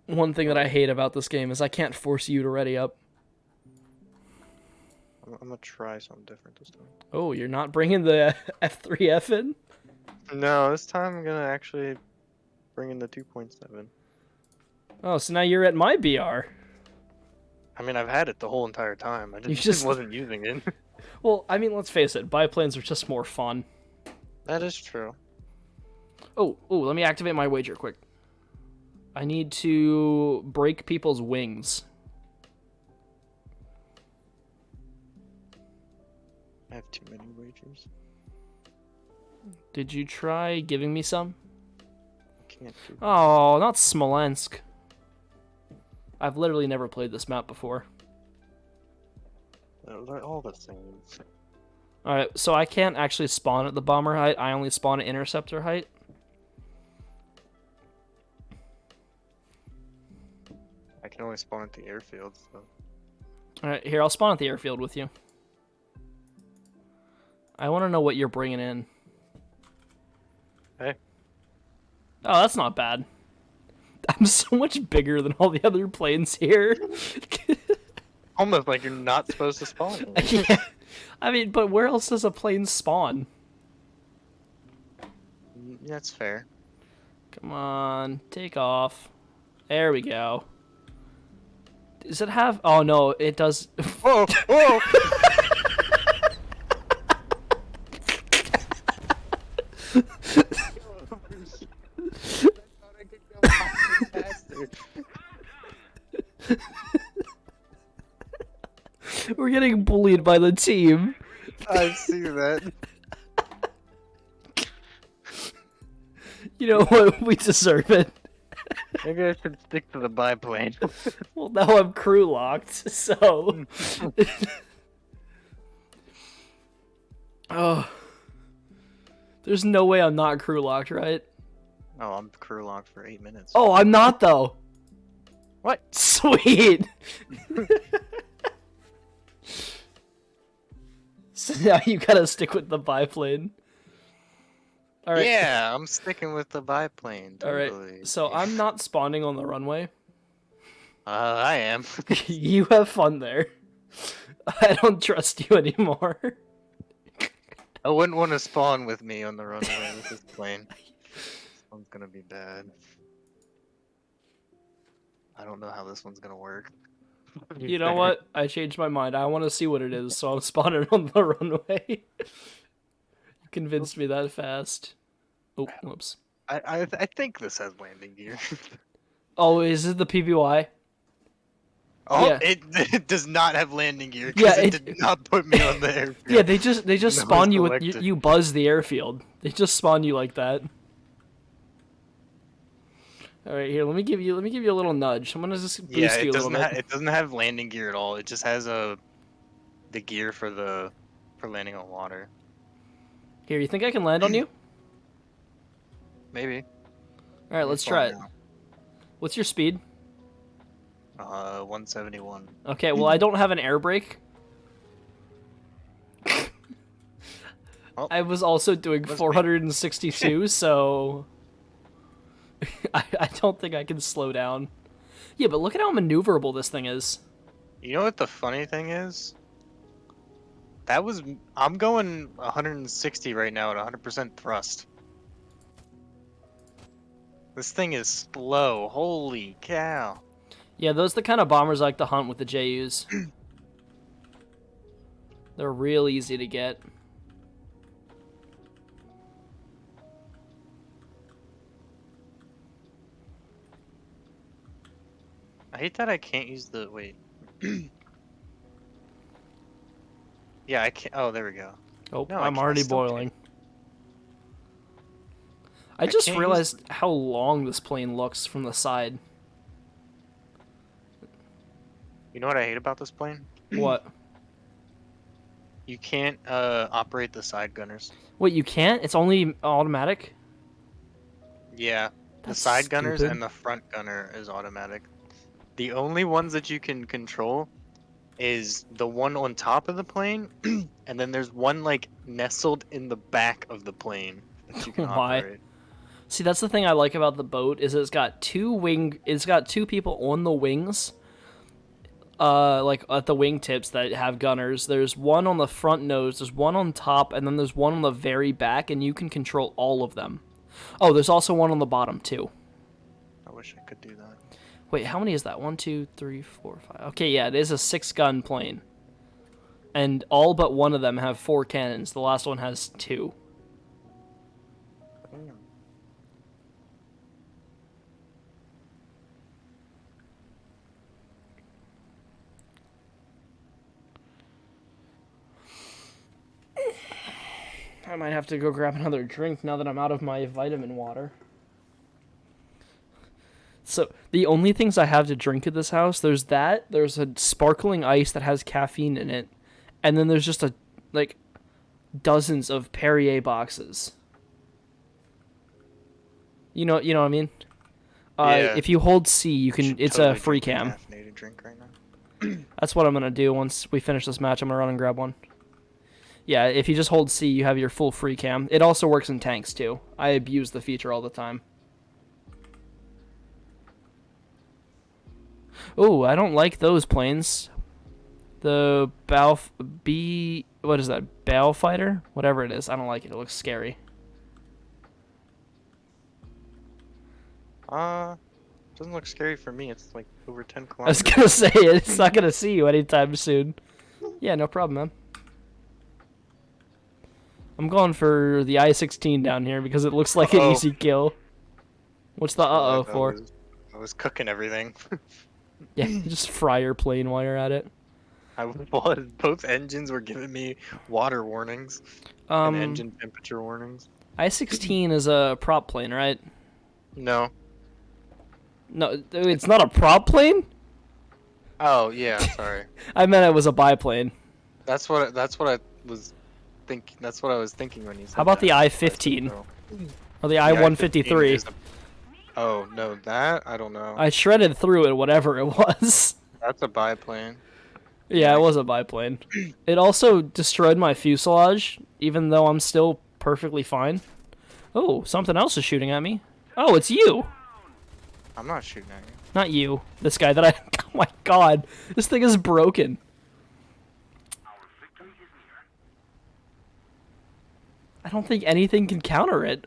One thing that I hate about this game is I can't force you to ready up. I'm gonna try something different this time. Oh, you're not bringing the F3F in? No, this time I'm gonna actually bring in the 2.7. Oh, so now you're at my BR. I mean, I've had it the whole entire time. I just, just- wasn't using it. Well, I mean, let's face it, biplanes are just more fun. That is true. Oh, let me activate my wager quick. I need to break people's wings. have too many wagers. Did you try giving me some? Can't do. Oh, not Smolensk. I've literally never played this map before. They're all the same. Alright, so I can't actually spawn at the bomber height. I only spawn at interceptor height. I can only spawn at the airfield, so. Alright, here, I'll spawn at the airfield with you. I want to know what you're bringing in. Hey. Oh, that's not bad. I'm so much bigger than all the other planes here. Almost like you're not supposed to spawn. Yeah. I mean, but where else does a plane spawn? That's fair. Come on, take off. There we go. Does it have... Oh, no, it does... Whoa! Whoa! We're getting bullied by the team. I see that. You know what? We deserve it. Maybe I should stick to the biplane. Well, now I'm crew locked, so... Oh. There's no way I'm not crew locked, right? Oh, I'm crew locked for 8 minutes. Oh, I'm not, though. What? Sweet! So now you gotta stick with the biplane. Alright. Yeah, I'm sticking with the biplane. Totally. Alright, so I'm not spawning on the runway. I am. You have fun there. I don't trust you anymore. I wouldn't want to spawn with me on the runway with this plane. This one's gonna be bad. I don't know how this one's gonna work. You know what? I changed my mind. I want to see what it is, so I'm spawning on the runway. You convinced me that fast. Oh, whoops. I think this has landing gear. Oh, is it the PBY? Oh, Yeah. it does not have landing gear Yeah, because it did not put me on the airfield. Yeah, they just No, spawn it's you with selected. you buzz the airfield. They just spawn you like that. All right, here. Let me give you a little nudge. I'm gonna just boost Yeah, you a little bit. it doesn't have landing gear at all. It just has the gear for landing on water. Here, you think I can land on you? Maybe. All right, let's try it. What's your speed? 171. Okay, well I don't have an air brake. Oh. I was also doing Must be. 462, so I don't think I can slow down. Yeah, but look at how maneuverable this thing is. You know what the funny thing is? I'm going 160 right now at 100% thrust. This thing is slow. Holy cow. Yeah, those are the kind of bombers I like to hunt with the JUs. They're real easy to get. I hate that I can't use the wait. Yeah, I can't. Oh, there we go. Oh, No, I I'm can't- I already still can't. boiling. I just can't use realized how long this plane looks from the side. You know what I hate about this plane? What? You can't operate the side gunners. Wait, you can't? It's only automatic? Yeah, the That's side gunners stupid. and the front gunner is automatic. The only ones that you can control is the one on top of the plane, and then there's one like nestled in the back of the plane that you can Why? operate. See, that's the thing I like about the boat is it's got two people on the wings. Like at the wingtips that have gunners. There's one on the front nose, there's one on top, and then there's one on the very back, and you can control all of them. Oh, there's also one on the bottom too. I wish I could do that. Wait, how many is that? 1, 2, 3, 4, 5. Okay, yeah, it is a 6-gun plane. And all but one of them have 4 cannons. The last one has 2. Damn. I might have to go grab another drink now that I'm out of my vitamin water. So, the only things I have to drink at this house, there's a sparkling ice that has caffeine in it, and then there's just dozens of Perrier boxes. You know what I mean? Yeah. If you hold C, you can. Should It's totally a free drink a cam. caffeinated drink right now. That's what I'm gonna do once we finish this match. I'm gonna run and grab one. Yeah, if you just hold C, you have your full free cam. It also works in tanks too. I abuse the feature all the time. Oh, I don't like those planes. The what is that? Bow fighter? Whatever it is. I don't like it. It looks scary. Doesn't look scary for me. It's like over 10 I was kilometers. gonna say it's not gonna see you anytime soon. Yeah, no problem, man. I'm going for the I-16 down here because it looks like an Uh-oh. easy kill. What's the uh-oh for? I was cooking everything. Yeah, just fry your plane while you're at it. I was. Both engines were giving me water warnings and engine temperature warnings. I-16 is a prop plane, right? No. No, it's not a prop plane? Oh yeah, sorry. I meant it was a biplane. That's what I was thinking. That's what I was thinking when you said How about the that. I-15? No. Or the The I-153? is Oh no, that I don't know. I shredded through it, whatever it was. That's a biplane. Yeah, it was a biplane. It also destroyed my fuselage, even though I'm still perfectly fine. Oh, something else is shooting at me. Oh, it's you! I'm not shooting at you. Not you. This guy that I... Oh my god. This thing is broken. I don't think anything can counter it.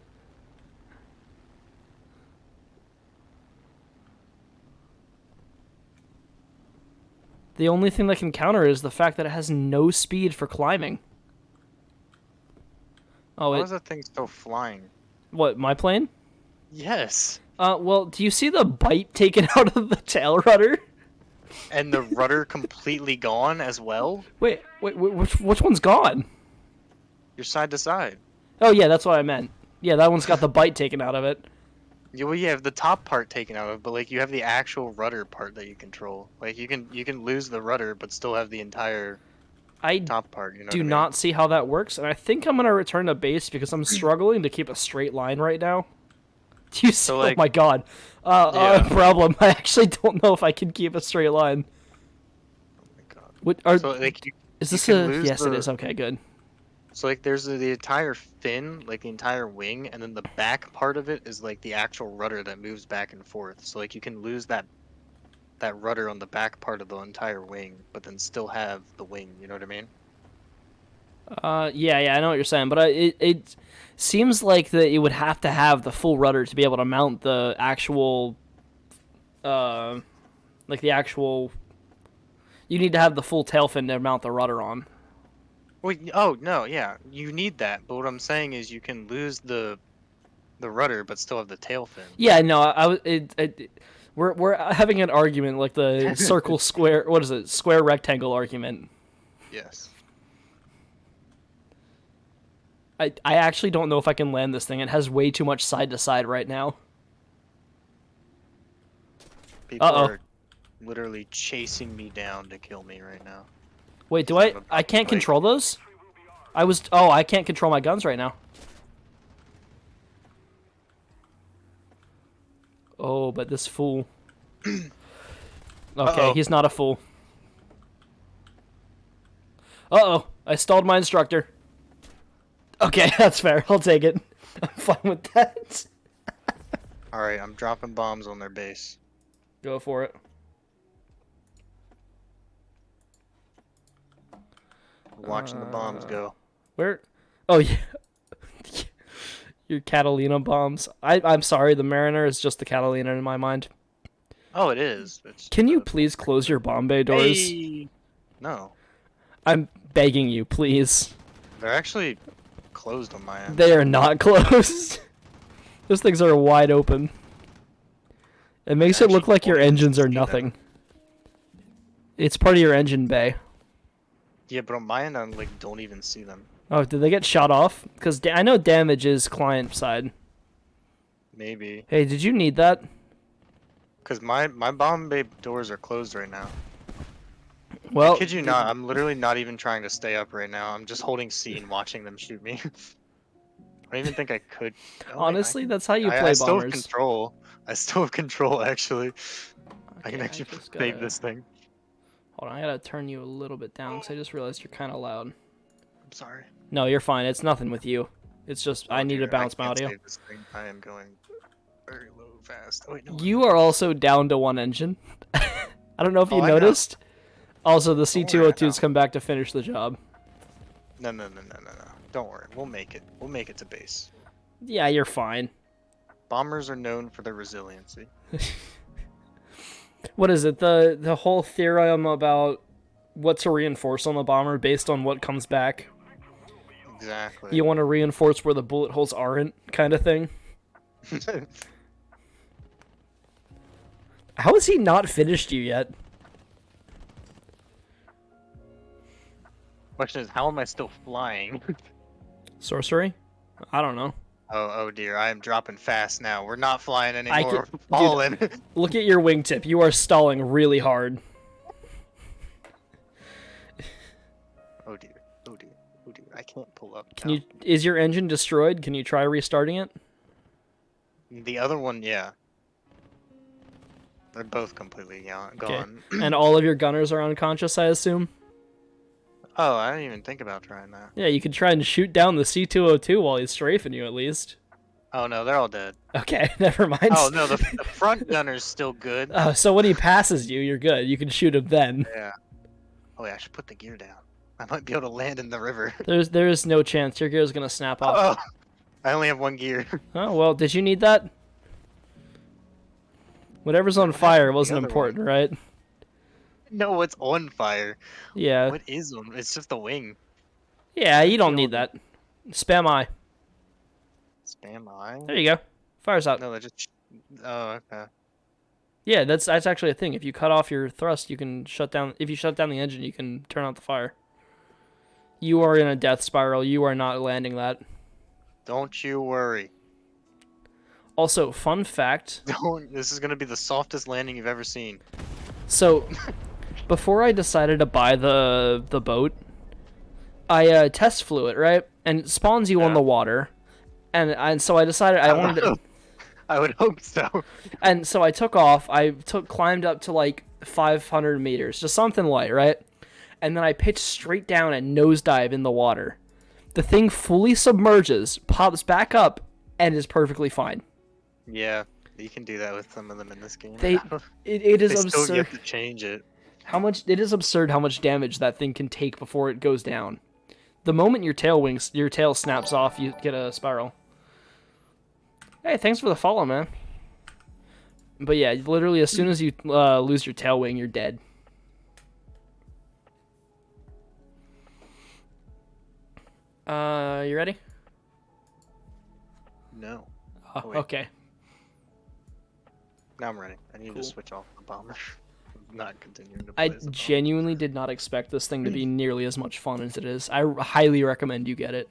The only thing that can counter it is the fact that it has no speed for climbing. Oh, How is that thing still flying? What, my plane? Yes. Well, do you see the bite taken out of the tail rudder? And the rudder completely gone as well? Wait, which one's gone? You're side to side. Oh yeah, that's what I meant. Yeah, that one's got the bite taken out of it. Yeah, well, you have the top part taken out of it, but like you have the actual rudder part that you control. Like you can lose the rudder, but still have the entire I top part. You know do what I mean? not see how that works, and I think I'm gonna return to base because I'm struggling to keep a straight line right now. Do you see? So, like- oh my god. Yeah. Problem. I actually don't know if I can keep a straight line. Oh my god. What are? So like Is you this can a? lose Yes, it the- is. Okay, good. So like there's the entire fin, like the entire wing, and then the back part of it is like the actual rudder that moves back and forth. So like you can lose that rudder on the back part of the entire wing, but then still have the wing. You know what I mean? Yeah, I know what you're saying, but it seems like that you would have to have the full rudder to be able to mount the actual, like the actual. You need to have the full tail fin to mount the rudder on. Well, oh no, yeah, you need that. But what I'm saying is you can lose the rudder, but still have the tail fin. Yeah, no, we're having an argument like the circle square. What is it? Square rectangle argument. Yes. I actually don't know if I can land this thing. It has way too much side to side right now. People Uh-oh. are literally chasing me down to kill me right now. Wait, do I'm I about can't to, like- control those? I can't control my guns right now. Oh, but this fool. Okay, Uh-oh. he's not a fool. Uh-oh, I stalled my instructor. Okay, that's fair. I'll take it. I'm fine with that. All right, I'm dropping bombs on their base. Go for it. Watching the bombs go. Where? Oh, yeah. Your Catalina bombs. I'm sorry, the Mariner is just the Catalina in my mind. Oh, it is. It's Can you please close your bomb bay doors? Hey! No, I'm begging you, please. they're actually closed on my end. They are not closed. Those things are wide open. It makes it look Actually, like your won't even engines are see that. nothing. It's part of your engine bay. Yeah, but on my end, I like don't even see them. Oh, did they get shot off? Because I know damage is client side. Maybe. Hey, did you need that? Because my bomb bay doors are closed right now. Well, I kid you not, I'm literally not even trying to stay up right now. I'm just holding C and watching them shoot me. I don't even think I could. Oh, wait, honestly, that's how you I play still have bombers. control. I still have control, actually. I Okay, can actually just save gotta... this thing. Hold on, I gotta turn you a little bit down because I just realized you're kind of loud. I'm sorry. No, you're fine. It's nothing with you. It's just I Oh need to dear, I bounce my can't audio. save this thing. I am going very low fast. Oh wait, no. You are also down to one engine. I don't know if Oh, you I know. noticed. Also, the Don't worry, I C202's come back to finish the job. No. Don't worry. We'll make it. We'll make it to base. Yeah, you're fine. Bombers are known for their resiliency. What is it? The whole theorem about what to reinforce on the bomber based on what comes back. Exactly. You want to reinforce where the bullet holes aren't, kind of thing. How has he not finished you yet? Question is, how am I still flying? Sorcery? I don't know. Oh dear, I am dropping fast now. We're not flying I anymore. can- We're falling. Look at your wingtip. You are stalling really hard. Oh dear. I can't pull up. Can you? Is your engine destroyed? Can you try restarting it? The other one, yeah. They're both completely gone. And all of your gunners are unconscious, I assume? Oh, I didn't even think about trying that. Yeah, you could try and shoot down the C202 while he's strafing you, at least. Oh no, they're all dead. Okay, never mind. Oh no, the front gunner's still good. Oh, so when he passes you, you're good. You can shoot him then. Yeah. Oh wait, I should put the gear down. I might be able to land in the river. There's no chance your gear's gonna snap off. Oh, I only have one gear. Oh, well, did you need that? Whatever's on What fire happened to the wasn't other important, right? No, what's on fire? Yeah. What is on? It's just a wing. Yeah, you don't need that. Spam I. Spam I? There you go. Fire's out. No, that just. Oh, okay. Yeah, that's actually a thing. If you cut off your thrust, you can shut down. If you shut down the engine, you can turn out the fire. You are in a death spiral. You are not landing that. Don't you worry. Also, fun fact. Don't. This is gonna be the softest landing you've ever seen. So, before I decided to buy the boat, I test flew it, right? And it spawns you on Yeah. the water, and so I decided I wanted to. I would hope so. And so I took off. Climbed up to like 500 meters, just something light, right? And then I pitched straight down and nosedive in the water. The thing fully submerges, pops back up, and is perfectly fine. Yeah, you can do that with some of them in this game. It is They still absurd. get to change it. It is absurd how much damage that thing can take before it goes down. The moment your tail snaps off, you get a spiral. Hey, thanks for the follow, man. But yeah, literally as soon as you lose your tail wing, you're dead. You ready? No. Oh, wait. okay. Now I'm ready. I need Cool. to switch off the bomber. I'm not continuing to I play as a bomber. genuinely did not expect this thing to be nearly as much fun as it is. I highly recommend you get it.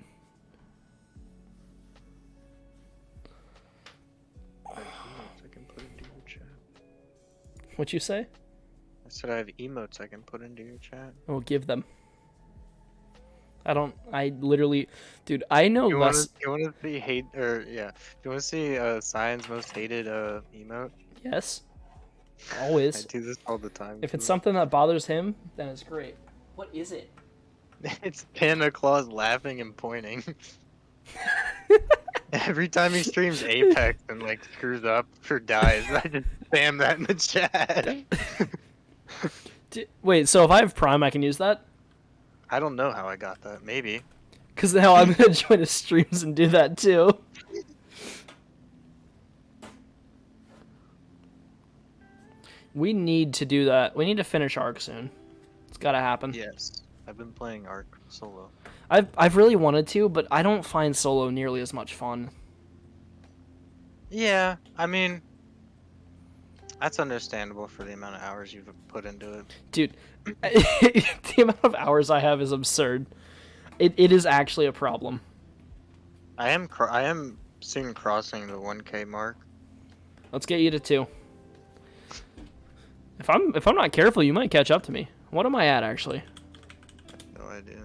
I have emotes I can put into your chat. What you say? I said I have emotes I can put into your chat. Oh, give them. I literally, dude, I know You want less. to see hate or yeah? You want to see Cyan's most hated emote? Yes, I always. do this all the time. If it's too. something that bothers him, then it's great. What is it? It's Santa Claus laughing and pointing. Every time he streams Apex and like screws up or dies, I just spam that in the chat. Wait, so if I have Prime, I can use that? I don't know how I got that. Maybe. Because now I'm gonna join his streams and do that too. We need to do that. We need to finish Ark soon. It's gotta happen. Yes. I've been playing Ark solo. I've really wanted to, but I don't find solo nearly as much fun. Yeah, I mean, that's understandable for the amount of hours you've put into it. Dude, the amount of hours I have is absurd. It is actually a problem. I am soon crossing the 1K mark. Let's get you to 2. If I'm not careful, you might catch up to me. What am I at actually? No idea.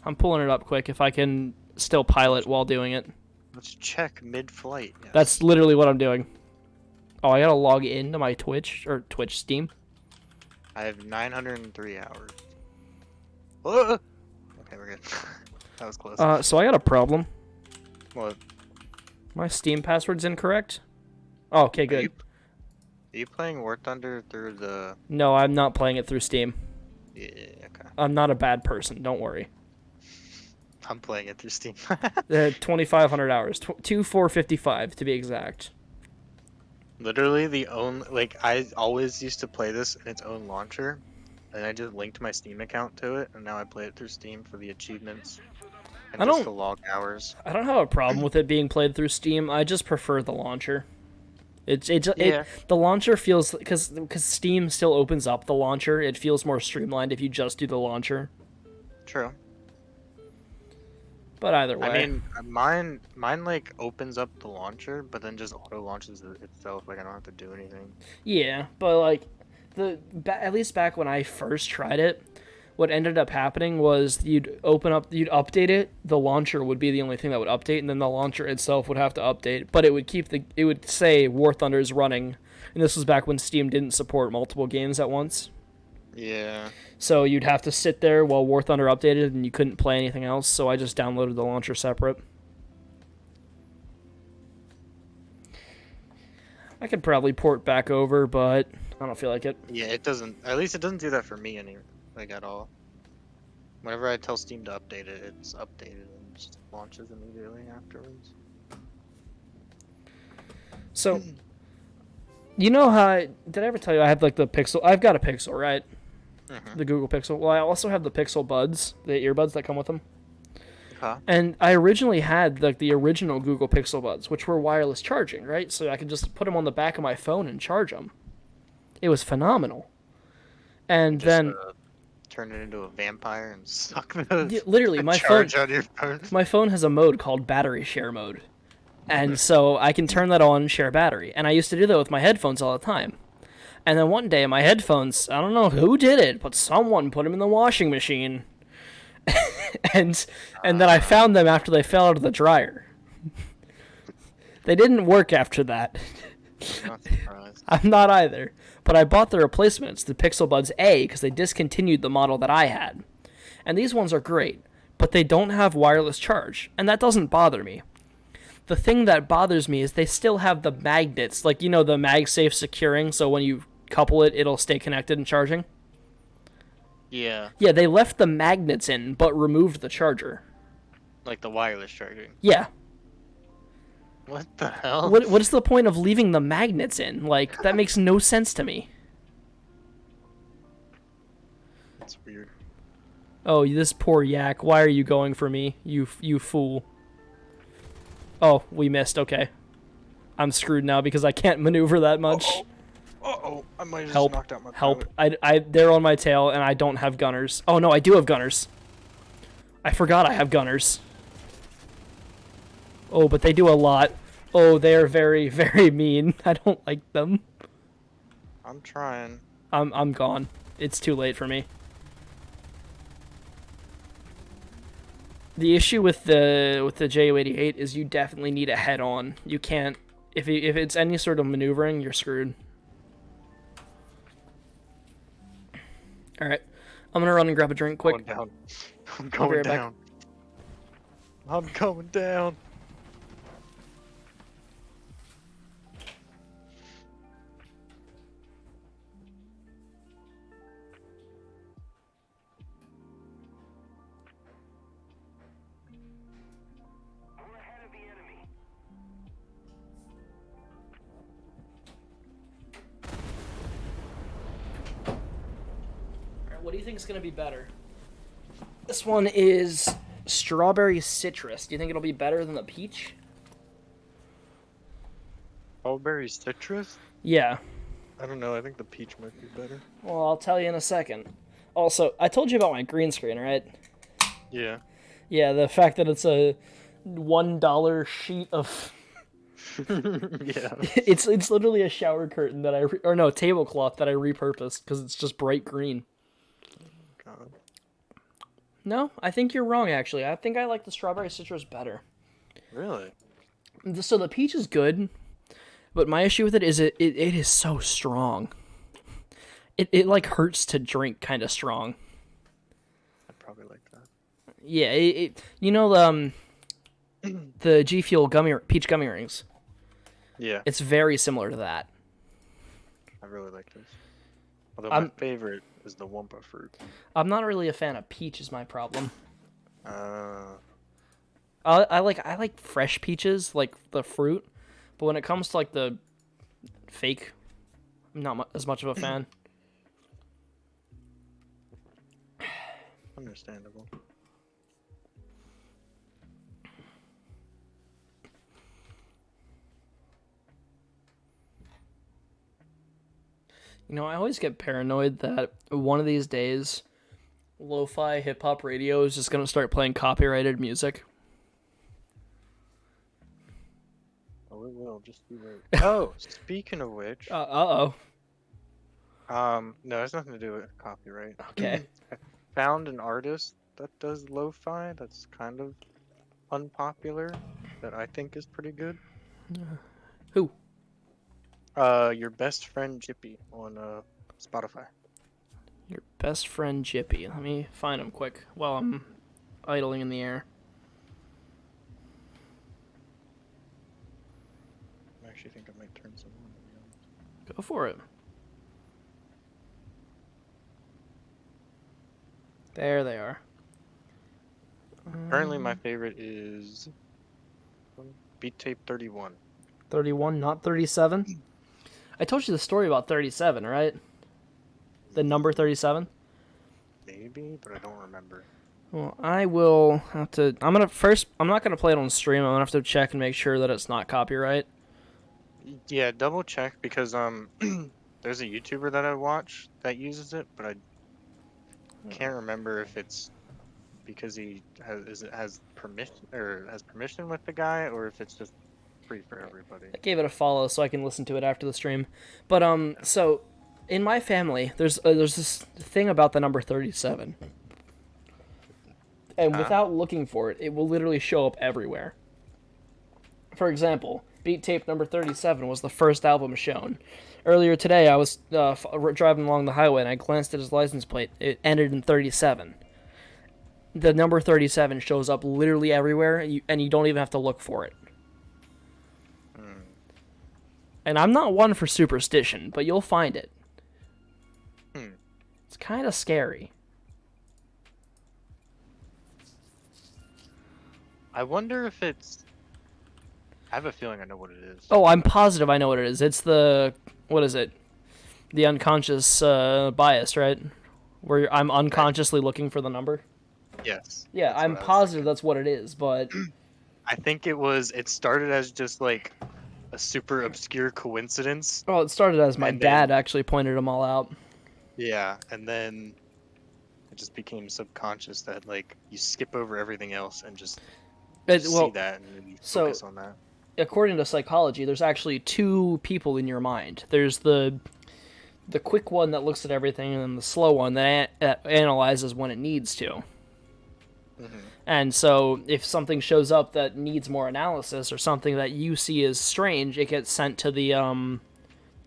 I'm pulling it up quick if I can still pilot while doing it. Let's check mid-flight. Yes. That's literally what I'm doing. Oh, I gotta log into my Twitch Steam. I have 903 hours. Okay, we're good. That was close. So I got a problem. What? My Steam password's incorrect. Oh, okay, Are good. you playing War Thunder through the? No, I'm not playing it through Steam. Yeah, okay. I'm not a bad person. Don't worry. I'm playing it through Steam. 2,500 hours. 2,455 to be exact. Literally the only I always used to play this in its own launcher, and I just linked my Steam account to it, and now I play it through Steam for the achievements and just the log hours. I don't have a problem with it being played through Steam. I just prefer the launcher. The launcher feels because Steam still opens up the launcher. It feels more streamlined if you just do the launcher. True. But either way, I mean, mine like opens up the launcher, but then just auto launches itself. Like I don't have to do anything. yeah, but like at least back when I first tried it, what ended up happening was you'd update it, the launcher would be the only thing that would update, and then the launcher itself would have to update, but it would say War Thunder is running, and this was back when Steam didn't support multiple games at once. Yeah. So you'd have to sit there while War Thunder updated, and you couldn't play anything else, so I just downloaded the launcher separate. I could probably port back over, but I don't feel like it. Yeah, it doesn't. At least it doesn't do that for me at all. Whenever I tell Steam to update it, it's updated and just launches immediately afterwards. So, you know how did I ever tell you I have like the Pixel? I've got a Pixel, right? Mm-hmm. The Google Pixel. Well, I also have the Pixel Buds, the earbuds that come with them. Huh? And I originally had like the original Google Pixel Buds, which were wireless charging, right? So I could just put them on the back of my phone and charge them. It was phenomenal. And then turn it into a vampire and suck the literally my charge out of your phone. My phone has a mode called battery share mode. And so I can turn that on and share battery. And I used to do that with my headphones all the time. And then one day my headphones, I don't know who did it, but someone put them in the washing machine. and then I found them after they fell out of the dryer. They didn't work after that. I'm not surprised. I'm not either. But I bought the replacements, the Pixel Buds A, because they discontinued the model that I had. And these ones are great, but they don't have wireless charge. And that doesn't bother me. The thing that bothers me is they still have the magnets, like, you know, the MagSafe securing, so when you couple it, it'll stay connected and charging. Yeah. Yeah, they left the magnets in, but removed the charger. Like the wireless charging. Yeah. What the hell? What is the point of leaving the magnets in? Like, that makes no sense to me. That's weird. Oh, this poor yak. Why are you going for me, you fool? Oh, we missed. Okay. I'm screwed now because I can't maneuver that much. Uh-oh. I might have Help. just knocked out my Help. pilot. They're on my tail, and I don't have gunners. Oh, no, I do have gunners. I forgot I have gunners. Oh, but they do a lot. Oh, they are very, very mean. I don't like them. I'm trying. I'm gone. It's too late for me. The issue with the Ju-88 is you definitely need a head-on. You can't if it's any sort of maneuvering, you're screwed. All right, I'm gonna run and grab a drink quick. Going down. I'm I'll be going right back. down. I'm going down. We're ahead of the enemy. All right, what do you think is gonna be better? This one is strawberry citrus. Do you think it'll be better than the peach? Strawberry citrus? Yeah. I don't know. I think the peach might be better. Well, I'll tell you in a second. Also, I told you about my green screen, right? Yeah. Yeah, the fact that it's a $1 sheet of Yeah. it's literally a shower curtain that or no, tablecloth that I repurposed because it's just bright green. God. No, I think you're wrong. Actually, I think I like the strawberry citrus better. Really? So the peach is good, but my issue with it is it is so strong. It like hurts to drink, kind of strong. I'd probably like that. Yeah, you know the G Fuel peach gummy rings. Yeah, It's very similar to that. I really like this. Although my I'm favorite is the Wumpa fruit. I'm not really a fan of peach. Is my problem. Uh, I like fresh peaches, like the fruit, but when it comes to like the fake, I'm not as much of a fan. understandable. You know, I always get paranoid that one of these days, lo-fi hip hop radio is just gonna start playing copyrighted music. Oh, it will. Just you wait. Oh, speaking of which, Oh. no, it has nothing to do with copyright. Okay. I found an artist that does lo-fi that's kind of unpopular that I think is pretty good. Who? Your best friend Jippy on Spotify. Your best friend Jippy. Let me find him quick while I'm idling in the air. I actually think I might turn some on, to be honest. Go for it. There they are. Currently, my favorite is Beat Tape 31. 31, not 37. I told you the story about 37, right? The number 37. Maybe, but I don't remember. Well, I will have to. I'm not gonna play it on stream. I'm gonna have to check and make sure that it's not copyright. Yeah, double check because there's a YouTuber that I watch that uses it, but I can't remember if it's because he has permission with the guy or if it's just free for everybody. I gave it a follow so I can listen to it after the stream. But so in my family, there's this thing about the number 37, and without looking for it, it will literally show up everywhere. For example, Beat Tape number 37 was the first album shown. Earlier today, I was driving along the highway and I glanced at his license plate. It ended in 37. The number 37 shows up literally everywhere, and you don't even have to look for it. And I'm not one for superstition, but you'll find it. It's kind of scary. I wonder if it's. I have a feeling I know what it is. Oh, I'm positive I know what it is. It's the, what is it? The unconscious bias, right? Where I'm unconsciously looking for the number. Yes. Yeah, that's I'm what I was positive thinking. that's what it is, but I think it started as just like a super obscure coincidence. well, it started as my And dad then- actually pointed them all out. Yeah, and then it just became subconscious that like you skip over everything else and just see that and really focus on that. According to psychology, there's actually two people in your mind. There's the quick one that looks at everything, and then the slow one that analyzes when it needs to. And so, if something shows up that needs more analysis, or something that you see as strange, it gets sent to the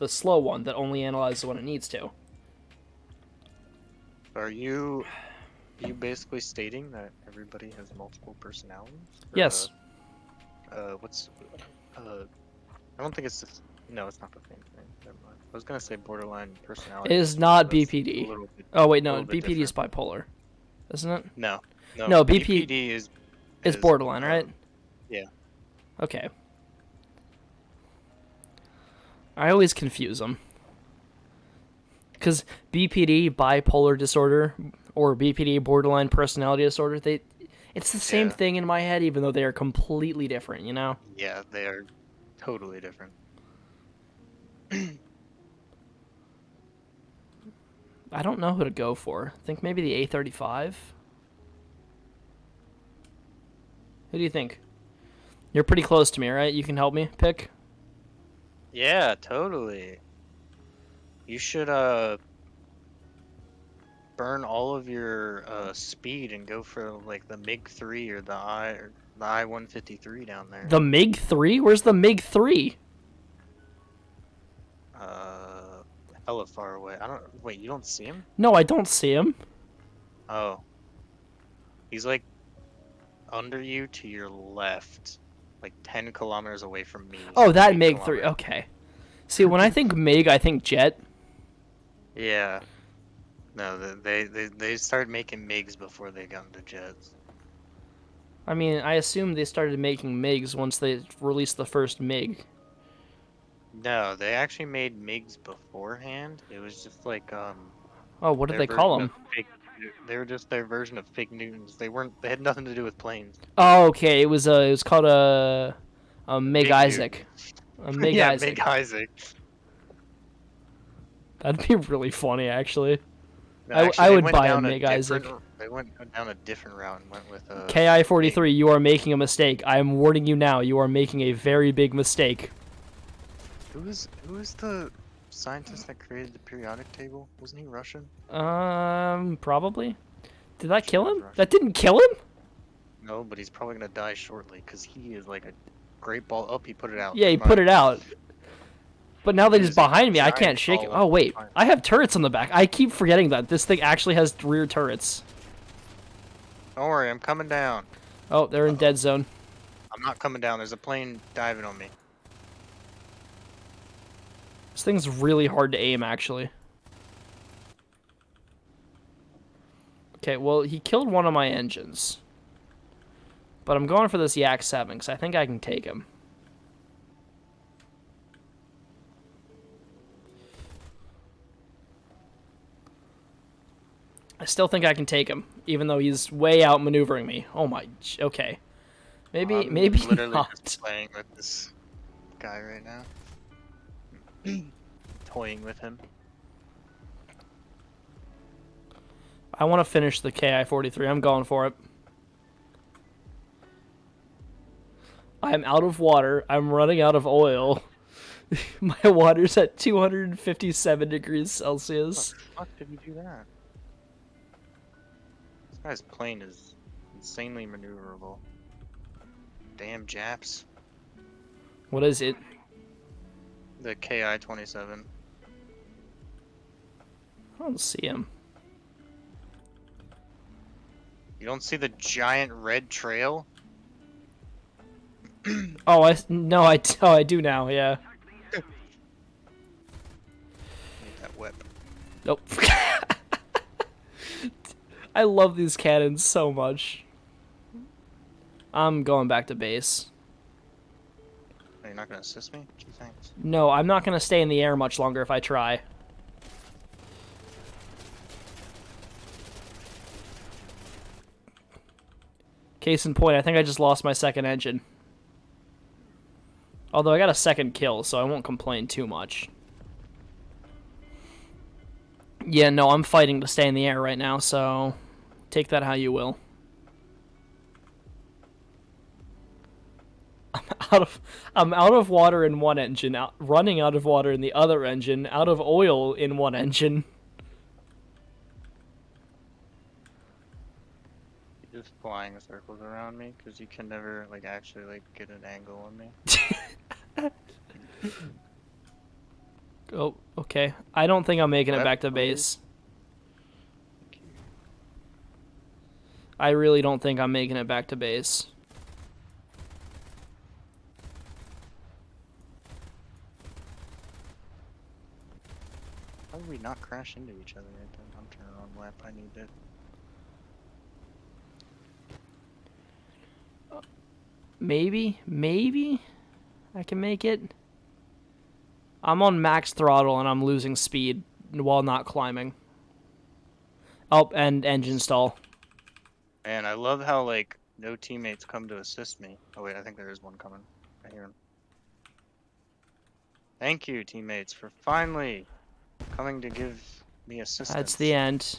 slow one that only analyzes when it needs to. Are you basically stating that everybody has multiple personalities? Yes. I don't think it's just. No, it's not the same thing. Never mind. I was gonna say borderline personality. It is not That's BPD. a little bit- Oh wait, no, little bit BPD is different. bipolar, isn't it? No, No, BPD is It's borderline, right? yeah. Okay. I always confuse them. Because BPD, bipolar disorder, or BPD, borderline personality disorder, it's the same Yeah. thing in my head, even though they are completely different, you know? Yeah, they are totally different. I don't know who to go for. I think maybe the A35. Who do you think? You're pretty close to me, right? You can help me pick. Yeah, totally. You should burn all of your speed and go for like the MiG-3 or the I-153 down there. The MiG 3? Where's the MiG 3? Uh, hella far away. I don't. Wait, you don't see him? No, I don't see him. Oh, he's like under you to your left, like 10 kilometers away from me. Oh, So that 8 MiG 3. kilometers. Okay. See, when I think MiG, I think jet. Yeah. No, they started making MiGs before they got into jets. I mean, I assume they started making MiGs once they released the first MiG. No, they actually made MiGs beforehand. It was just like Oh, what did their they call version them? of they were just their version of fake Newtons. They had nothing to do with planes. Oh, okay. It was called a MiG Big Isaac. A MiG Yeah, Isaac. MiG Isaac. That'd be really funny, actually. No, I actually, they would went buy a down MiG Isaac. They went down a different route and went with KI-43, you are making a mistake. I am warning you now. You are making a very big mistake. Who was the scientist that created the periodic table? Wasn't he Russian? Probably. Did that kill him? Russian. That didn't kill him? No, but he's probably gonna die shortly because he is like a great ball. Oh, he put it out. Yeah, he Never put mind. it out. But now that He he's was a behind me, I giant can't shake it. ball Oh, of wait. fire. I have turrets on the back. I keep forgetting that. This thing actually has rear turrets. Don't worry, I'm coming down. Oh, they're in dead zone. I'm not coming down. There's a plane diving on me. This thing's really hard to aim, actually. Okay, well, he killed one of my engines. But I'm going for this Yak 7, because I think I can take him. I still think I can take him, even though he's way outmaneuvering me. Oh my, okay. Maybe I'm literally not. just playing with this guy right now. Toying with him. I want to finish the KI-43. I'm going for it. I'm out of water. I'm running out of oil. My water's at 257 degrees Celsius. How the fuck did he do that? This guy's plane is insanely maneuverable. Damn Japs. What is it? The KI-27. I don't see him. You don't see the giant red trail? Oh, I do now. Yeah. Need that weapon. Nope. I love these cannons so much. I'm going back to base. Oh, you're not gonna assist me? Gee, thanks. No, I'm not gonna stay in the air much longer if I try. Case in point, I think I just lost my second engine. Although I got a second kill, so I won't complain too much. Yeah, no, I'm fighting to stay in the air right now, so take that how you will. I'm out of water in one engine, running out of water in the other engine, out of oil in one engine. You're just flying circles around me because you can never like actually like get an angle on me. Oh, okay. I don't think I'm making it back to Left, base. I really don't think I'm making it back to base. How did we not crash into each other right then? I'm turning on lap. I need it. Maybe I can make it. I'm on max throttle and I'm losing speed while not climbing. Oh, and engine stall. Man, I love how like no teammates come to assist me. Oh wait, I think there is one coming. I hear him. Thank you, teammates, for finally coming to give me assistance. That's the end.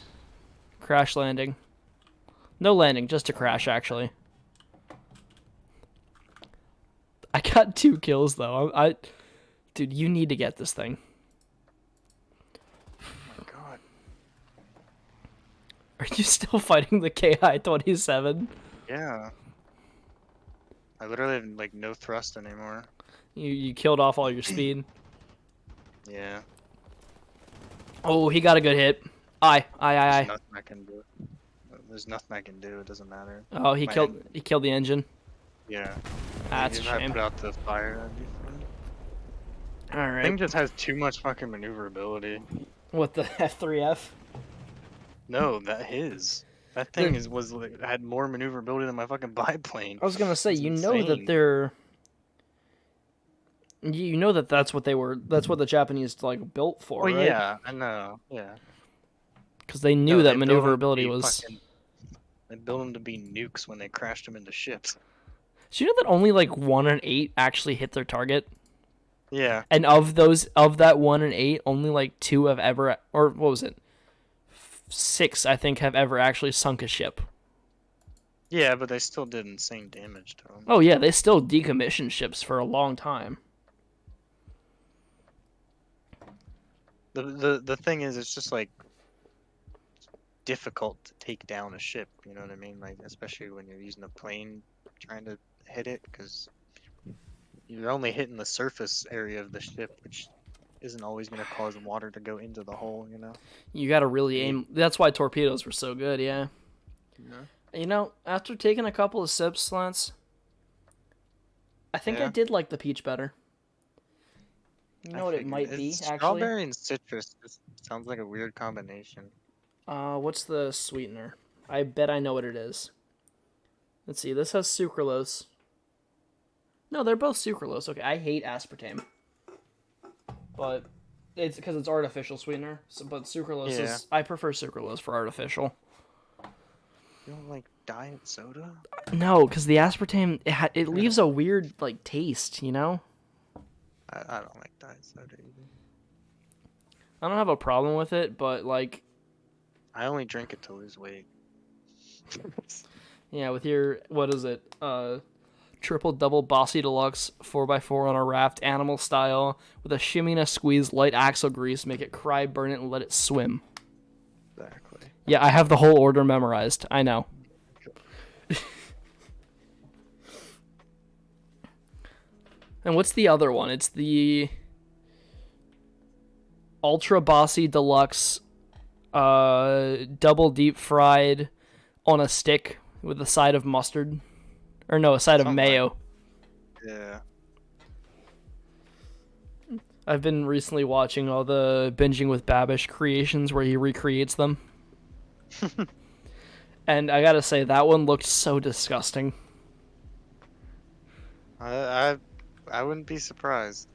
Crash landing. No landing, just a crash, actually. got 2 kills though. Dude, you need to get this thing. Oh my god. Are you still fighting the KI-27? Yeah. I literally have like no thrust anymore. You killed off all your speed. Yeah. Oh, he got a good hit. Aye. There's nothing I can do. There's nothing I can do. It doesn't matter. Oh, he My killed en- he killed the engine. Yeah. That's a If I shame. put out the fire, that'd be fun. All right. Thing just has too much fucking maneuverability. What, the F3F? No, that thing was like, had more maneuverability than my fucking biplane. I was gonna say, It's you know that insane. they're. You know that that's what they were. That's what the Japanese like built for, Well, right? yeah, I know. Yeah. Because they knew No, that they built 'em to maneuverability be was. fucking. They built them to be nukes when they crashed them into ships. So you know that only like 1 in 8 actually hit their target, Yeah. and of that 1 in 8, only like 2 have ever, or what was it? 6, I think, have ever actually sunk a ship. Yeah, but they still did insane damage to them. Oh yeah, they still decommissioned ships for a long time. The thing is, it's just like difficult to take down a ship. You know what I mean? Like especially when you're using a plane trying to hit it, because you're only hitting the surface area of the ship, which isn't always going to cause water to go into the hole. You know? You gotta really Yeah. aim. That's why torpedoes were so good. Yeah. Yeah. You know, after taking a couple of sips, Lance, I think I Yeah. did like the peach better. You know I what it figured. might be, It's actually? strawberry and citrus. It sounds like a weird combination. What's the sweetener? I bet I know what it is. Let's see, this has sucralose. No, they're both sucralose. Okay, I hate aspartame. But it's because it's artificial sweetener. So, but sucralose Yeah. is... I prefer sucralose for artificial. You don't like diet soda? No, because the aspartame, it leaves a weird, like, taste, you know? I don't like diet soda either. I don't have a problem with it, but, like... I only drink it to lose weight. Yeah, with your, what is it? Triple double Bossy Deluxe 4x4 on a raft, animal style, with a shimmy and a squeeze, light axle grease, make it cry, burn it, and let it swim. Exactly. Yeah, I have the whole order memorized. I know. And what's the other one? It's the Ultra Bossy Deluxe double deep fried on a stick with a side of mustard. Or no, a side of Something mayo. Yeah. I've been recently watching all the Binging with Babish creations where he recreates them. And I gotta say, that one looked so disgusting. I wouldn't be surprised.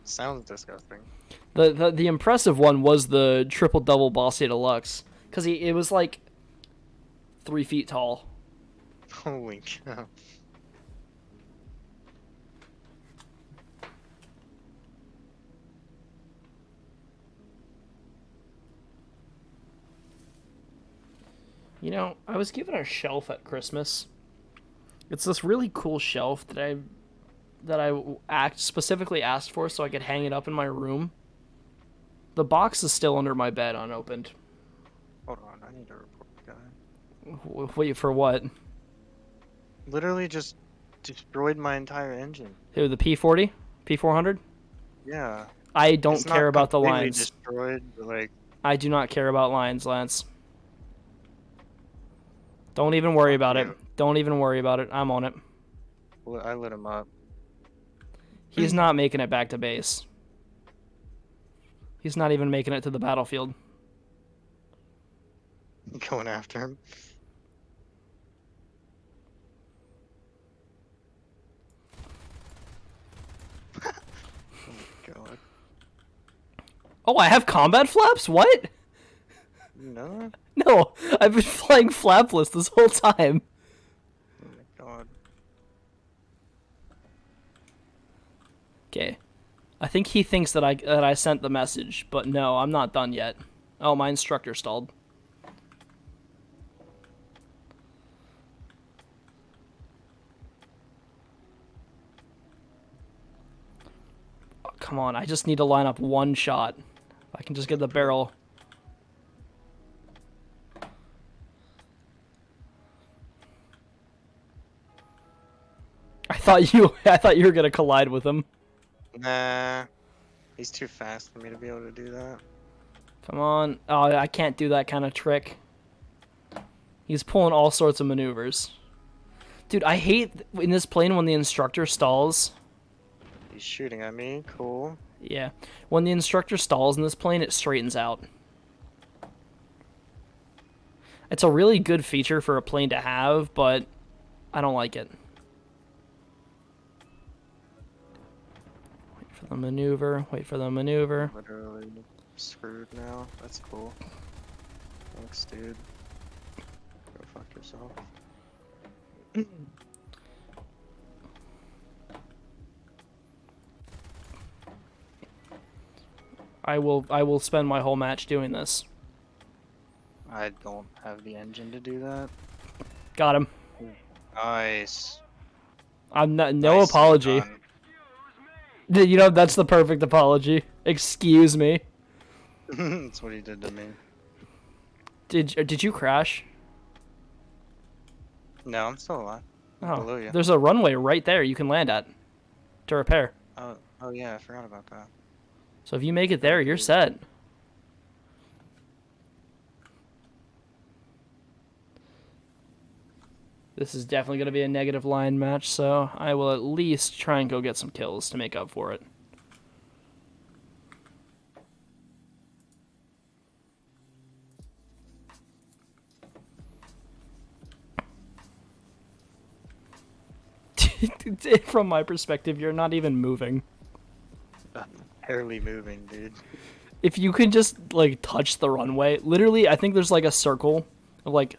Sounds disgusting. The impressive one was the triple double Bossy Deluxe. Because it was like 3 feet tall. Holy cow. You know, I was given a shelf at Christmas. It's this really cool shelf that I specifically asked for so I could hang it up in my room. The box is still under my bed unopened. Hold on, I need to report the guy. Wait, for what? Literally just destroyed my entire engine. Who, the P40? P400? Yeah. I don't It's care not about the completely lines. destroyed, but like I do not care about lines, Lance. Don't even worry about it. you. Don't even worry about it. I'm on it. I lit him up. He's not making it back to base. He's not even making it to the battlefield. Going after him. Oh my god. Oh, I have combat flaps? What? No? No, I've been flying flapless this whole time. Oh my god. Okay. I think he thinks that I sent the message, but no, I'm not done yet. Oh, my instructor stalled. Come on, I just need to line up one shot. If I can just get the barrel. I thought you were gonna collide with him. Nah, he's too fast for me to be able to do that. Come on. Oh, I can't do that kind of trick. He's pulling all sorts of maneuvers. Dude, I hate in this plane when the instructor stalls. He's shooting at me. Cool. Yeah. When the instructor stalls in this plane, it straightens out. It's a really good feature for a plane to have, but I don't like it. Wait for the maneuver. Wait for the maneuver. Literally screwed now. That's cool. Thanks, dude. Go fuck yourself. I will spend my whole match doing this. I don't have the engine to do that. Got him. Nice. I'm not, no Nicely apology. done. You know, that's the perfect apology. Excuse me. That's what he did to me. Did you crash? No, I'm still alive. Oh, Below you. there's a runway right there you can land at to repair. Oh yeah, I forgot about that. So if you make it there, you're set. This is definitely going to be a negative line match, so I will at least try and go get some kills to make up for it. From my perspective, you're not even moving. Barely moving, dude. If you can just, like, touch the runway, literally, I think there's, like, a circle of, like,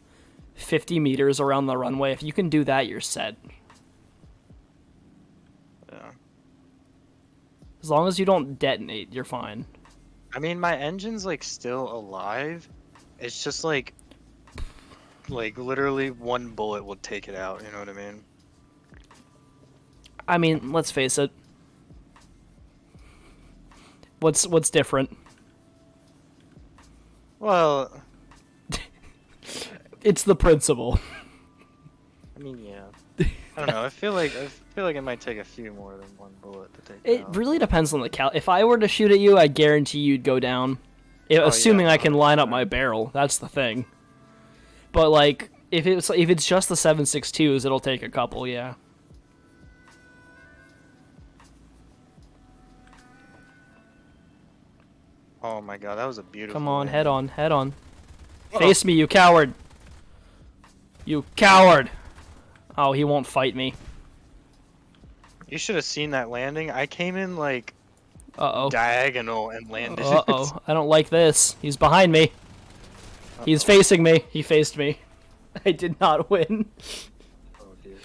50 meters around the runway. If you can do that, you're set. Yeah. As long as you don't detonate, you're fine. I mean, my engine's like still alive. It's just like literally one bullet will take it out. You know what I mean? I mean, let's face it. What's different? Well, It's the principle. I mean, yeah. I don't know. I feel like it might take a few more than one bullet to take It out. really depends on the cal. If I were to shoot at you, I guarantee you'd go down. Assuming yeah, I can line up 100%. my barrel. That's the thing. But like, if it's just the 7.62s, it'll take a couple. Yeah. Oh my god, that was a beautiful. Come on, landing. head on, head on. Oh. Face me, you coward. You coward. Oh, he won't fight me. You should have seen that landing. I came in like Uh-oh. diagonal and landed. Uh-oh. I don't like this. He's behind me. He's facing me. He faced me. I did not win. Oh dear.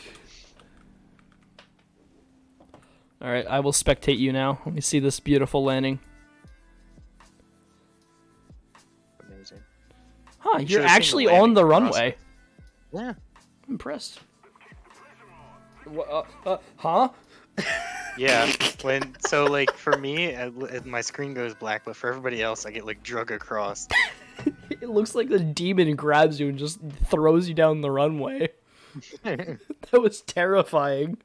Alright, I will spectate you now. Let me see this beautiful landing. Amazing. Huh, you're should've seen the actually landing on the process. runway. Yeah. I'm impressed. Huh? Yeah. So like for me, my screen goes black, but for everybody else, I get like drug across. It looks like the demon grabs you and just throws you down the runway. That was terrifying.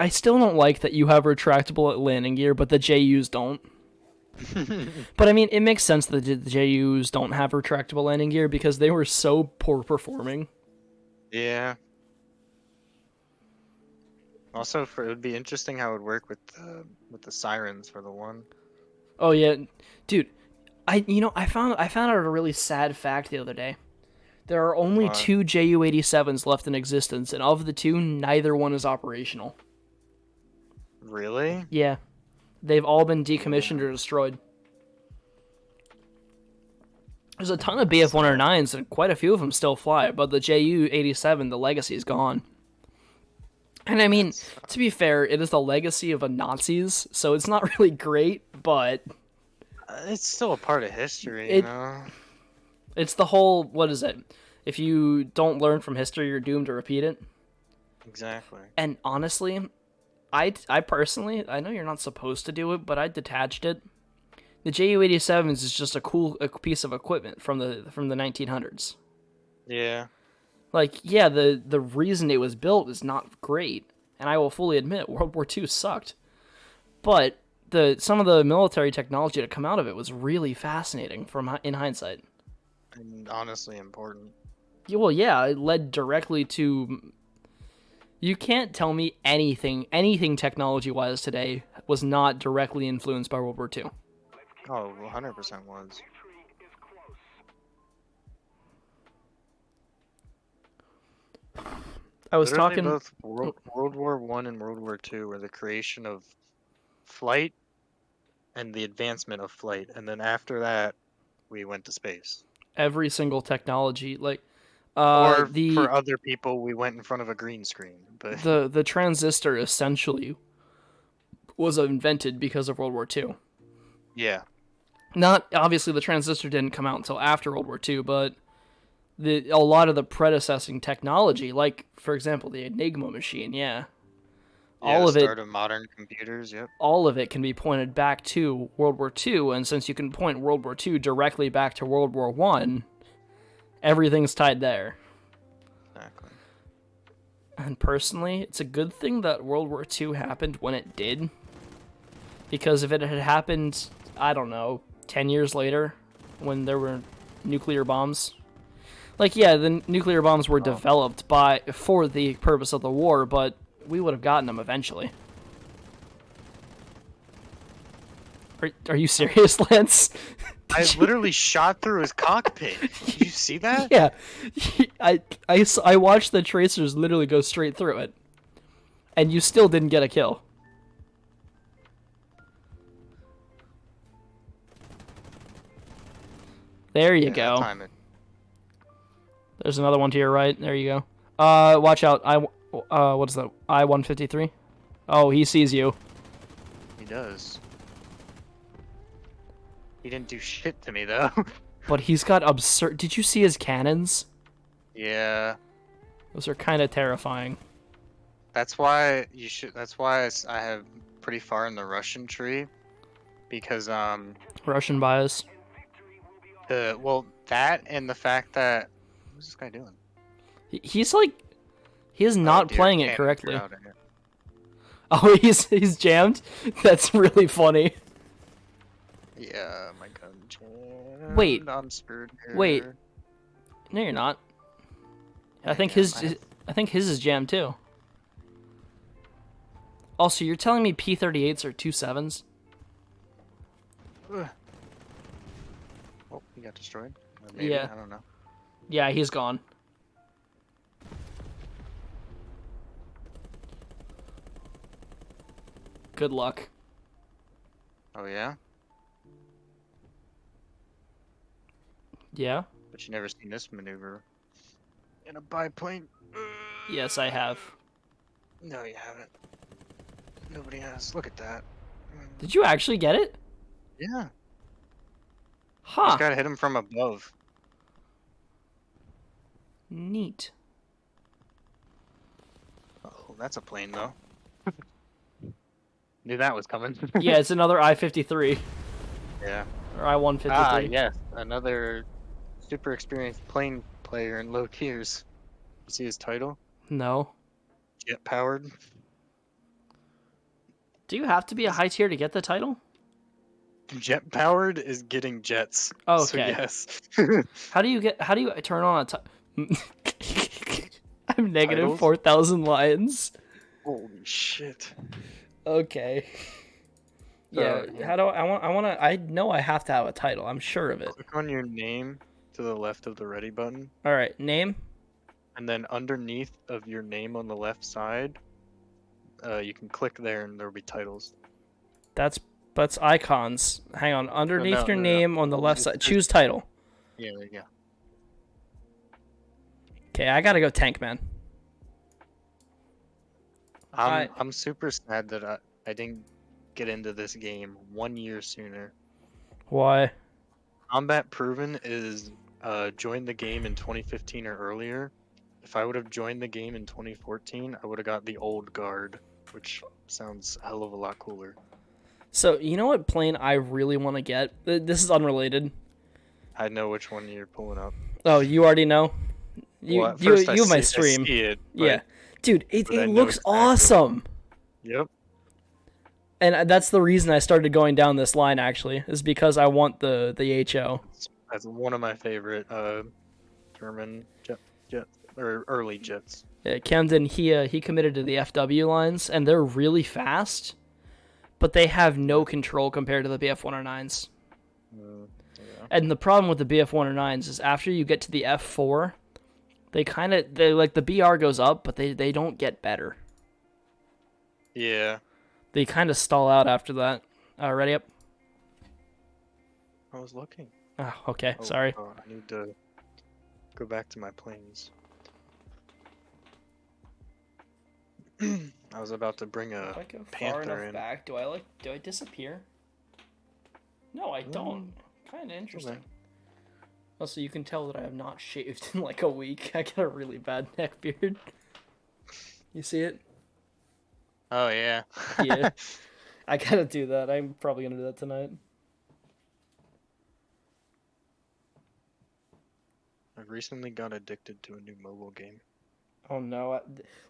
I still don't like that you have retractable landing gear, but the JUs don't. But I mean, it makes sense that the JUs don't have retractable landing gear because they were so poor performing. Yeah. Also, it would be interesting how it would work with the sirens for the one. Oh yeah, dude. I found out a really sad fact the other day. There are only What? 2 JU-87s left in existence, and of the 2, neither one is operational. Really? Yeah. They've all been decommissioned or destroyed. There's a ton of BF-109s, and quite a few of them still fly, but the JU-87, the legacy is gone. And I mean, to be fair, it is the legacy of the Nazis, so it's not really great, but It's still a part of history, you It- know? it's the whole, what is it? If you don't learn from history, you're doomed to repeat it. Exactly. And honestly, I personally, I know you're not supposed to do it, but I detached it. The Ju-87s is just a piece of equipment from the 1900s. Yeah. Like, yeah, the reason it was built is not great, and I will fully admit World War II sucked. But some of the military technology to come out of it was really fascinating in hindsight. And honestly important. Yeah, well, yeah, it led directly to. You can't tell me anything technology-wise today was not directly influenced by World War II. Oh, 100% was. I was Literally talking. both World War One and World War Two were the creation of flight and the advancement of flight, and then after that, we went to space. Every single technology, like Or for the other people, we went in front of a green screen. But the transistor essentially was invented because of World War II. yeah, Not obviously the transistor didn't come out until after World War II, but a lot of the predecessing technology, like for example the Enigma machine, yeah, yeah, all the of it start of modern computers. Yep. all of it can be pointed back to World War II, and since you can point World War II directly back to World War One, everything's tied there. Exactly. And personally, it's a good thing that World War II happened when it did, because if it had happened, I don't know, 10 years later, when there were nuclear bombs, like yeah, the nuclear bombs were developed for the purpose of the war, but we would have gotten them eventually. Are you serious, Lance? I literally shot through his cockpit. Did you see that? Yeah, I watched the tracers literally go straight through it, and you still didn't get a kill. There you Yeah, that go. time it. There's another one to your right. There you go. Watch out. What is that? I-153. Oh, he sees you. He does. He didn't do shit to me though. But he's got absurd. Did you see his cannons? Yeah. Those are kind of terrifying. That's why you should. That's why I have pretty far in the Russian tree, because Russian bias. that and the fact that what's this guy doing? He's like, he is Oh not dear, playing it cannons are correctly. out of here. Oh, he's jammed. That's really funny. Yeah, my gun jammed. Wait. I'm screwed here. Wait. No, you're not. I think I think his is jammed too. Also, you're telling me P-38s are 2.7s? Ugh. Oh, he got destroyed. Maybe, Yeah. I don't know. Yeah, he's gone. Good luck. Oh yeah, Yeah? but you never seen this maneuver in a biplane. Yes, I have. No, you haven't. Nobody has. Look at that. Did you actually get it? Yeah. Huh. Just gotta hit him from above. Neat. Oh, that's a plane though. Knew that was coming. Yeah, it's another I-53. Yeah. Or I-153. Ah, yes. Another super experienced plane player in low tiers. You see his title? No. Jet powered. Do you have to be a high tier to get the title? Jet powered is getting jets. Oh, So okay. yes. How do you turn on a I'm negative Titles? 4,000 lions. Holy shit. Okay. Yeah, yeah. how do I know I have to have a title. I'm sure of it. Click on your name to the left of the ready button, All right, name? and then underneath of your name on the left side, you can click there and there'll be titles. That's icons. Hang on. Underneath your no. name on the left Just- side, choose title. Yeah, there you go. Okay, I got to go tank man. I'm super sad that I didn't get into this game 1 year sooner. Why? Combat Proven is joined the game in 2015 or earlier, if I would have joined the game in 2014, I would have got the old guard, which sounds a hell of a lot cooler. So, you know what plane I really want to get? This is unrelated. I know which one you're pulling up. Oh, you already know? Well, You at first you have my I stream. see it, Yeah. but, Dude, it I know looks exactly. awesome. Yep. And that's the reason I started going down this line, actually, is because I want the HO. That's one of my favorite German jet or early jets. Yeah, Camden, he committed to the FW lines, and they're really fast, but they have no control compared to the BF-109s. Yeah. And the problem with the BF-109s is after you get to the F4, they like the BR goes up, but they don't get better. Yeah. They kind of stall out after that. Ready up? I was looking. Oh, okay, sorry. I need to go back to my planes. I was about to bring a If I go far panther enough in. back, do I disappear? No, I don't. Kind of interesting. Okay. Also, you can tell that I have not shaved in like a week. I got a really bad neck beard. You see it? Oh yeah. Yeah. I gotta do that. I'm probably gonna do that tonight. I recently got addicted to a new mobile game. Oh no.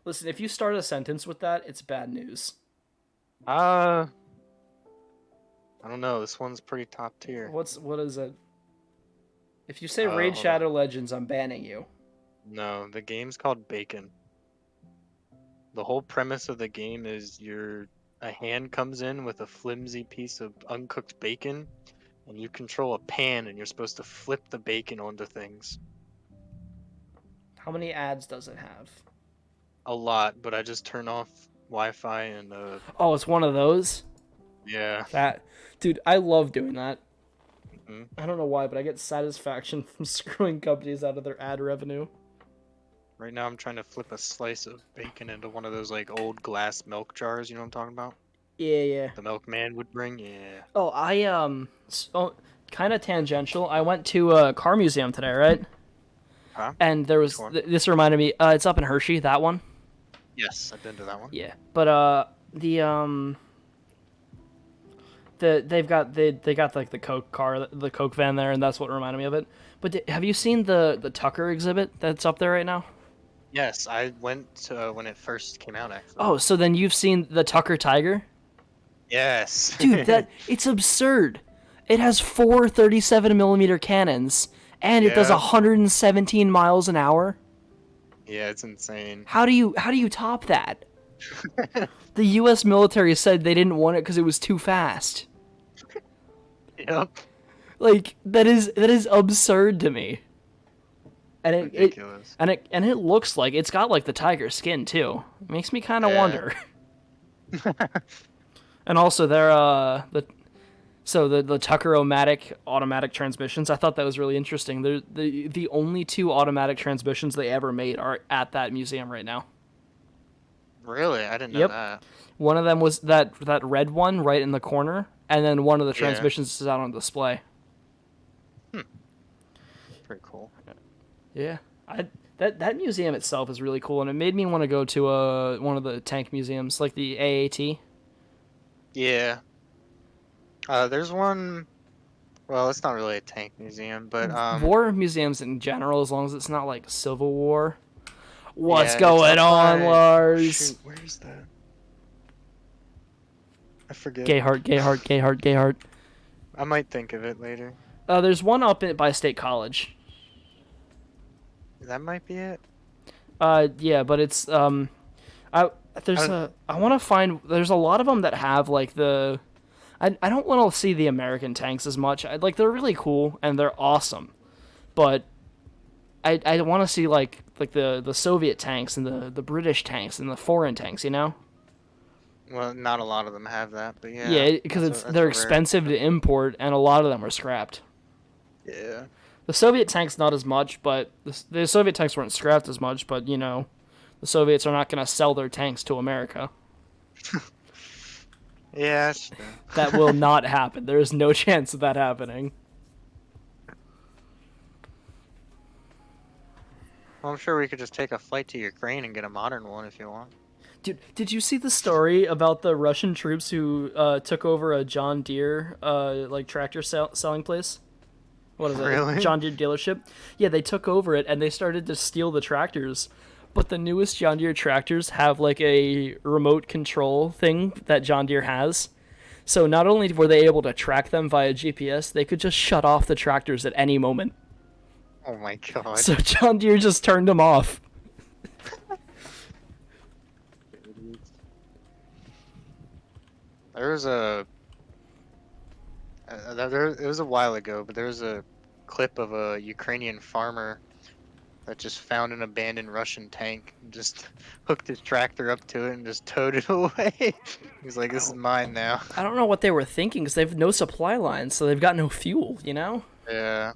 Listen, if you start a sentence with that, it's bad news. I don't know. This one's pretty top tier. What is it? If you say Raid hold on. Shadow Legends, I'm banning you. No, the game's called Bacon. The whole premise of the game is a hand comes in with a flimsy piece of uncooked bacon, and you control a pan, and you're supposed to flip the bacon onto things. How many ads does it have? A lot, but I just turn off Wi-Fi and Oh, it's one of those? yeah. Dude, I love doing that. Mhm. I don't know why, but I get satisfaction from screwing companies out of their ad revenue. Right now I'm trying to flip a slice of bacon into one of those like old glass milk jars, you know what I'm talking about? Yeah. The milkman would bring, yeah. Oh, kind of tangential. I went to a car museum today, right? Huh? And there was one? this reminded me. It's up in Hershey, that one. Yes, I've been to that one. Yeah, but they've got like the Coke car, the Coke van there, and that's what reminded me of it. But have you seen the Tucker exhibit that's up there right now? Yes, I went to when it first came out actually. Oh, so then you've seen the Tucker Tiger? Yes. Dude, it's absurd. It has 4 37mm cannons, and it does Yeah. 117 miles an hour. Yeah, it's insane. How do you top that? The U.S. military said they didn't want it because it was too fast. Yep. Like that is absurd to me. And it Ridiculous. and it looks like it's got like the tiger skin too. It makes me kind of Yeah. wonder. And also the Tucker-O-Matic automatic transmissions. I thought that was really interesting. They're the only 2 automatic transmissions they ever made are at that museum right now. Really? I didn't know Yep. that. One of them was that red one right in the corner, and then one of the Yeah. transmissions is out on display. Pretty cool. Yeah, that museum itself is really cool, and it made me want to go to one of the tank museums, like the AAT. Yeah. There's one. Well, it's not really a tank museum, but War museums in general, as long as it's not like Civil War. What's yeah, it's going up on, by- Lars? Shoot, where is that? I forget. Gayheart. I might think of it later. There's one up by State College. That might be it. Yeah, but it's I want to find. There's a lot of them that have like the. I don't want to see the American tanks as much. They're really cool and they're awesome, but I want to see like the Soviet tanks and the British tanks and the foreign tanks. You know. Well, not a lot of them have that, but yeah. Yeah, because that's they're rare. expensive to import and a lot of them are scrapped. Yeah. The Soviet tanks not as much, but the Soviet tanks weren't scrapped as much. But you know, the Soviets are not going to sell their tanks to America. Yeah, that's true. That will not happen. There is no chance of that happening. Well, I'm sure we could just take a flight to Ukraine and get a modern one if you want. Dude, did you see the story about the Russian troops who took over a John Deere like tractor selling place? What is it? A Really? John Deere dealership? Yeah, they took over it and they started to steal the tractors. But the newest John Deere tractors have like a remote control thing that John Deere has. So not only were they able to track them via GPS, they could just shut off the tractors at any moment. Oh my god. So John Deere just turned them off. There was a it was a while ago, but there was a clip of a Ukrainian farmer that just found an abandoned Russian tank and just hooked his tractor up to it and just towed it away. He's like, "This is mine now." I don't know what they were thinking because they have no supply lines, so they've got no fuel, you know? Yeah.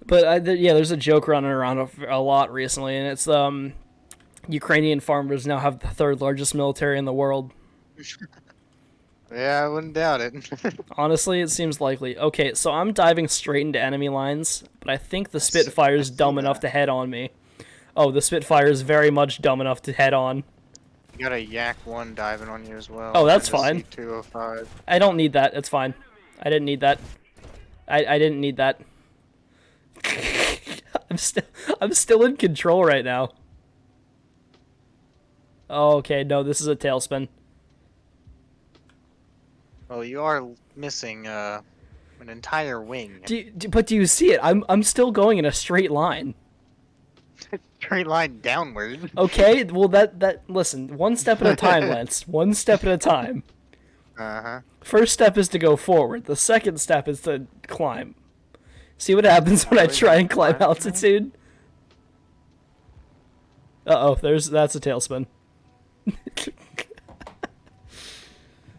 But yeah, there's a joke running around a lot recently, and it's Ukrainian farmers now have the third largest military in the world. Yeah, I wouldn't doubt it. Honestly, it seems likely. Okay, so I'm diving straight into enemy lines, but I think the I Spitfire's see dumb enough that. to head on me. Oh, the Spitfire is very much dumb enough to head on. You got a Yak 1 diving on you as well. Oh, that's and a fine. C205. I don't need that. It's fine. I didn't need that. I didn't need that. I'm still in control right now. Oh, okay, no, this is a tailspin. Well, you are missing an entire wing. But do you see it? I'm still going in a straight line. Straight line downward. Okay, well that listen, one step at a time, Lance. One step at a time. Uh-huh. First step is to go forward. The second step is to climb. See what happens when I try and climb altitude? Uh-oh, that's a tailspin.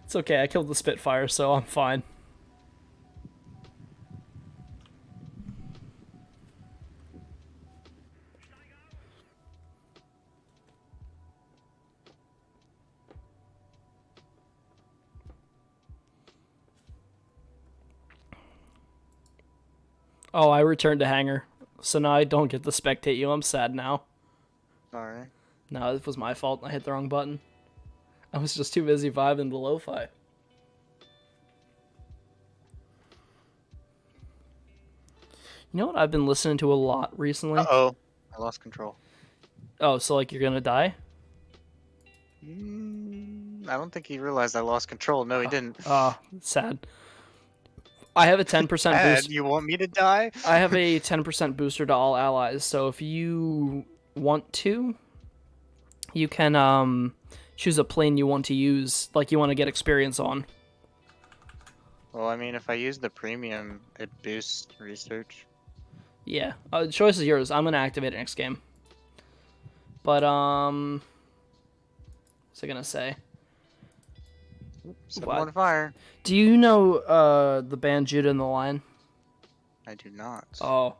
It's okay, I killed the Spitfire, so I'm fine. Oh, I returned to hangar. So now I don't get to spectate you. I'm sad now. Sorry. No, it was my fault. I hit the wrong button. I was just too busy vibing the lo-fi. You know what I've been listening to a lot recently? Uh-oh. I lost control. Oh, so like you're gonna die? I don't think he realized I lost control. No, he didn't. Oh, sad. I have a 10% Dad, boost. you want me to die? I have a 10% booster to all allies, so if you want to, you can choose a plane you want to use, like you want to get experience on. Well, I mean, if I use the premium, it boosts research. Yeah, the choice is yours. I'm gonna activate it next game. But what's I gonna say? Set What? on fire. Do you know the band Judah and the Lion? I do not. Oh,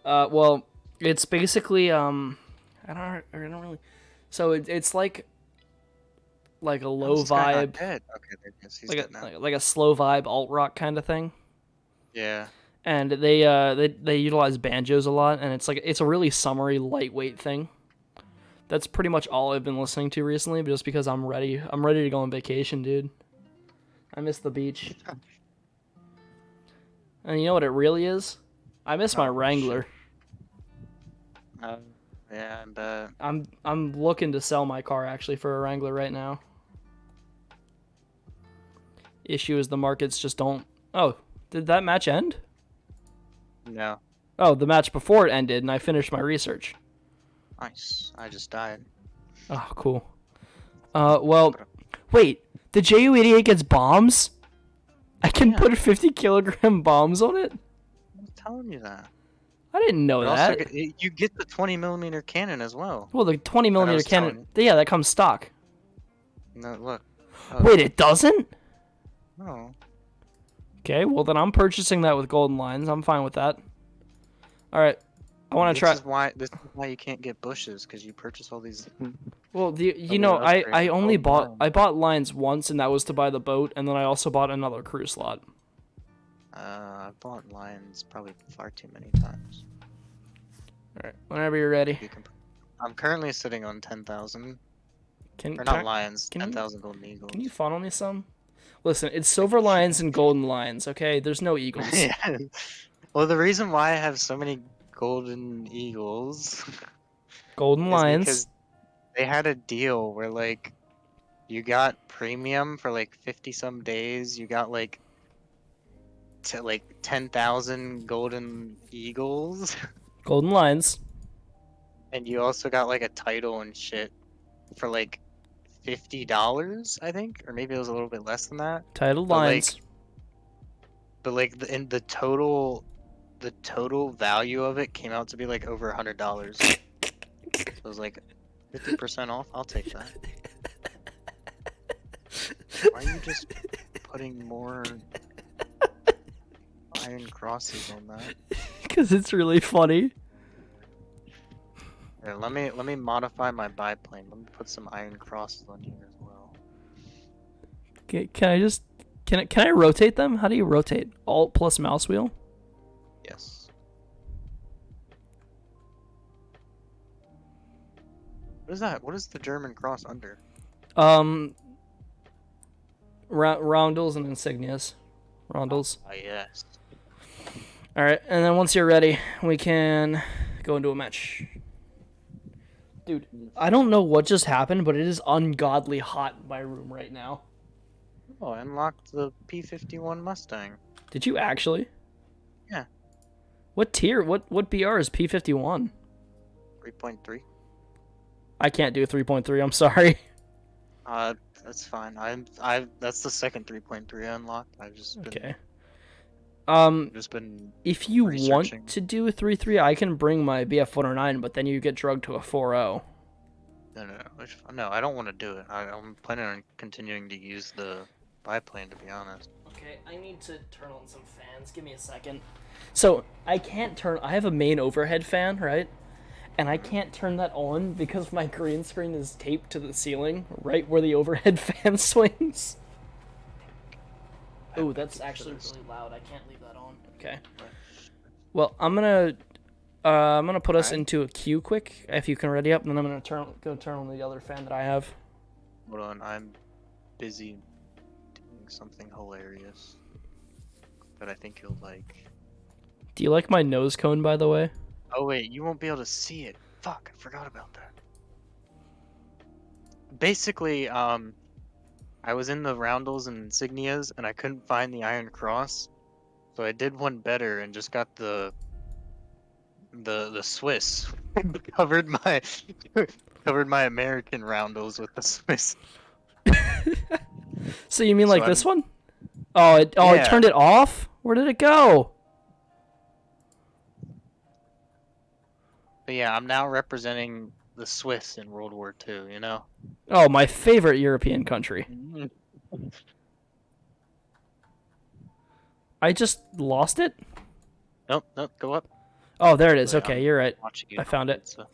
well, it's basically I don't really. So it's like a low This guy not vibe, dead. Okay, there he is. He's like dead now. like a slow vibe alt rock kind of thing. Yeah. And they utilize banjos a lot, and it's a really summery, lightweight thing. That's pretty much all I've been listening to recently, but just because I'm ready to go on vacation, dude. I miss the beach. And you know what it really is? I miss my Oh, Wrangler. Yeah, I bet. I'm looking to sell my car actually for a Wrangler right now. Issue is the markets just don't. Oh, did that match end? No. Oh, the match before it ended, and I finished my research. Nice. I just died. Oh, cool. Well, wait. The Ju-88 gets bombs? I can Yeah. put 50-kilogram bombs on it? I was telling you that. I didn't know But also, that. you get the 20mm cannon as well. Well, the 20 I millimeter was cannon. Yeah, that comes stock. No, look. Oh, Wait, it doesn't? no. Okay, well then I'm purchasing that with golden lines. I'm fine with that. All right, I want to try. This is why you can't get bushes, because you purchase all these. Well, you I'm know, gonna I upgrade only golden bought lines. I bought lines once, and that was to buy the boat, and then I also bought another crew slot. I bought lions probably far too many times. Alright, whenever you're ready. I'm currently sitting on 10,000. Can, Or can, not I, lions, can you 10,000 golden eagles. can you funnel me some? Listen, it's silver lions and golden lions, okay? There's no eagles. Yeah. Well, the reason why I have so many golden eagles Golden is lions. because they had a deal where like you got premium for like 50 some days. You got like like 10,000 golden eagles, Golden lions. and you also got like a title and shit for like $50, I think, or maybe it was a little bit less than that. Titled But like, lions. in the total value of it came out to be like over $100. So it was like 50% off. I'll take that. Why are you just putting more iron crosses on that? Because it's really funny. Here, let me modify my biplane. Let me put some iron crosses on here as well. Can I just... Can I rotate them? How do you rotate? Alt plus mouse wheel? Yes. What is that? What is the German cross under? Roundels and insignias. Roundels. Ah, yes. Alright, and then once you're ready, we can go into a match. Dude, I don't know what just happened, but it is ungodly hot in my room right now. Oh, I unlocked the P-51 Mustang. Did you actually? Yeah. What tier? What BR is P51? 3.3. I can't do 3.3. I'm sorry. That's fine. That's the second 3.3 I unlocked. I've just been Okay. just been If you researching. want to do a 3.3, I can bring my BF109, but then you get drugged to a 4.0. No, I don't want to do it. I'm planning on continuing to use the biplane, to be honest. Okay, I need to turn on some fans. Give me a second. So, I can't turn... I have a main overhead fan, right? And I can't turn that on because my green screen is taped to the ceiling, right where the overhead fan swings. Oh, that's actually really loud. I can't leave that on. Okay. Well, I'm gonna put us into a queue quick. If you can ready up, and then I'm gonna turn on the other fan that I have. Hold on, I'm busy doing something hilarious that I think you'll like. Do you like my nose cone, by the way? Oh wait, you won't be able to see it. Fuck, I forgot about that. Basically, I was in the roundels and insignias, and I couldn't find the Iron Cross, so I did one better and just got the Swiss. covered my covered my American roundels with the Swiss. So you mean So like this one? Oh, it Yeah. turned it off? Where did it go? But yeah, I'm now representing the Swiss in World War II, you know? Oh, my favorite European country. I just lost it? Nope, go up. Oh, there it is. Wait, Okay, I'm you're right. watching you I found it. so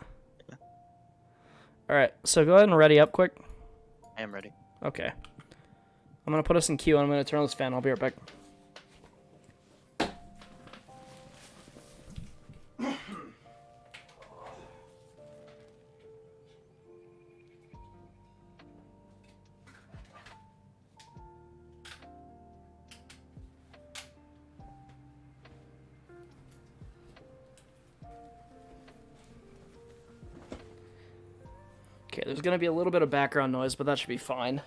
Alright, so go ahead and ready up quick. I am ready. Okay. I'm gonna put us in queue and I'm gonna turn on this fan. I'll be right back. Okay, there's gonna be a little bit of background noise, but that should be fine.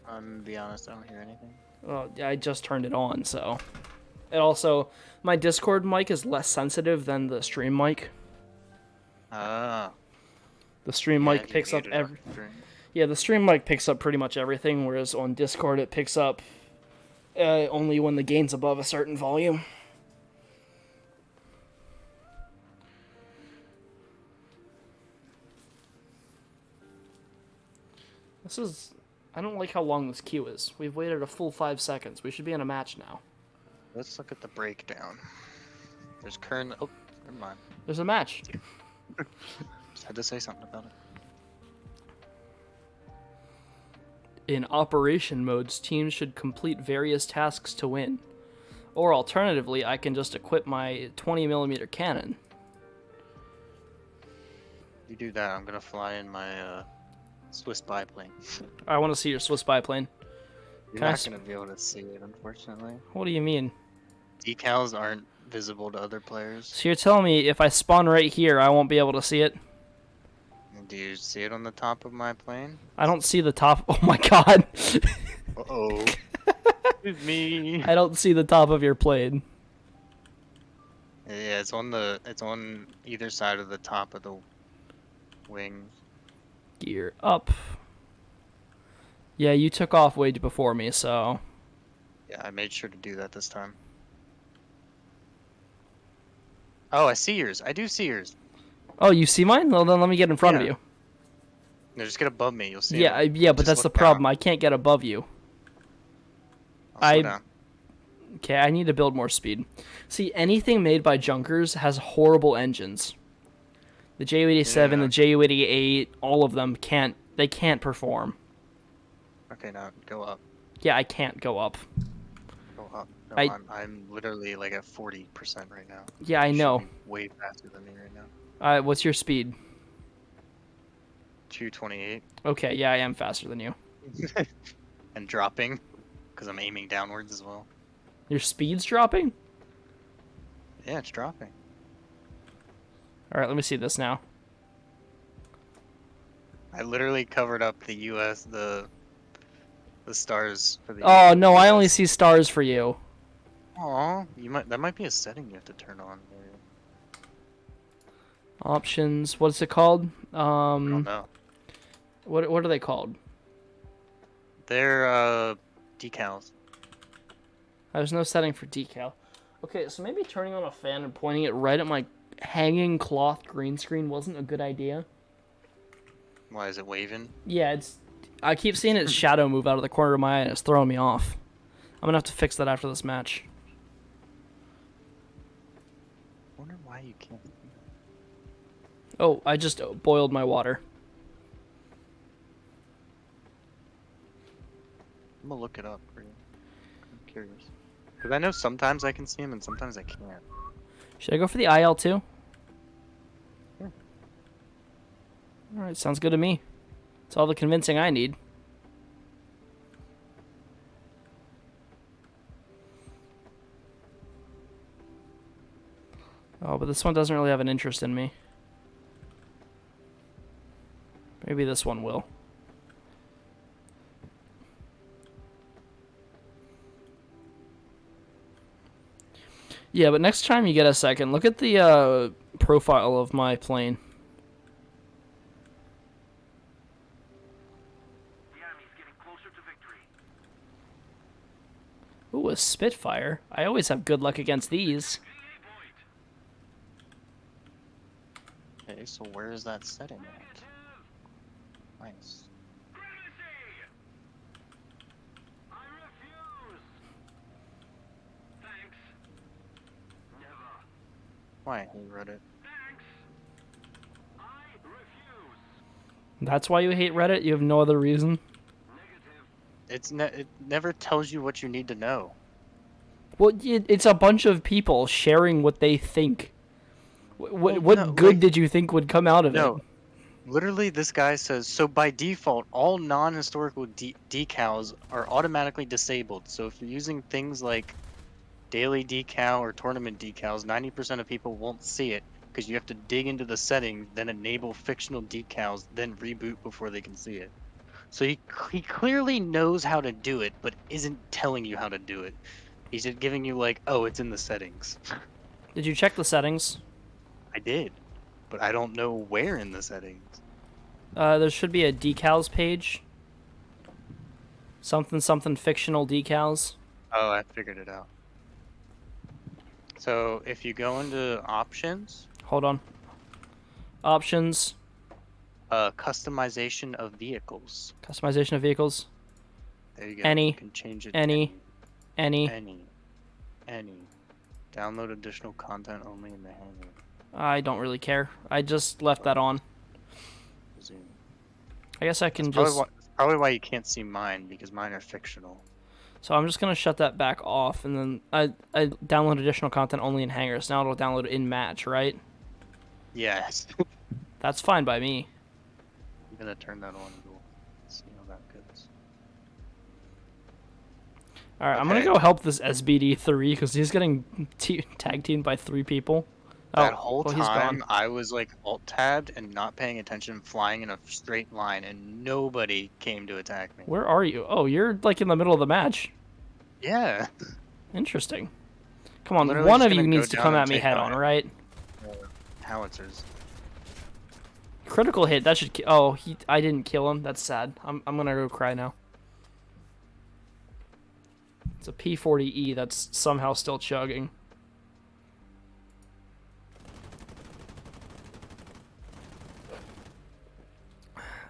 To be honest, I don't hear anything. Well, I just turned it on, so. And also, my Discord mic is less sensitive than the stream mic. Ah. The stream Yeah, mic you picks up muted it. Yeah, the stream mic picks up pretty much everything, whereas on Discord it picks up only when the gain's above a certain volume. This is... I don't like how long this queue is. We've waited a full 5 seconds. We should be in a match now. Let's look at the breakdown. There's current. Oh, never mind. There's a match. Just had to say something about it. In operation modes, teams should complete various tasks to win. Or alternatively, I can just equip my 20mm cannon. You do that. I'm gonna fly in my Swiss biplane. I want to see your Swiss biplane. You're Can I not gonna be able to see it, unfortunately. What do you mean? Decals aren't visible to other players. So you're telling me if I spawn right here, I won't be able to see it? Do you see it on the top of my plane? I don't see the top. Oh my god. Uh-oh. Excuse me. I don't see the top of your plane. Yeah, it's on either side of the top of the wing. Gear up. Yeah, you took off way before me, so... Yeah, I made sure to do that this time. Oh, I see yours. I do see yours. Oh, you see mine? Well, then let me get in front of Yeah. you. No, just get above me. You'll see. Yeah, them. yeah, but Just that's the look down. problem. I can't get above you. I'll slow I- down. Okay, I need to build more speed. See, anything made by Junkers has horrible engines. The Ju-87, Yeah. the Ju-88, all of them can't perform. Okay, now go up. Yeah, I can't go up. Go up. No, I- I'm literally like at 40% right now. Yeah, I You should know. be way faster than me right now. What's your speed? 228 Okay, yeah, I am faster than you. and dropping because I'm aiming downwards as well. Your speed's dropping? Yeah, it's dropping. Alright, let me see this now. I literally covered up the U.S. the stars for the. Oh, no, I only US. see stars for you. Aw, that might be a setting you have to turn on. Maybe. Options, what's it called? I don't know. What are they called? They're decals. There's no setting for decal. Okay, so maybe turning on a fan and pointing it right at my hanging cloth green screen wasn't a good idea. Why is it waving? Yeah, I keep seeing its shadow move out of the corner of my eye and it's throwing me off. I'm gonna have to fix that after this match. Wonder why you can't. Oh, I just boiled my water. I'm gonna look it up for you. I'm curious. Because I know sometimes I can see him and sometimes I can't. Should I go for the IL too? Sure. Alright, sounds good to me. It's all the convincing I need. Oh, but this one doesn't really have an interest in me. Maybe this one will. Yeah, but next time you get a second, look at the profile of my plane. The enemy's getting closer to victory. Ooh, a Spitfire. I always have good luck against these. Okay, so where is that setting at? Nice. I refuse. Thanks. Never. Why? He wrote it. Thanks. I refuse. That's why you hate Reddit? You have no other reason? Negative. It never tells you what you need to know. Well, it's a bunch of people sharing what they think. What no, good like- did you think would come out of No. it? Literally, this guy says, so by default, all non-historical decals are automatically disabled. So if you're using things like daily decal or tournament decals, 90% of people won't see it because you have to dig into the settings, then enable fictional decals, then reboot before they can see it. So he clearly knows how to do it, but isn't telling you how to do it. He's just giving you like, oh, it's in the settings. Did you check the settings? I did, but I don't know where in the settings. There should be a decals page. Something fictional decals. Oh, I figured it out. So if you go into options, Hold on. Options. customization of vehicles. Customization of vehicles. There you go. Any, You can change it. any. Any. Download additional content only in the hangar. I don't really care. I just left that on. Zoom. I guess I can Probably just... probably why you can't see mine, because mine are fictional. So I'm just going to shut that back off, and then I download additional content only in hangars. Now it'll download in match, right? Yes. That's fine by me. I'm gonna turn that on and we'll see how that goes. All right, I'm gonna Okay. go help this SBD3 because he's getting tag teamed by 3 people. That Oh, whole well, he's gone. time, I was like alt tabbed and not paying attention, flying in a straight line, and nobody came to attack me. Where are you? Oh, you're like in the middle of the match. Yeah. Interesting. Come on, Literally one just of you gonna go needs to down come and at me take head out on, right? howitzers. Critical hit. That should. Oh, I didn't kill him. That's sad. I'm gonna go cry now. It's a P40E that's somehow still chugging.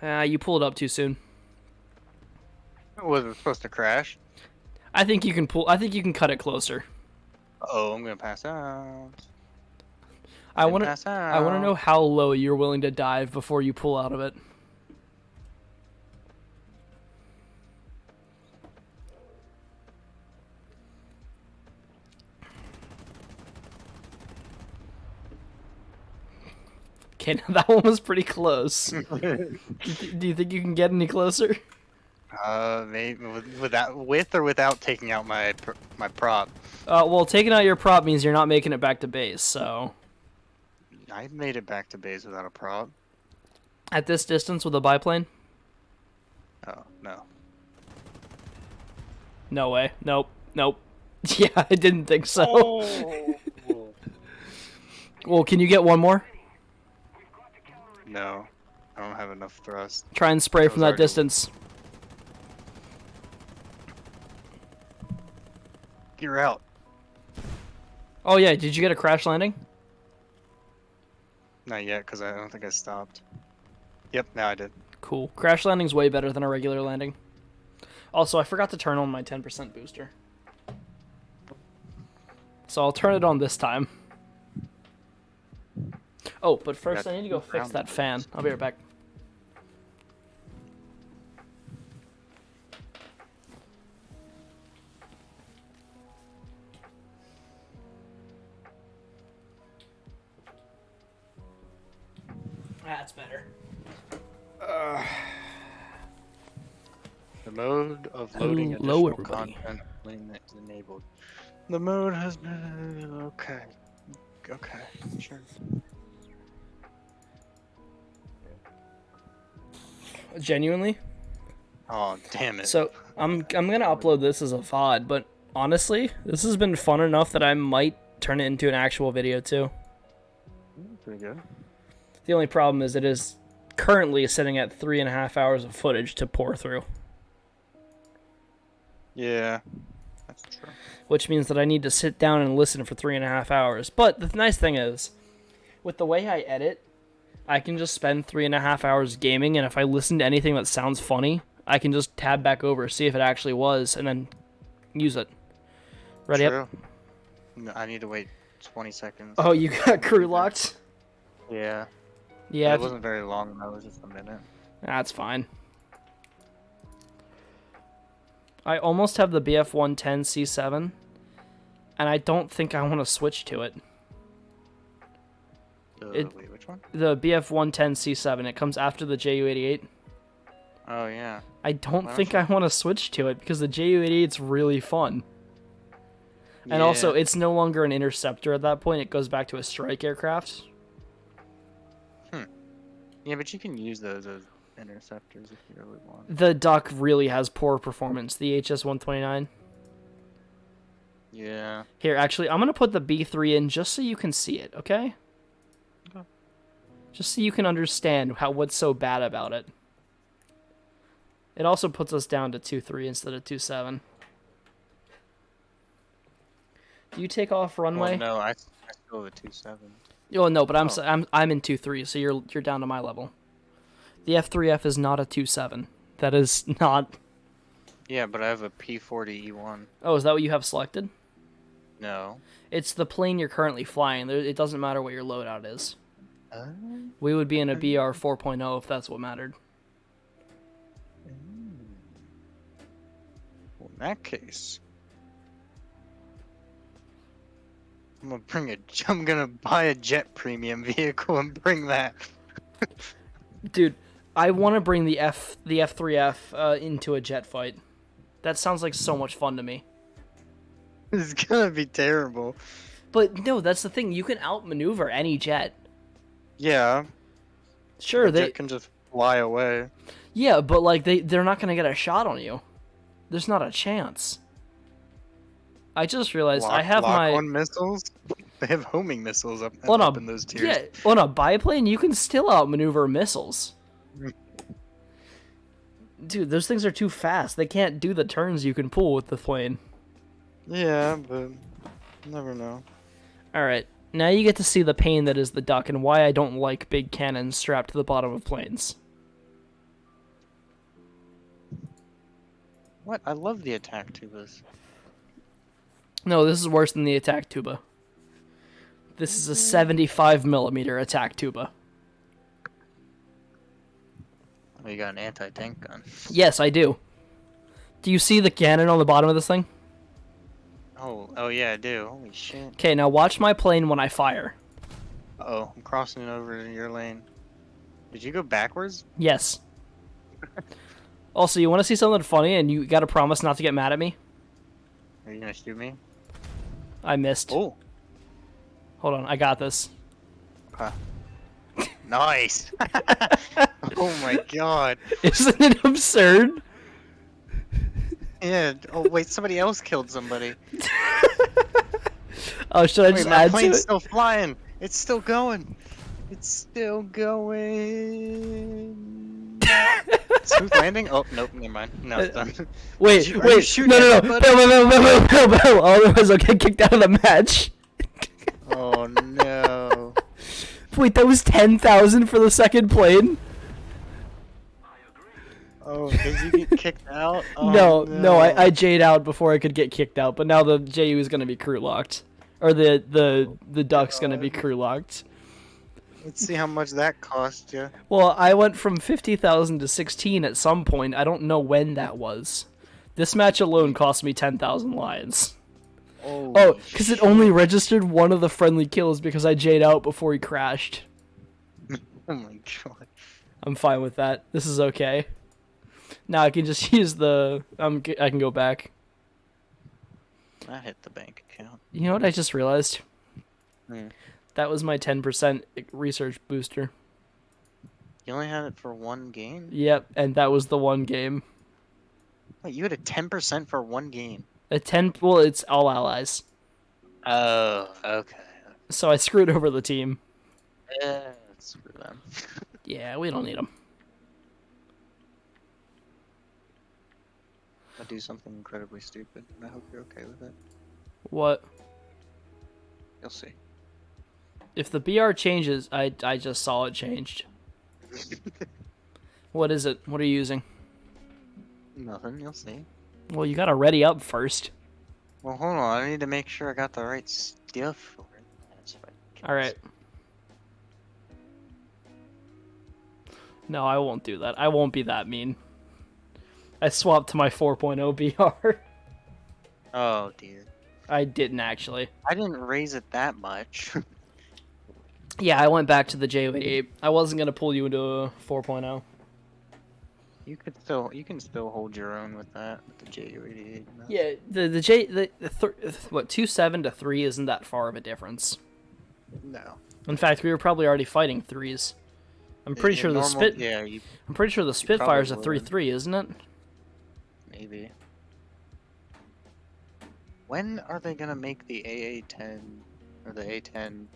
You pulled up too soon. Was it supposed to crash? I think you can pull. I think you can cut it closer. Oh, I'm gonna pass out. I want to. Pass I want to out. know how low you're willing to dive before you pull out of it. Okay, that one was pretty close. Do you think you can get any closer? Maybe with or without taking out my prop. Well, taking out your prop means you're not making it back to base, so... I made it back to base without a prop. At this distance with a biplane? Oh no. No way. Nope. Nope. Yeah, I didn't think so. Oh. Well, can you get one more? No, I don't have enough thrust. Try and spray from that already- distance. You're out. Oh yeah, did you get a crash landing? Not yet, because I don't think I stopped. Yep, now I did. Cool. Crash landing's way better than a regular landing. Also, I forgot to turn on my 10% booster. So I'll turn it on this time. Oh, but first I need to go fix that fan. I'll be right back. That's better. The mode of loading Hello, additional everybody. content enabled. The mode has been okay. Okay, sure. Genuinely? Oh damn it! So I'm gonna upload this as a VOD, but honestly, this has been fun enough that I might turn it into an actual video too. Pretty good. The only problem is it is currently sitting at 3.5 hours of footage to pour through, Yeah, that's true. which means that I need to sit down and listen for 3.5 hours. But the nice thing is, with the way I edit, I can just spend 3.5 hours gaming, and if I listen to anything that sounds funny, I can just tab back over, see if it actually was, and then use it. Ready up? True. No, I need to wait 20 seconds. Oh, you got crew locked? Yeah. Yeah, It wasn't very long. That was just a minute. that's fine. I almost have the BF-110 C7, and I don't think I want to switch to it. Wait, which one? The BF-110 C7, it comes after the JU-88. Oh yeah. I don't Why think don't I want to switch to it because the JU-88's really fun. And also, it's no longer an interceptor at that point. It goes back to a strike aircraft. Yeah, but you can use those as interceptors if you really want. The duck really has poor performance, the HS-129. Yeah. Here, actually, I'm going to put the B3 in just so you can see it, okay? Okay. Just so you can understand what's so bad about it. It also puts us down to 2.3 instead of 2.7. Do you take off runway? Well, no, I still have a 2.7. Oh no, but Oh. I'm in 2.3, so you're down to my level. The F3F is not a 2.7. That is not. Yeah, but I have a P40E1. Oh, is that what you have selected? No. It's the plane you're currently flying. It doesn't matter what your loadout is. Uh, We would be in a BR 4.0 if that's what mattered. well, in that case, I'm gonna buy a jet premium vehicle and bring that. Dude, I want to bring the F3F into a jet fight. That sounds like so much fun to me. It's gonna be terrible. But no, that's the thing. You can outmaneuver any jet. Yeah, Sure, the jet can just fly away. yeah, but like they're not gonna get a shot on you. There's not a chance. I just realized I have Lock my on missiles. They have homing missiles up on in a those tiers. yeah on a biplane. You can still outmaneuver missiles. Dude, those things are too fast. They can't do the turns you can pull with the plane. Yeah, but never know. All right, now you get to see the pain that is the duck and why I don't like big cannons strapped to the bottom of planes. What? I love the attack tubas. No, this is worse than the attack tuba. This is a 75mm attack tuba. Oh, you got an anti-tank gun. Yes, I do. Do you see the cannon on the bottom of this thing? Oh yeah, I do. Holy shit. Okay, now watch my plane when I fire. Uh-oh, I'm crossing it over to your lane. Did you go backwards? Yes. Also, you want to see something funny and you gotta promise not to get mad at me? Are you gonna shoot me? I missed. Oh. Hold on, I got this. Okay. Nice. Oh my god. Isn't it absurd? Yeah. Oh wait, somebody else killed somebody. Oh, should I Wait, just my add to plane's it? still flying. It's still going. It's still going. Smooth landing? Oh, nope, never mind. No, it's done. Wait, Are you wait, shooting no, at no, me, no, buddy? no, otherwise I'll get kicked out of the match. Oh no. Wait, that was 10,000 for the second plane? Oh, did you get kicked out? Oh, No, I J'd out before I could get kicked out, but now the JU is gonna be crew locked. Or the duck's gonna be crew locked. Let's see how much that cost you. Well, I went from 50,000 to 16 at some point. I don't know when that was. This match alone cost me 10,000 lions. Oh, because it only registered one of the friendly kills because I J'd out before he crashed. Oh my god. I'm fine with that. This is okay. Now I can just use the... I can go back. That hit the bank account. You know what I just realized? Hmm. That was my 10% research booster. You only had it for one game? Yep, and that was the one game. Wait, you had a 10% for one game? A 10... Well, it's all allies. Oh, okay. So I screwed over the team. Screw them. Yeah, we don't need them. I'll do something incredibly stupid, and I hope you're okay with it. What? You'll see. If the BR changes, I just saw it changed. What is it? What are you using? Nothing, you'll see. Well, you gotta ready up first. Well, hold on, I need to make sure I got the right stuff for it. That's right. Alright. No, I won't do that. I won't be that mean. I swapped to my 4.0 BR. Oh, dear. I didn't actually. I didn't raise it that much. Yeah, I went back to the J88. I wasn't gonna pull you into a 4.0. You can still hold your own with that, with the JU88. Yeah, what 2.7 to 3 isn't that far of a difference. No. In fact, we were probably already fighting 3s. I'm pretty sure the Spit. Yeah, I'm pretty sure the Spitfire's a probably 3.3, isn't it? maybe. When are they gonna make the AA-10 or the A-10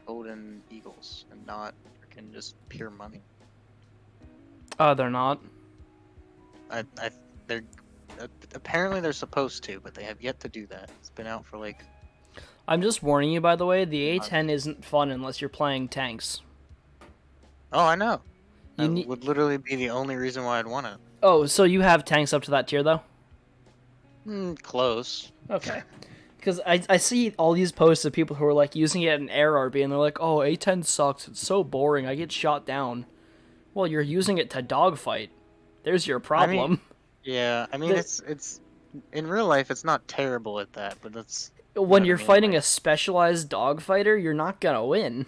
Golden Eagles and not freaking just pure money? They're not. They're apparently they're supposed to, but they have yet to do that. It's been out for like. I'm just warning you, by the way, the A10 isn't fun unless you're playing tanks. Oh, I know. You That would literally be the only reason why I'd want it. Oh, so you have tanks up to that tier, though? Close. Okay. Because I see all these posts of people who are, like, using it in Air RB, and they're like, oh, A10 sucks, it's so boring, I get shot down. Well, you're using it to dogfight. There's your problem. Yeah, I mean, it's in real life, it's not terrible at that, but that's... When you're fighting a specialized dogfighter, you're not gonna win.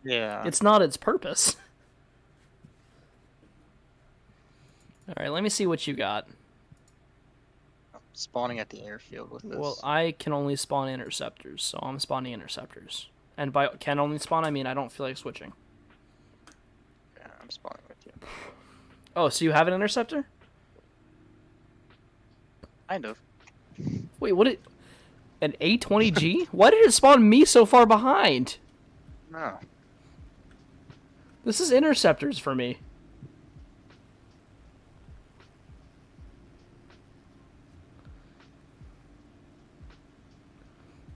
Yeah. It's not its purpose. All right, let me see what you got. Spawning at the airfield with this. Well, I can only spawn interceptors, so I'm spawning interceptors. And by can only spawn, I mean I don't feel like switching. Yeah, I'm spawning with you. Oh, so you have an interceptor? Kind of. Wait, what? An A20G? Why did it spawn me so far behind? No. This is interceptors for me.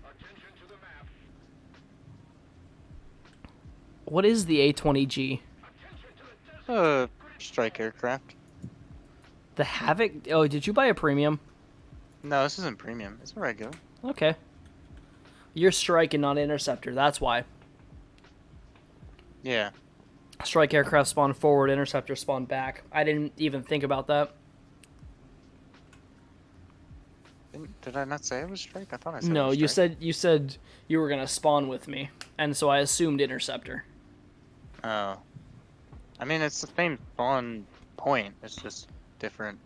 Attention to the map. What is the A20G? Attention to the Strike aircraft. The Havoc? Oh, did you buy a premium? No, this isn't premium. It's a regular. Okay. You're Strike and not Interceptor, that's why. Yeah. Strike aircraft spawn forward, Interceptor spawn back. I didn't even think about that. Did I not say it was strike? I thought I said it No, was you strike. said you were gonna spawn with me, and so I assumed Interceptor. Oh. I mean, it's the same spawn point. It's just different.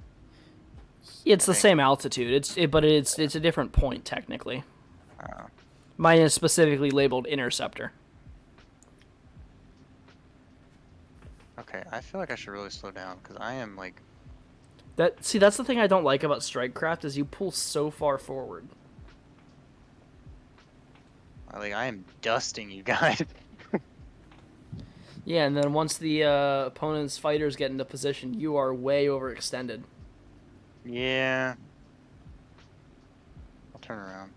It's the think. same altitude. But it's a different point technically. Oh. Mine is specifically labeled Interceptor. Okay, I feel like I should really slow down because I am like. That's the thing I don't like about Strikecraft is you pull so far forward. I am dusting you guys. Yeah, and then once the opponent's fighters get into position, you are way overextended. Yeah. I'll turn around.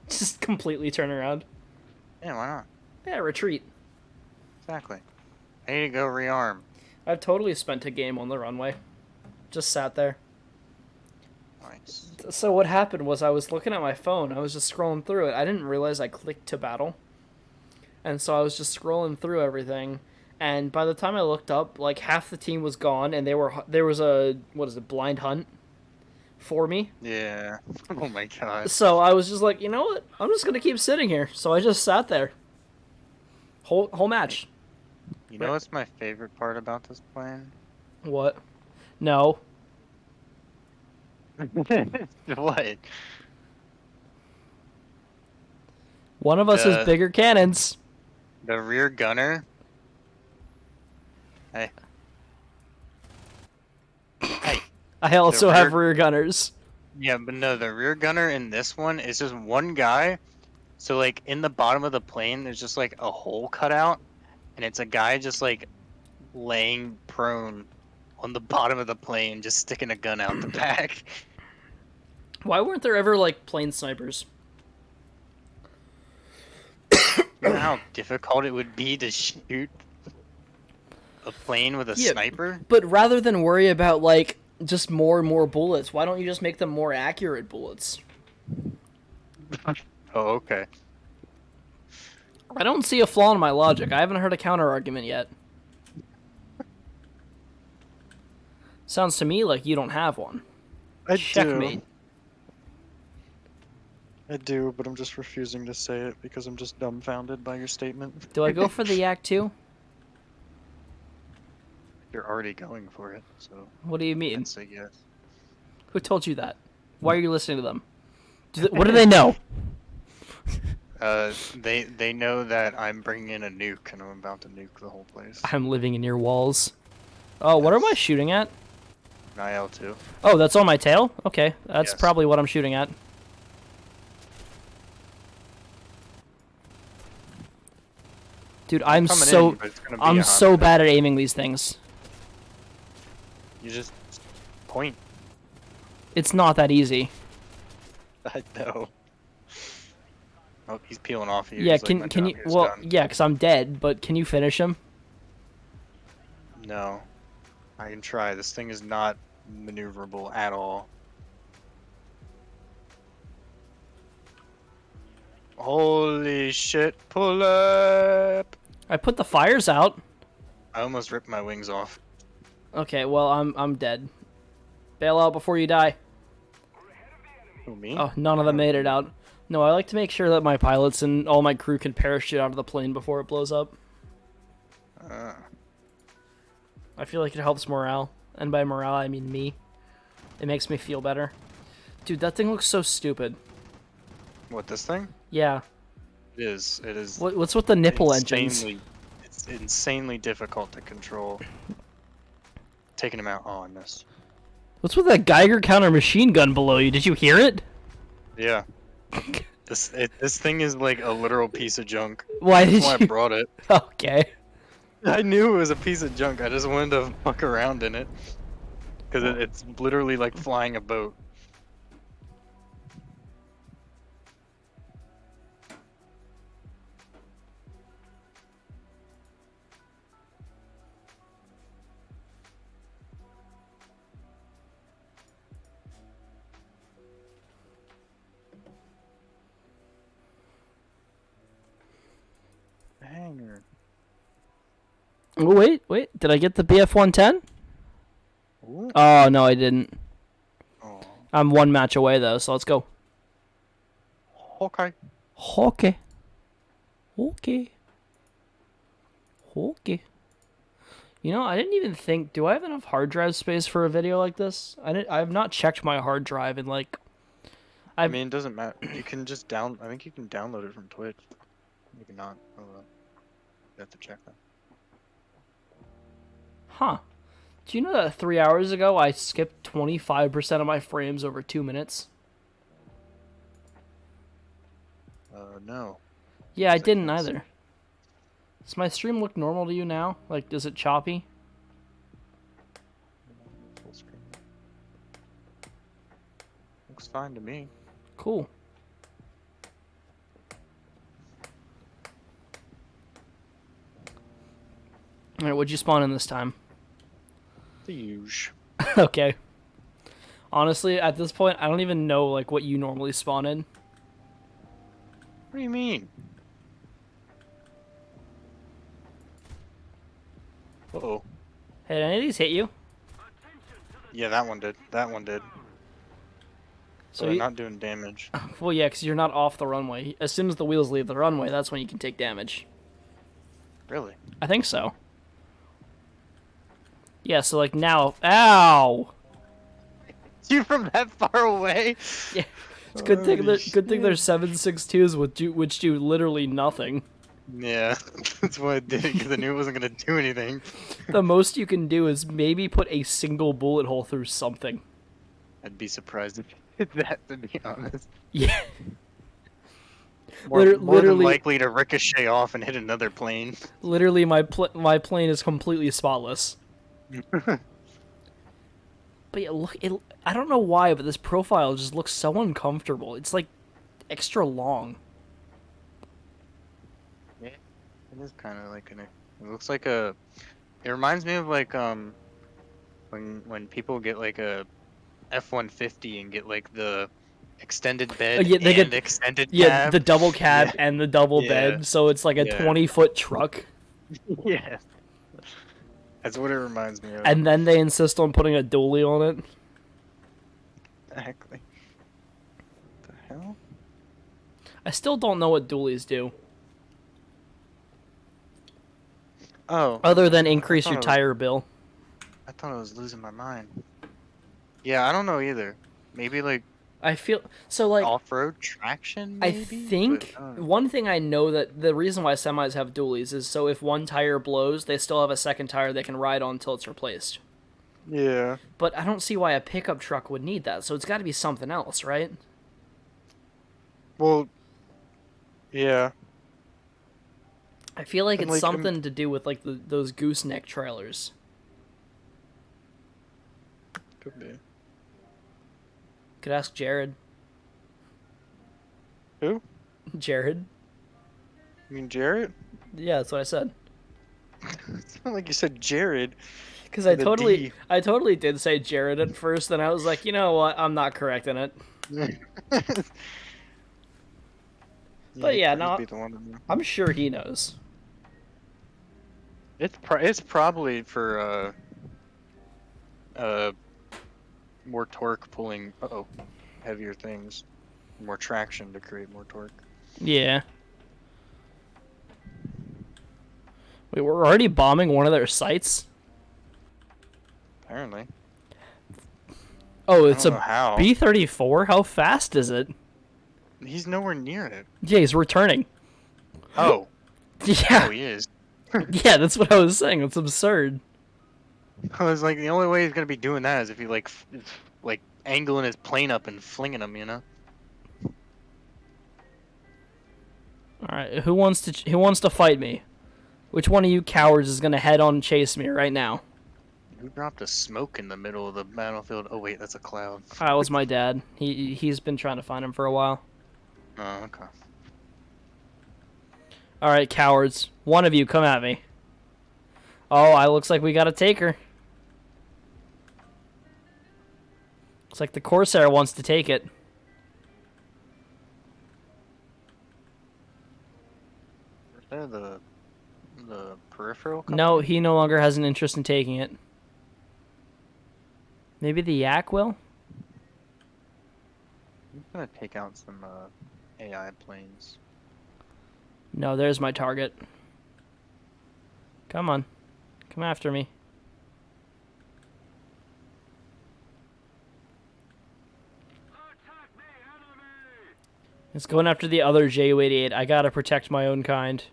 Just completely turn around. Yeah, why not? Yeah, retreat. Exactly. I need to go rearm. I've totally spent a game on the runway. Just sat there. Nice. So what happened was I was looking at my phone. I was just scrolling through it. I didn't realize I clicked to battle. And so I was just scrolling through everything. And by the time I looked up, like half the team was gone, and there was a blind hunt for me. Yeah. Oh my god. So I was just like, you know what? I'm just gonna keep sitting here. So I just sat there. Whole match. You know what's my favorite part about this plane? What? No. What? One of us has The- bigger cannons. The rear gunner. Hey. Hey. I also The have rear gunners. Yeah, but no, the rear gunner in this one is just one guy. So like in the bottom of the plane, there's just like a hole cut out, and it's a guy just like laying prone on the bottom of the plane, just sticking a gun out the back. Why weren't there ever like plane snipers? You know how difficult it would be to shoot a plane with a Yeah. sniper? But rather than worry about like just more and more bullets, why don't you just make them more accurate bullets? Oh, okay. I don't see a flaw in my logic. I haven't heard a counter argument yet. Sounds to me like you don't have one. Checkmate. I do, but I'm just refusing to say it because I'm just dumbfounded by your statement. Do I go for the Yak 2? You're already going for it, so What do you mean? I'd say yes. Who told you that? Why are you listening to them? What do they know? They know that I'm bringing in a nuke and I'm about to nuke the whole place. I'm living in your walls. Oh, what am I shooting at? An IL-2. Oh, that's on my tail? Okay, that's Yes. probably what I'm shooting at. Dude, I'm Coming so in, but it's gonna be I'm a so hot- bad at aiming these things. You just point. It's not that easy. I know. Oh, he's peeling off of you. Yeah, He's like, "My can job you? here is Well, done." yeah, because I'm dead. But can you finish him? No. I can try. This thing is not maneuverable at all. Holy shit, pull up! I put the fires out. I almost ripped my wings off. Okay, well I'm dead. Bail out before you die. Who, me? Oh, none of them made it out. No, I like to make sure that my pilots and all my crew can parachute out of the plane before it blows up. Uh, I feel like it helps morale, and by morale I mean me. It makes me feel better. Dude, that thing looks so stupid. what, this thing? Yeah. It is. It is What's with the nipple engines? It's insanely difficult to control. Taking him out. Oh, I missed. What's with that Geiger counter machine gun below you? Did you hear it? Yeah. This thing is like a literal piece of junk. Why That's did why you? I brought it. Okay. I knew it was a piece of junk. I just wanted to fuck around in it. Because it's literally like flying a boat. Hanger. Oh, wait. Did I get the BF 110? Ooh. Oh no, I didn't. Oh. I'm one match away though, so let's go. Okay. Okay. Okay. Okay. You know, I didn't even think. Do I have enough hard drive space for a video like this? I have not checked my hard drive in like. I mean, it doesn't matter. You can just I think you can download it from Twitch. Maybe not. Oh well. You have to check that. Huh. Do you know that 3 hours ago I skipped 25% of my frames over 2 minutes? No. Yeah, I 'Cause didn't can't see. either. Does my stream look normal to you now? Like, is it choppy? Full screen. Looks fine to me. Cool. Alright, what'd you spawn in this time? The huge. Okay. Honestly, at this point, I don't even know like what you normally spawn in. What do you mean? Uh-oh. Hey, did any of these hit you? Yeah, that one did. That one did. So So you, not doing damage. well, yeah, because you're not off the runway. As soon as the wheels leave the runway, that's when you can take damage. Really? I think so. Yeah, so like now, ow! You from that far away? Yeah, it's good thing Holy good thing there's shit. 7.62s which do literally nothing. Yeah, that's why I did it, because I knew it wasn't going to do anything. The most you can do is maybe put a single bullet hole through something. I'd be surprised if you did that, to be honest. Yeah. More than Literally, likely to ricochet off and hit another plane. literally, my plane is completely spotless. But yeah, look, I don't know why, but this profile just looks so uncomfortable. It's like extra long. Yeah, it is kind of like it looks like a. It reminds me of like when people get like a F-150 and get like the extended bed Yeah, they and get extended yeah cab. the double Yeah, cab and the double yeah, bed, so it's like a yeah, 20-foot truck. yeah. That's what it reminds me of. And then they insist on putting a dually on it. Exactly. What the hell? I still don't know what dualies do, Oh. other than I increase your thought tire bill. I thought I was losing my mind. Yeah, I don't know either. Maybe like I feel so like off-road traction, I maybe. think But, I don't know. one thing I know that the reason why semis have dualies is so if one tire blows, they still have a second tire they can ride on until it's replaced. Yeah. But I don't see why a pickup truck would need that, so it's got to be something else, right? Well. Yeah. I feel like And, it's like, something to do with like those gooseneck trailers. Could be. Could ask Jared. Who? Jared? You mean Jarrett? Yeah, that's what I said. It's not like you said Jared. Because I With a totally, D. I totally did say Jared at first, and I was like, you know what? I'm not correcting it. But he yeah, could just no, be the one in there. I'm sure he knows. It's probably for more torque pulling heavier things, more traction to create more torque. Yeah. Wait, we're already bombing one of their sites? Apparently. Oh, I it's don't know a how. B-34? How fast is it? He's nowhere near it. Yeah, he's returning. Oh. Yeah, Oh, he is. yeah, that's what I was saying. It's absurd. I was like, the only way he's gonna be doing that is if he like angling his plane up and flinging him, you know? All right, who wants to fight me? Which one of you cowards is gonna head on and chase me right now? Who dropped a smoke in the middle of the battlefield? Oh wait, that's a cloud. That was my dad. He's been trying to find him for a while. Oh, okay. All right, cowards. One of you, come at me. Oh, I looks like we got a taker. Looks like the Corsair wants to take it. Is that the peripheral company? No, he no longer has an interest in taking it. Maybe the Yak will? I'm gonna take out some AI planes. No, there's my target. Come on. Come after me. Attack me, enemy! It's going after the other Ju-88. I gotta protect my own kind.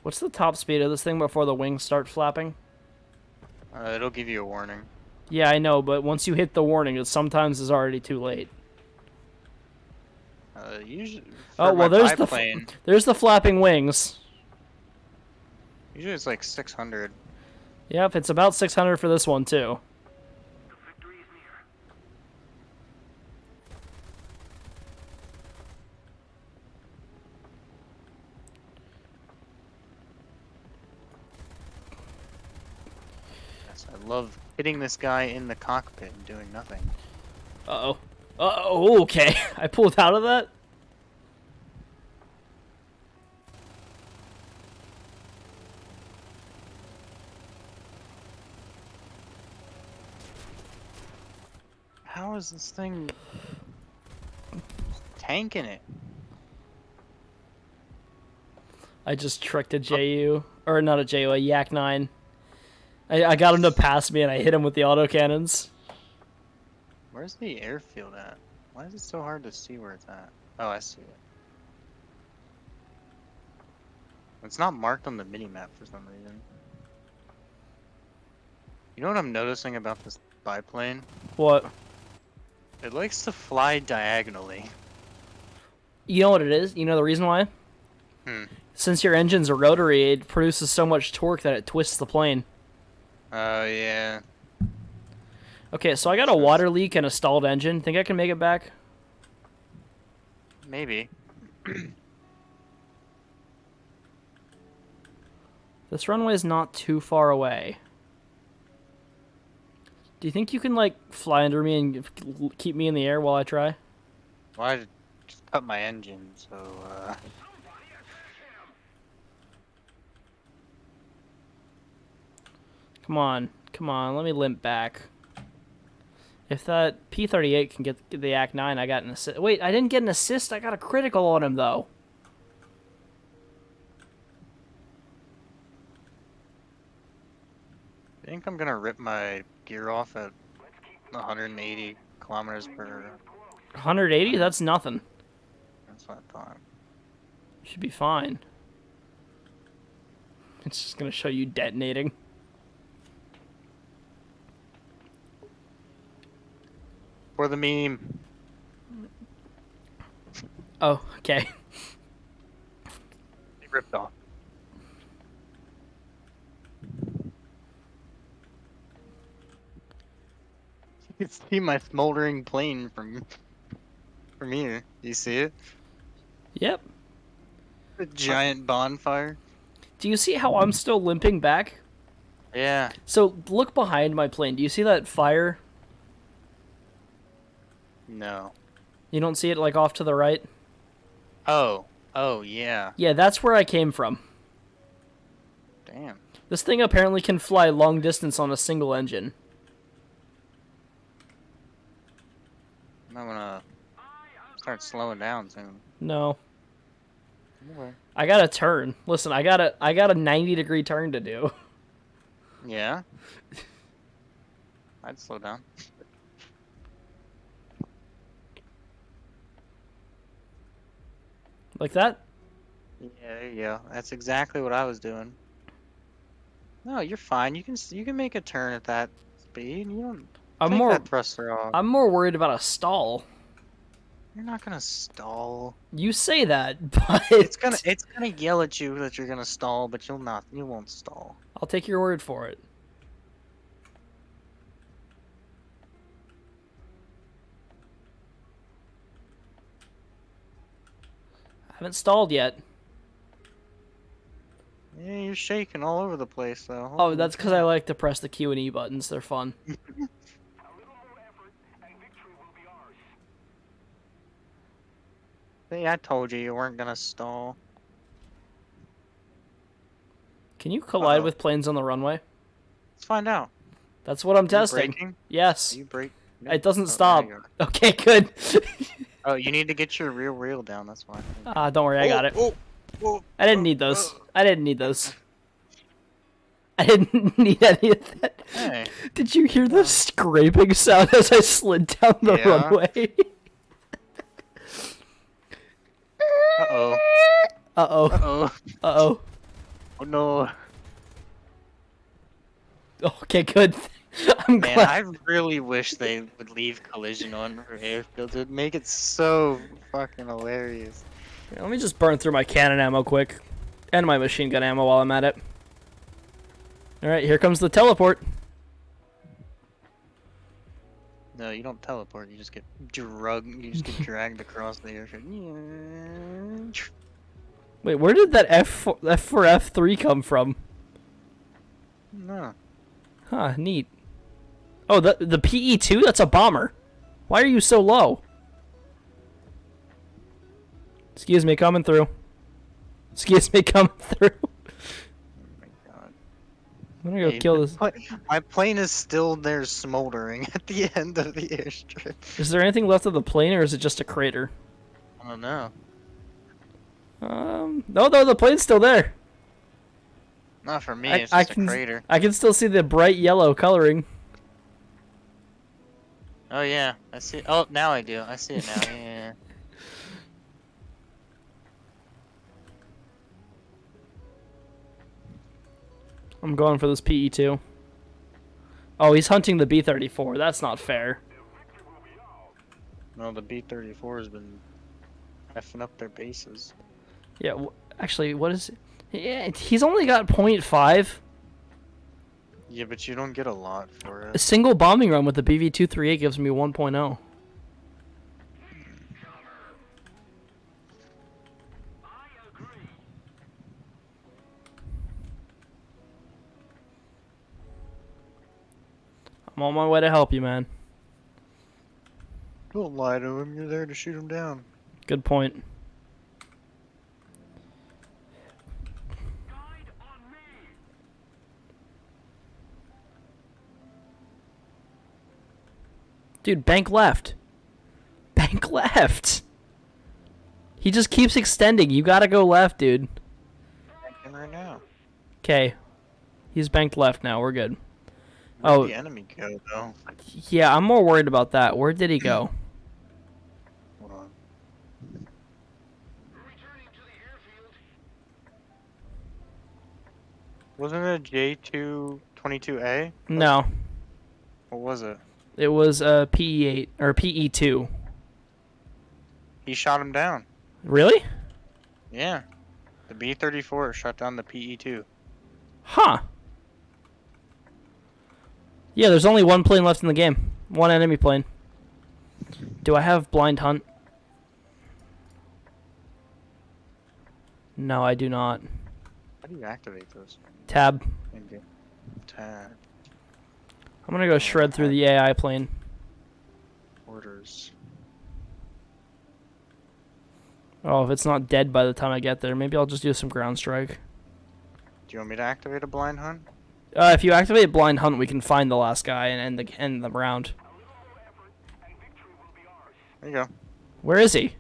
What's the top speed of this thing before the wings start flapping? It'll give you a warning. Yeah, I know, but once you hit the warning, it sometimes is already too late. Usually. Oh, well, there's the there's the flapping wings. Usually it's like 600. Yep, it's about 600 for this one, too. The victory is near. Yes, I love hitting this guy in the cockpit and doing nothing. Uh-oh. Uh-oh, okay. I pulled out of that? How is this thing tanking it? I just tricked a JU. Or not a JU, a Yak 9. I got him to pass me and I hit him with the autocannons. Where's the airfield at? Why is it so hard to see where it's at? Oh, I see it. It's not marked on the mini-map for some reason. You know what I'm noticing about this biplane? What? It likes to fly diagonally. You know what it is? You know the reason why? Since your engine's a rotary, it produces so much torque that it twists the plane. Oh, yeah. Okay, so I got a water leak and a stalled engine. Think I can make it back? Maybe. This runway is not too far away. Do you think you can, like, fly under me and keep me in the air while I try? Well, I just cut my engine, so, Come on. Come on, let me limp back. If that P-38 can get the Yak 9, I got an assist. Wait, I didn't get an assist? I got a critical on him, though. I think I'm gonna rip my gear off at 180 kilometers per. 180? That's nothing. That's what I thought. Should be fine. It's just gonna show you detonating. For the meme. Oh, okay. It ripped off. You can see my smoldering plane from here. Do you see it? Yep. A giant bonfire. Do you see how I'm still limping back? Yeah. So, look behind my plane. Do you see that fire? No. You don't see it, like, off to the right? Oh. Oh, yeah. Yeah, that's where I came from. Damn. This thing apparently can fly long distance on a single engine. I wanna start slowing down soon. No. Anyway. I got a turn. Listen, I got a 90-degree turn to do. Yeah. I'd slow down. Like that? Yeah, there you go. That's exactly what I was doing. No, you're fine. You can make a turn at that speed. You don't I'm take more that thruster off. I'm more worried about a stall. You're not gonna stall. You say that, but It's gonna yell at you that you're gonna stall, but you won't stall. I'll take your word for it. I haven't stalled yet. Yeah, you're shaking all over the place though. Oh, Holy that's because I like to press the Q and E buttons. They're fun. A little more effort, and victory will be ours. See, I told you weren't gonna stall. Can you collide Uh-oh. with planes on the runway? Let's find out. That's what I'm Are you testing. braking? Yes. Are you brake? It doesn't Oh, there stop. you are. Okay, good. Oh, you need to get your rear wheel down. That's why. Don't worry, I got it. Oh, I didn't need those. I didn't need those. I didn't need any of that. Hey. Did you hear the scraping sound as I slid down the Yeah. runway? Uh-oh. Uh-oh. Uh-oh. Uh-oh. Oh no. Okay, good. I'm Man, glad. I really wish they would leave collision on for airfields. It'd make it so fucking hilarious. Let me just burn through my cannon ammo quick. And my machine gun ammo while I'm at it. Alright, here comes the teleport. No, you don't teleport. You just get dragged across the airfield. Wait, where did that F for F3 come from? No. Huh, neat. Oh, the PE2? That's a bomber. Why are you so low? Excuse me, coming through. Excuse me, coming through. Oh my god. I'm gonna go Hey, kill this. My plane is still there smoldering at the end of the airstrip. Is there anything left of the plane, or is it just a crater? I don't know. No, the plane's still there. Not for me, I- it's I just can- a crater. I can still see the bright yellow coloring. Oh yeah, I see. Oh, now I do. I see it now. Yeah. I'm going for this PE2. Oh, he's hunting the B-34. That's not fair. No, the B-34 has been effing up their bases. Yeah, actually, what is... Yeah, he's only got .5. Yeah, but you don't get a lot for A it. single bombing run with the BV-238 gives me 1.0. I'm on my way to help you, man. Don't lie to him. You're there to shoot him down. Good point. Guide on me. Dude, bank left. Bank left. He just keeps extending. You gotta go left, dude. And right now. Okay. He's banked left now. We're good. Where'd Oh. the enemy go though? Yeah, I'm more worried about that. Where did he go? Hold on. Returning to the airfield. Wasn't it J222A? No. What was it? It was PE8 or PE2. He shot him down. Really? Yeah. The B-34 shot down the PE-2. Huh. Yeah, there's only one plane left in the game. One enemy plane. Do I have blind hunt? No, I do not. How do you activate those? Tab. Okay. Tab. I'm gonna go shred through the AI plane. Orders. Oh, if it's not dead by the time I get there, maybe I'll just do some ground strike. Do you want me to activate a blind hunt? If you activate blind hunt, we can find the last guy and end the round. A little more effort, and victory will be ours. There you go. Where is he?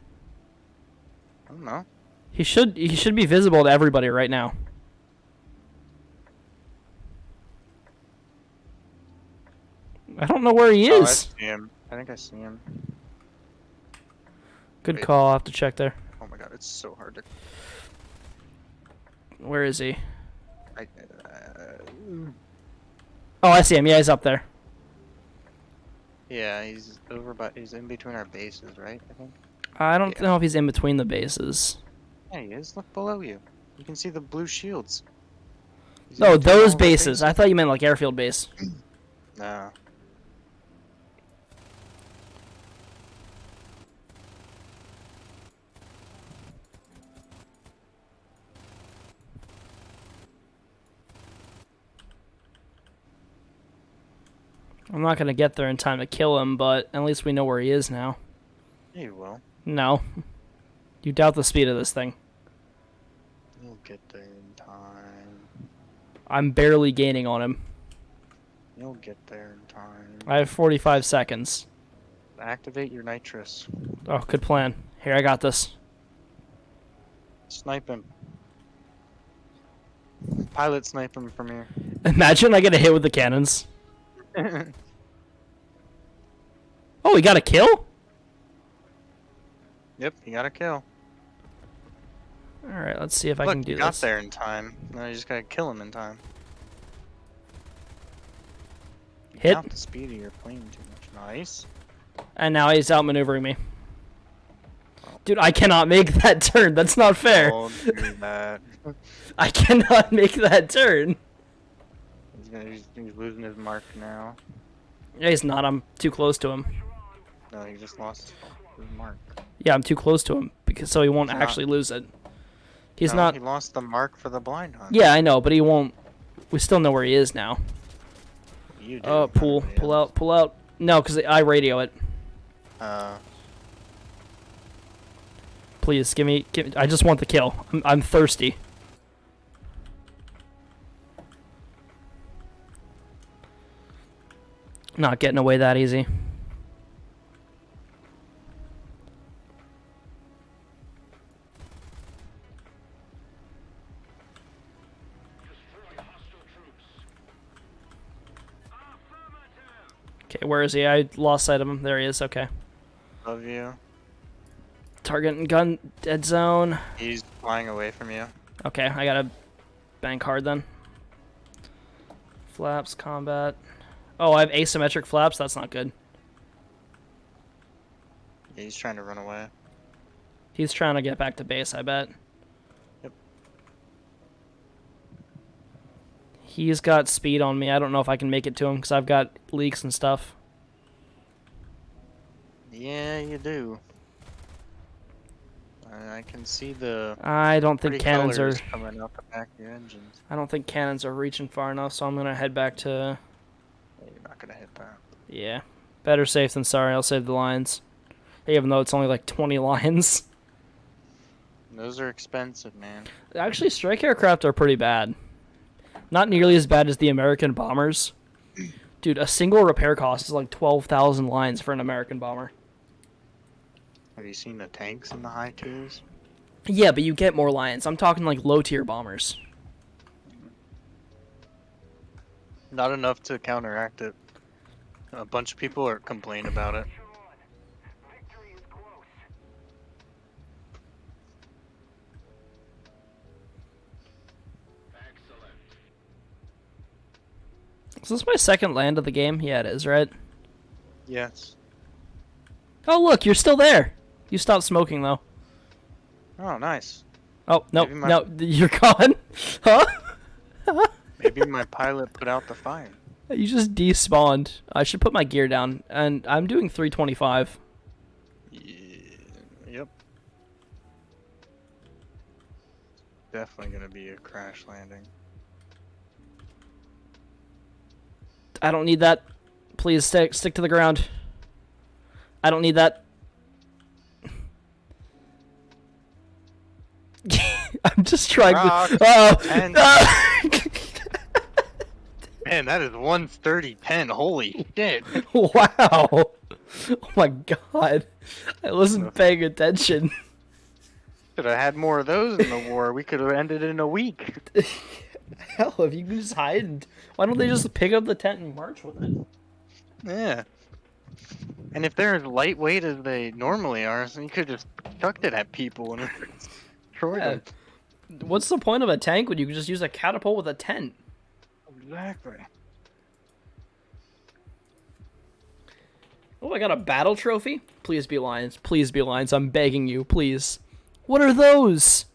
I don't know. He should be visible to everybody right now. I don't know where he Oh, I is. see him. I think I see him. Good Wait. call. I'll have to check there. Oh my god, it's so hard to. Where is he? I, Oh, I see him. Yeah, he's up there. yeah, he's over by. He's in between our bases, right? I think. I don't Yeah. know if he's in between the bases. Yeah, he is. Look below you. You can see the blue shields. He's in No, between all those of our bases. I thought you meant like airfield base. No. I'm not gonna get there in time to kill him, but at least we know where he is now. Yeah, you will. No. You doubt the speed of this thing. You'll get there in time. I'm barely gaining on him. You'll get there in time. I have 45 seconds. Activate your nitrous. Oh, good plan. Here, I got this. Snipe him. Pilot snipe him from here. Imagine I get a hit with the cannons. Oh, we got a kill? Yep, you got a kill. Alright, let's see if I Look, can do you got this. there in time. Now you just gotta kill him in time. You Hit. count the speed of your plane too much. Nice. And now he's outmaneuvering me. Dude, I cannot make that turn. That's not fair. Don't do that. I cannot make that turn. He's losing his mark now. Yeah, he's not. I'm too close to him. No, he just lost his mark. Yeah, I'm too close to him because so he won't He's not. actually lose it. He's No, not. He lost the mark for the blind hunt. Yeah, I know, but he won't. We still know where he is now. You do. Oh, pull out. No, because I radio it. Please give me. I just want the kill. I'm thirsty. Not getting away that easy. Okay, where is he? I lost sight of him. There he is. Okay. Love you. Target and gun, dead zone. He's flying away from you. Okay, I gotta bank hard then. Flaps, combat. Oh, I have asymmetric flaps? That's not good. Yeah, he's trying to run away. He's trying to get back to base, I bet. Yep. He's got speed on me. I don't know if I can make it to him because I've got leaks and stuff. Yeah, you do. I can see the I don't think pretty cannons are. colors coming out the back of your engines. I don't think cannons are reaching far enough, so I'm gonna head back to. Yeah, you're not gonna hit that. Yeah, better safe than sorry. I'll save the lines, even though it's only like 20 lines. Those are expensive, man. Actually, strike aircraft are pretty bad. Not nearly as bad as the American bombers. Dude, a single repair cost is like 12,000 lines for an American bomber. Have you seen the tanks in the high tiers? Yeah, but you get more lines. I'm talking like low tier bombers. Not enough to counteract it. A bunch of people are complaining about it. Victory is close. Excellent. Is this my second land of the game? Yeah, it is, right? Yes. Oh, look, you're still there. You stopped smoking, though. Oh, nice. Oh, no, Maybe my- no, you're gone? Huh? Maybe my pilot put out the fire. You just despawned. I should put my gear down, and I'm doing 325. Yep. Definitely gonna be a crash landing. I don't need that. Please stick to the ground. I don't need that. I'm just trying Rock, to. Oh! and- Man, that is one sturdy pen. Holy shit. Wow. Oh my god. I wasn't No. paying attention. Should have had more of those in the war. We could have ended in a week. Hell, if you can just hide, why don't they just pick up the tent and march with it? Yeah. And if they're as lightweight as they normally are, so you could just chucked it at people and destroyed Yeah. them. What's the point of a tank when you can just use a catapult with a tent? Exactly. Oh, I got a battle trophy? Please be lions. Please be lions. I'm begging you, please. What are those?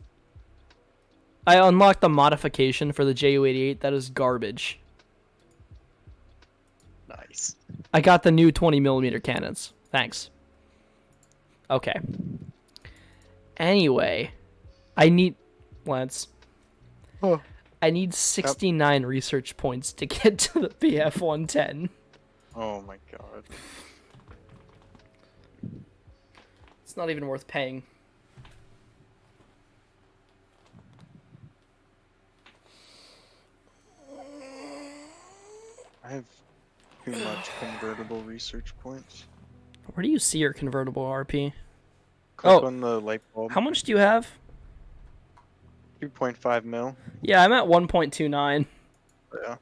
I unlocked the modification for the Ju-88. That is garbage. Nice. I got the new 20mm cannons. Thanks. Okay. Anyway, I need... Lance. Oh. I need 69 research points to get to the BF-110. Oh my god. It's not even worth paying. I have too much convertible research points. Where do you see your convertible RP? Click Oh. on the light bulb. How much do you have? 2.5 mil. Yeah, I'm at 1.29. Yeah.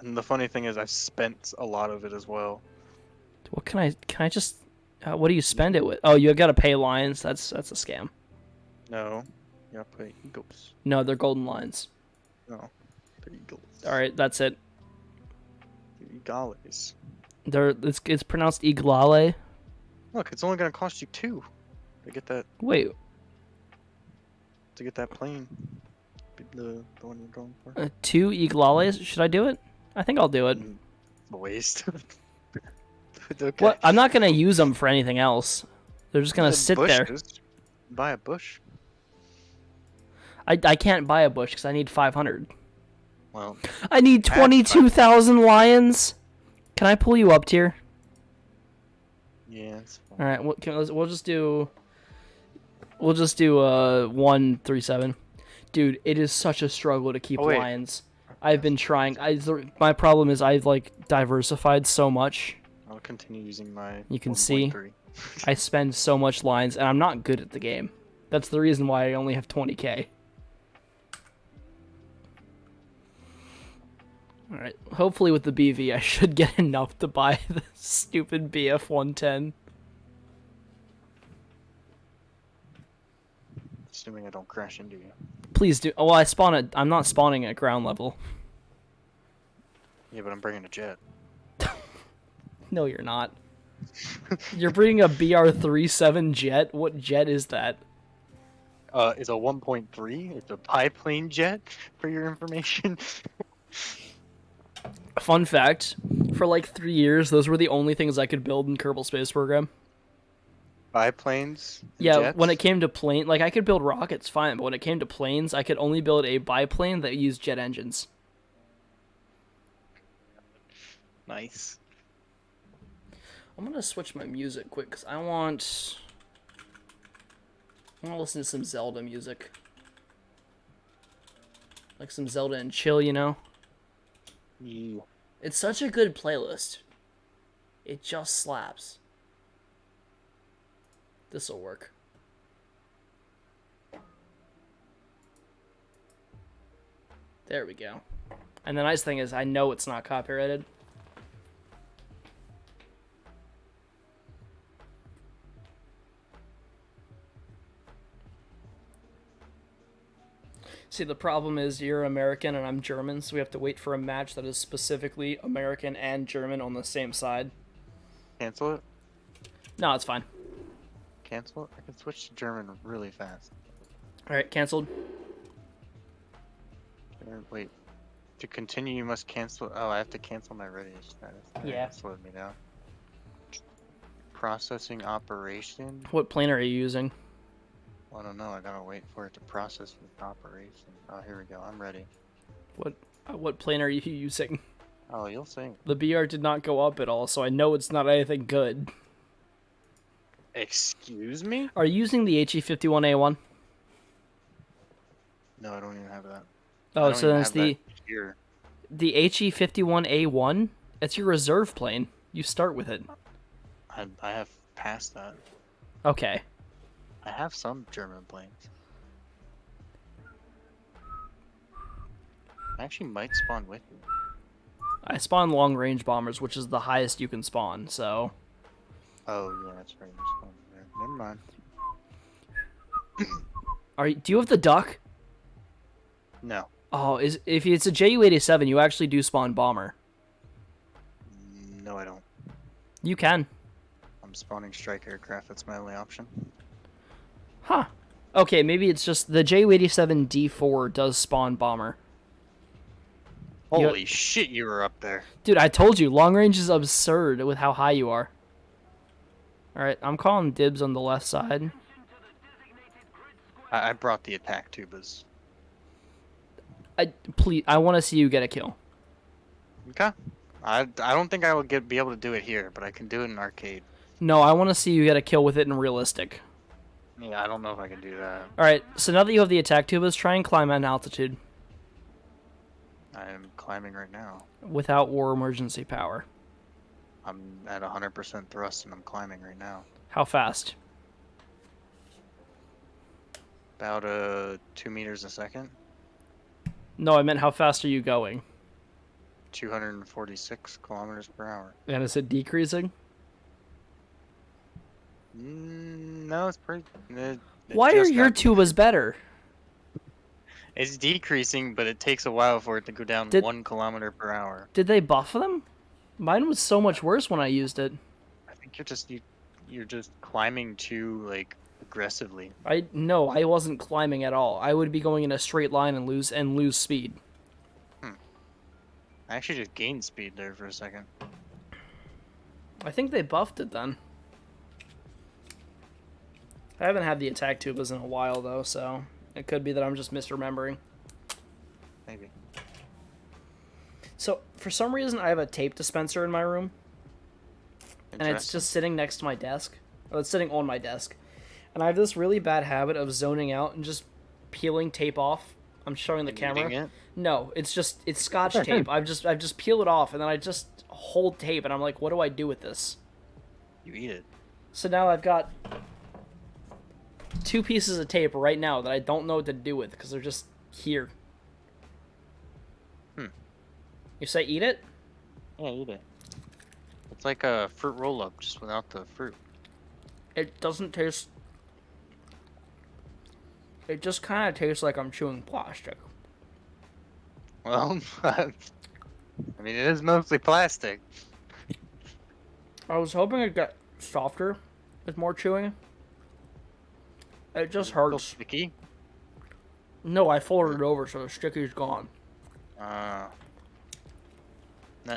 And the funny thing is, I've spent a lot of it as well. What can I just... what do you spend it with? Oh, you got to pay lions. That's a scam. No. You gotta put eagles. No, they're golden lions. No. They're eagles. All right, that's it. They're egales. It's pronounced iglale. Look, it's only gonna cost you 2 to get that Wait, plane. The one you're going for. 2 iglales? Should I do it? I think I'll do it. It's a waste. Okay. What? I'm not gonna use them for anything else. They're just gonna The sit there. bushes. Buy a bush. I can't buy a bush because I need 500. Well, I need 22,000 lions. Can I pull you up tier? yeah, it's fine. All right, we'll just do 137. Dude, it is such a struggle to keep Oh, wait. lions. I've been trying. My problem is I've like diversified so much. I'll continue using my. You can see. 1.3. I spend so much lines, and I'm not good at the game. That's the reason why I only have 20k. Alright, hopefully with the BV I should get enough to buy the stupid BF-110. Assuming I don't crash into you. Please do. Oh, well, I'm not spawning at ground level. Yeah, but I'm bringing a jet. No, you're not. You're bringing a BR-37 jet? What jet is that? It's a 1.3. It's a biplane jet, for your information. Fun fact, for like 3 years, those were the only things I could build in Kerbal Space Program. Biplanes. And Yeah, jets? when it came to plane, like I could build rockets, fine, but when it came to planes, I could only build a biplane that used jet engines. Nice. I'm gonna switch my music quick, because I want to listen to some Zelda music. Like some Zelda and chill, you know? Yeah. It's such a good playlist. It just slaps. This'll work. There we go. And the nice thing is I know it's not copyrighted. See, the problem is you're American and I'm German, so we have to wait for a match that is specifically American and German on the same side. Cancel it? No, it's fine. Cancel it? I can switch to German really fast. Alright, cancelled. Wait. To continue, you must cancel. Oh, I have to cancel my readiness status. Yeah. Slowed me down. Processing operation? What plane are you using? Well, I don't know. I gotta wait for it to process the operation. Oh, here we go. I'm ready. What plane are you using? Oh, you'll see. The BR did not go up at all, so I know it's not anything good. Excuse me? Are you using the HE51A1? No, I don't even have that. Oh, so then it's the... Here. The HE-51A1? It's your reserve plane. You start with it. I have passed that. Okay. I have some German planes. I actually might spawn with you. I spawn long-range bombers, which is the highest you can spawn, so... Oh, yeah, that's right. You spawned there. Never mind. Do you have the duck? No. Oh, if it's a Ju-87, you actually do spawn bomber. No, I don't. You can. I'm spawning strike aircraft. That's my only option. Huh. Okay, maybe it's just the Ju-87 D4 does spawn bomber. Holy shit, you were up there. Dude, I told you, long range is absurd with how high you are. Alright, I'm calling dibs on the left side. I brought the attack tubas. Please, I want to see you get a kill. Okay. I don't think I will be able to do it here, but I can do it in arcade. No, I want to see you get a kill with it in realistic. Yeah, I don't know if I can do that. Alright, so now that you have the attack tubas, try and climb at an altitude. I am climbing right now. Without war emergency power. I'm at 100% thrust and I'm climbing right now. How fast? About 2 meters a second. No, I meant how fast are you going? 246 kilometers per hour. And is it decreasing? No, it's pretty. Why are your tubas better? It's decreasing, but it takes a while for it to go down 1 kilometer per hour. Did they buff them? Mine was so much worse when I used it. I think you're just climbing too aggressively. No, I wasn't climbing at all. I would be going in a straight line and lose speed. I actually just gained speed there for a second. I think they buffed it then. I haven't had the attack tubas in a while though, so it could be that I'm just misremembering. Maybe. So, for some reason, I have a tape dispenser in my room. And it's just sitting next to my desk. Or it's sitting on my desk. And I have this really bad habit of zoning out and just peeling tape off. I'm showing the camera. It? No, it's Scotch tape. I've just peeled it off and then I just hold tape and I'm like, what do I do with this? You eat it. So now I've got 2 pieces of tape right now that I don't know what to do with because they're just here. You say eat it? Yeah, eat it. It's like a fruit roll-up, just without the fruit. It doesn't taste... It just kind of tastes like I'm chewing plastic. Well, I mean, it is mostly plastic. I was hoping it'd get softer with more chewing. It just Still hurts. sticky? No, I folded it over so the sticky's gone.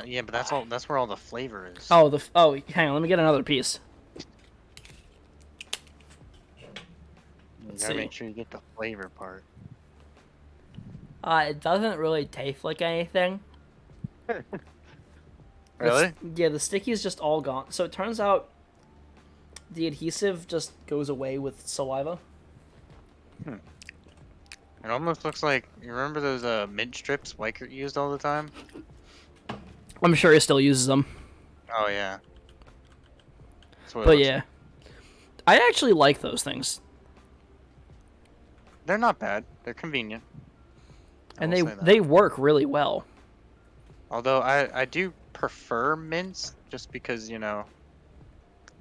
Yeah, but that's where all the flavor is. Oh, hang on, let me get another piece. You gotta make sure you get the flavor part. It doesn't really taste like anything. Really? The sticky is just all gone. So it turns out the adhesive just goes away with saliva. It almost looks like, you remember those mint strips Weichert used all the time? I'm sure he still uses them. Oh yeah. But yeah, I actually like those things. They're not bad. They're convenient. And they work really well. Although I do prefer mints just because, you know,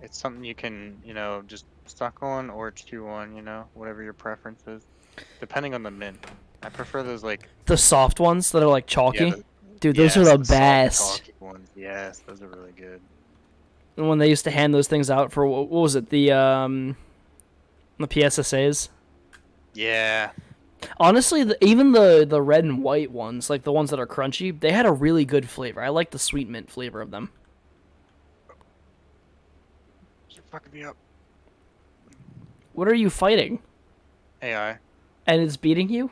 it's something you can, you know, just suck on or chew on, you know, whatever your preference is. Depending on the mint. I prefer those the soft ones that are like chalky. Yeah, dude, those are the best. Soft, chalky ones. Yes, those are really good. And when they used to hand those things out for what was it, the PSSAs? Yeah. Honestly, even the red and white ones, like the ones that are crunchy, they had a really good flavor. I like the sweet mint flavor of them. You're fucking me up. What are you fighting? AI. And it's beating you?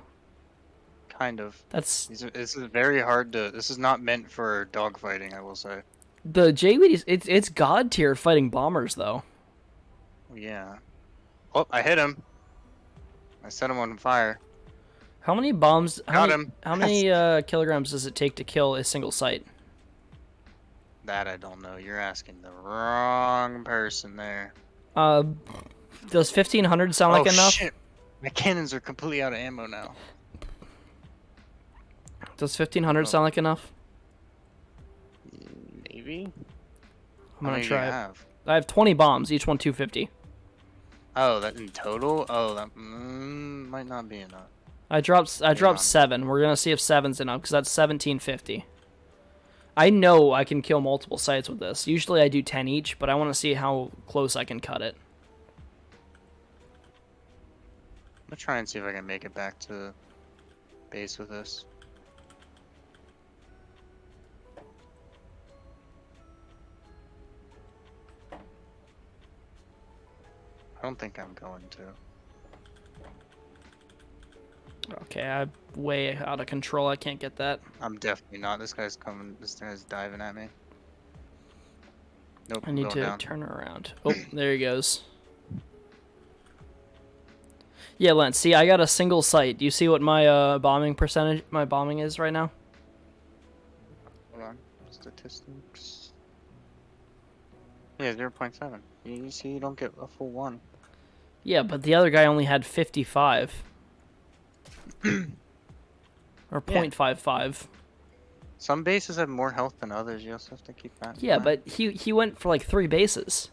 Kind of. This is very hard to. This is not meant for dogfighting, I will say. The JWDs, it's god tier fighting bombers though. Yeah. Oh, I hit him. I set him on fire. How many bombs? Got him. How many kilograms does it take to kill a single site? That I don't know. You're asking the wrong person there. Uh, does 1500 sound like Oh enough? shit! My cannons are completely out of ammo now. Does 1500 Oh. sound like enough? Maybe. I'm gonna How many do try you it. have? I have 20 bombs, each one 250. Oh, that in total? Oh, that might not be enough. I dropped on. 7. We're gonna see if 7's enough because that's 1750. I know I can kill multiple sites with this. Usually I do 10 each, but I want to see how close I can cut it. I'm gonna try and see if I can make it back to base with this. I don't think I'm going to. Okay, I'm way out of control. I can't get that. I'm definitely not. This guy's coming. This guy's diving at me. Nope. I I'm need going to down. turn her around. Oh, there he goes. Yeah, Lance, see, I got a single site. Do you see what my bombing percentage, my bombing is right now? Hold on. Statistics. Yeah, 0.7. You see, you don't get a full one. Yeah, but the other guy only had 55. Or Yeah. 0.55. Some bases have more health than others. You also have to keep that in Yeah, mind. but he went for like 3 bases.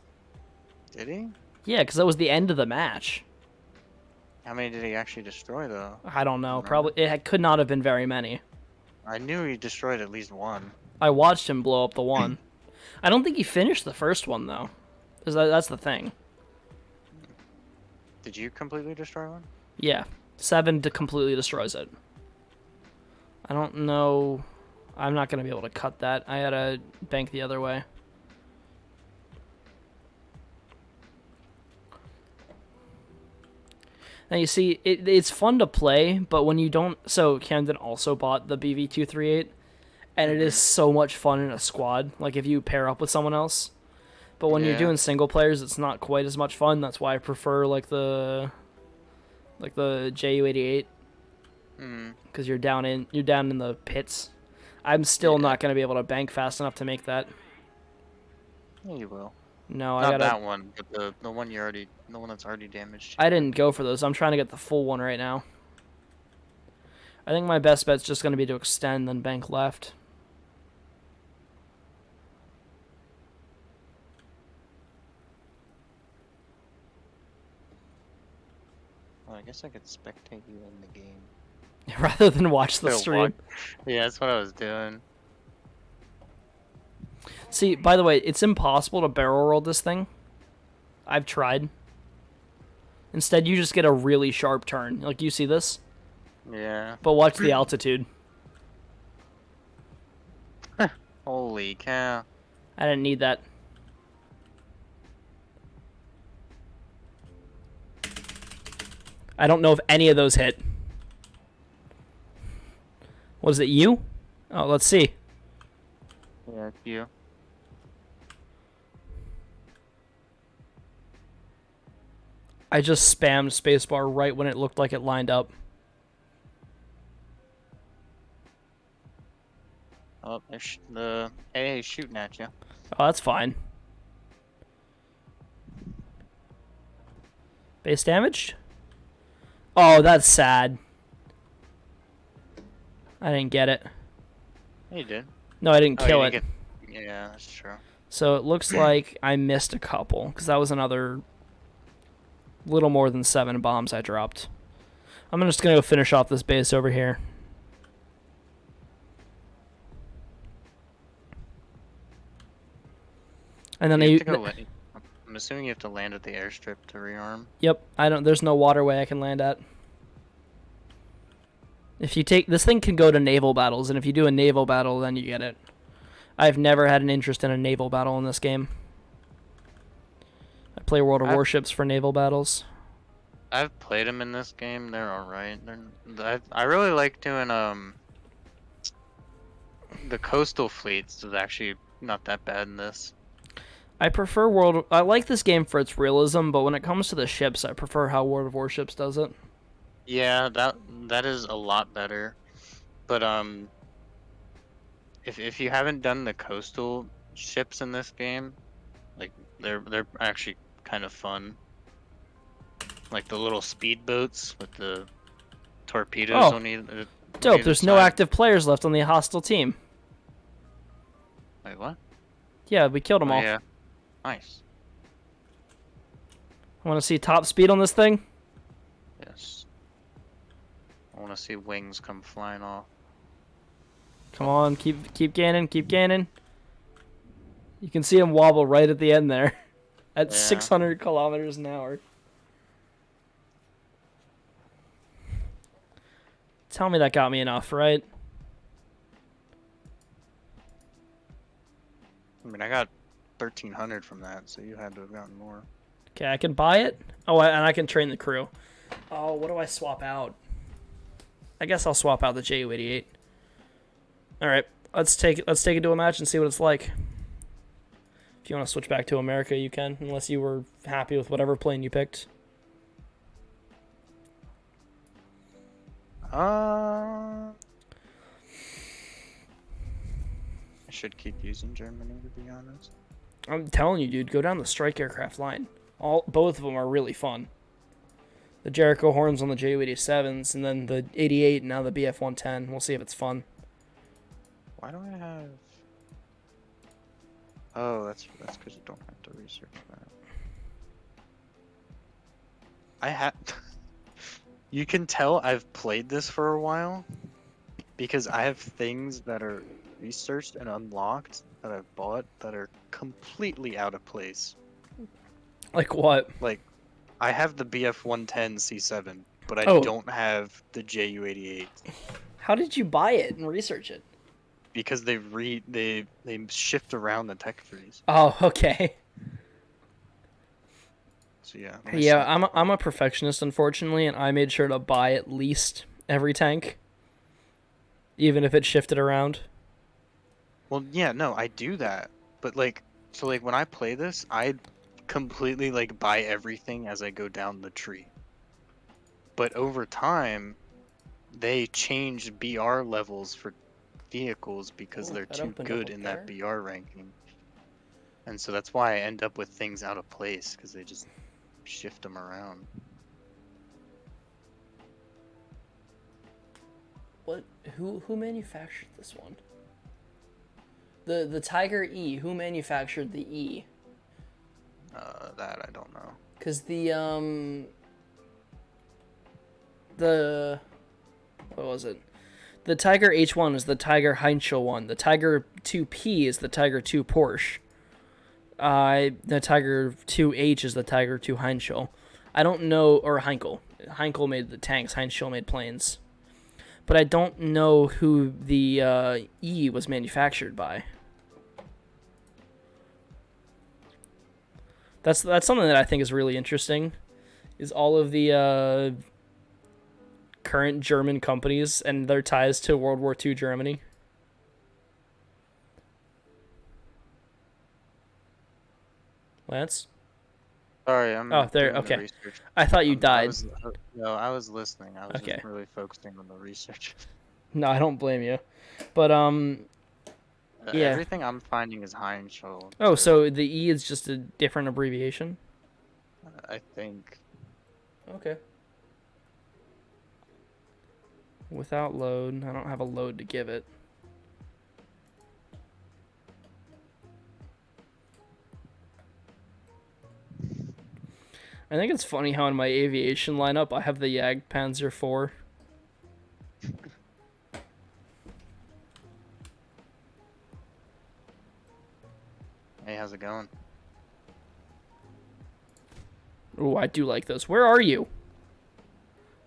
Did he? Yeah, because that was the end of the match. How many did he actually destroy, though? I don't know. Remember? Probably could not have been very many. I knew he destroyed at least one. I watched him blow up the one. I don't think he finished the first one though. That's the thing. Did you completely destroy one? Yeah, 7 completely destroys it. I don't know. I'm not gonna be able to cut that. I had to bank the other way. Now you see, it's fun to play, but when you don't... So Camden also bought the BV238, and it is so much fun in a squad, like if you pair up with someone else. But when you're Yeah. doing single players, it's not quite as much fun. That's why I prefer like the JU88, Hmm. because you're down in the pits. I'm still Yeah. not gonna be able to bank fast enough to make that. Yeah, you will. No, I Not gotta. that one, but the one the one that's already damaged. I didn't go for those. I'm trying to get the full one right now. I think my best bet's just gonna be to extend then bank left. Well, I guess I could spectate you in the game. Rather than watch the Still stream. watch- Yeah, that's what I was doing. See, by the way, it's impossible to barrel roll this thing. I've tried. Instead, you just get a really sharp turn. Like, you see this? Yeah. But watch the altitude. Holy cow. I didn't need that. I don't know if any of those hit. Was it you? Oh, let's see. Yeah, it's you. I just spammed spacebar right when it looked like it lined up. Oh, the AA is shooting at you. Oh, that's fine. Base damaged? Oh, that's sad. I didn't get it. Yeah, you did. No, I didn't Oh, kill you it. didn't Yeah, that's true. So it looks like I missed a couple, because that was another little more than 7 bombs I dropped. I'm just going to go finish off this base over here. And then You I... have to go I'm assuming you have to land at the airstrip to rearm. Yep, there's no waterway I can land at. If you take... This thing can go to naval battles, and if you do a naval battle, then you get it. I've never had an interest in a naval battle in this game. I play World of Warships for naval battles. I've played them in this game. They're alright. I really like doing the coastal fleets is actually not that bad in this. I prefer I like this game for its realism, but when it comes to the ships, I prefer how World of Warships does it. Yeah, that is a lot better. But if you haven't done the coastal ships in this game, like they're actually kind of fun. Like the little speedboats with the torpedoes Oh, on dope. either There's no side. active players left on the hostile team. Wait, what? Yeah, we killed them Oh all. yeah, nice. Want to see top speed on this thing? Yes. I want to see wings come flying off. Come on, keep gaining, keep gaining. You can see him wobble right at the end there, at Yeah. 600 kilometers an hour. Tell me that got me enough, right? I mean, I got 1,300 from that, so you had to have gotten more. Okay, I can buy it. Oh, and I can train the crew. Oh, what do I swap out? I guess I'll swap out the Ju-88. All right, let's take it to a match and see what it's like. If you want to switch back to America, you can, unless you were happy with whatever plane you picked. I should keep using Germany, to be honest. I'm telling you, dude, go down the strike aircraft line. Both of them are really fun. The Jericho Horns on the Ju-87s, and then the 88, and now the BF-110. We'll see if it's fun. Why do I have... Oh, that's because you don't have to research that. I have... You can tell I've played this for a while, because I have things that are researched and unlocked that I've bought that are completely out of place. Like what? Like, I have the BF-110 C7, but I Oh. don't have the Ju-88 How did you buy it and research it? because they shift around the tech trees. Oh, okay. So yeah. Yeah, I'm a perfectionist, unfortunately, and I made sure to buy at least every tank, even if it shifted around. Well, yeah, no, I do that, but like, so like when I play this, I completely like buy everything as I go down the tree. But over time, they change BR levels for vehicles because Ooh, they're that too opened good up in there. that BR ranking. And so that's why I end up with things out of place because they just shift them around. What? Who manufactured this one? The Tiger E. Who manufactured the E? That I don't know. Cause the what was it? The Tiger H1 is the Tiger Heinkel one. The Tiger 2P is the Tiger 2 Porsche. The Tiger 2H is the Tiger 2 Heinkel. I don't know, or Heinkel. Heinkel made the tanks. Heinkel made planes. But I don't know who the E was manufactured by. That's something that I think is really interesting. Is all of the current German companies and their ties to World War II Germany. Lance? Sorry, I'm Oh, there. doing the Okay. research. I thought you I died. I was listening. I was Okay. just really focusing on the research. No, I don't blame you. But yeah. Everything I'm finding is Heinschel. Oh, so the E is just a different abbreviation. I think. Okay. Without load, I don't have a load to give it. I think it's funny how in my aviation lineup I have the Jagdpanzer IV. Hey, how's it going? Ooh, I do like those. Where are you?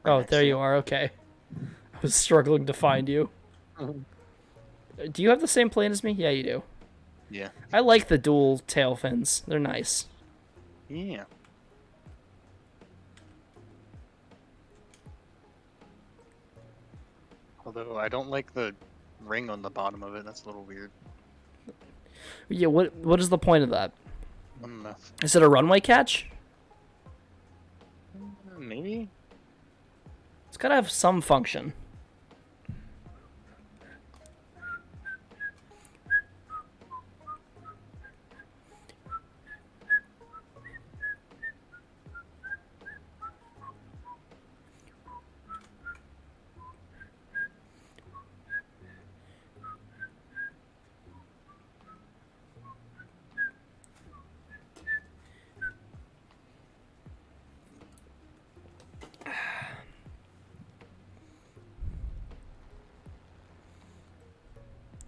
Right Oh, next there to you are. Okay. I was struggling to find you. Do you have the same plane as me? Yeah, you do. Yeah. I like the dual tail fins. They're nice. Yeah. Although I don't like the ring on the bottom of it. That's a little weird. Yeah, what is the point of that? I don't know. Is it a runway catch? Maybe? It's gotta have some function.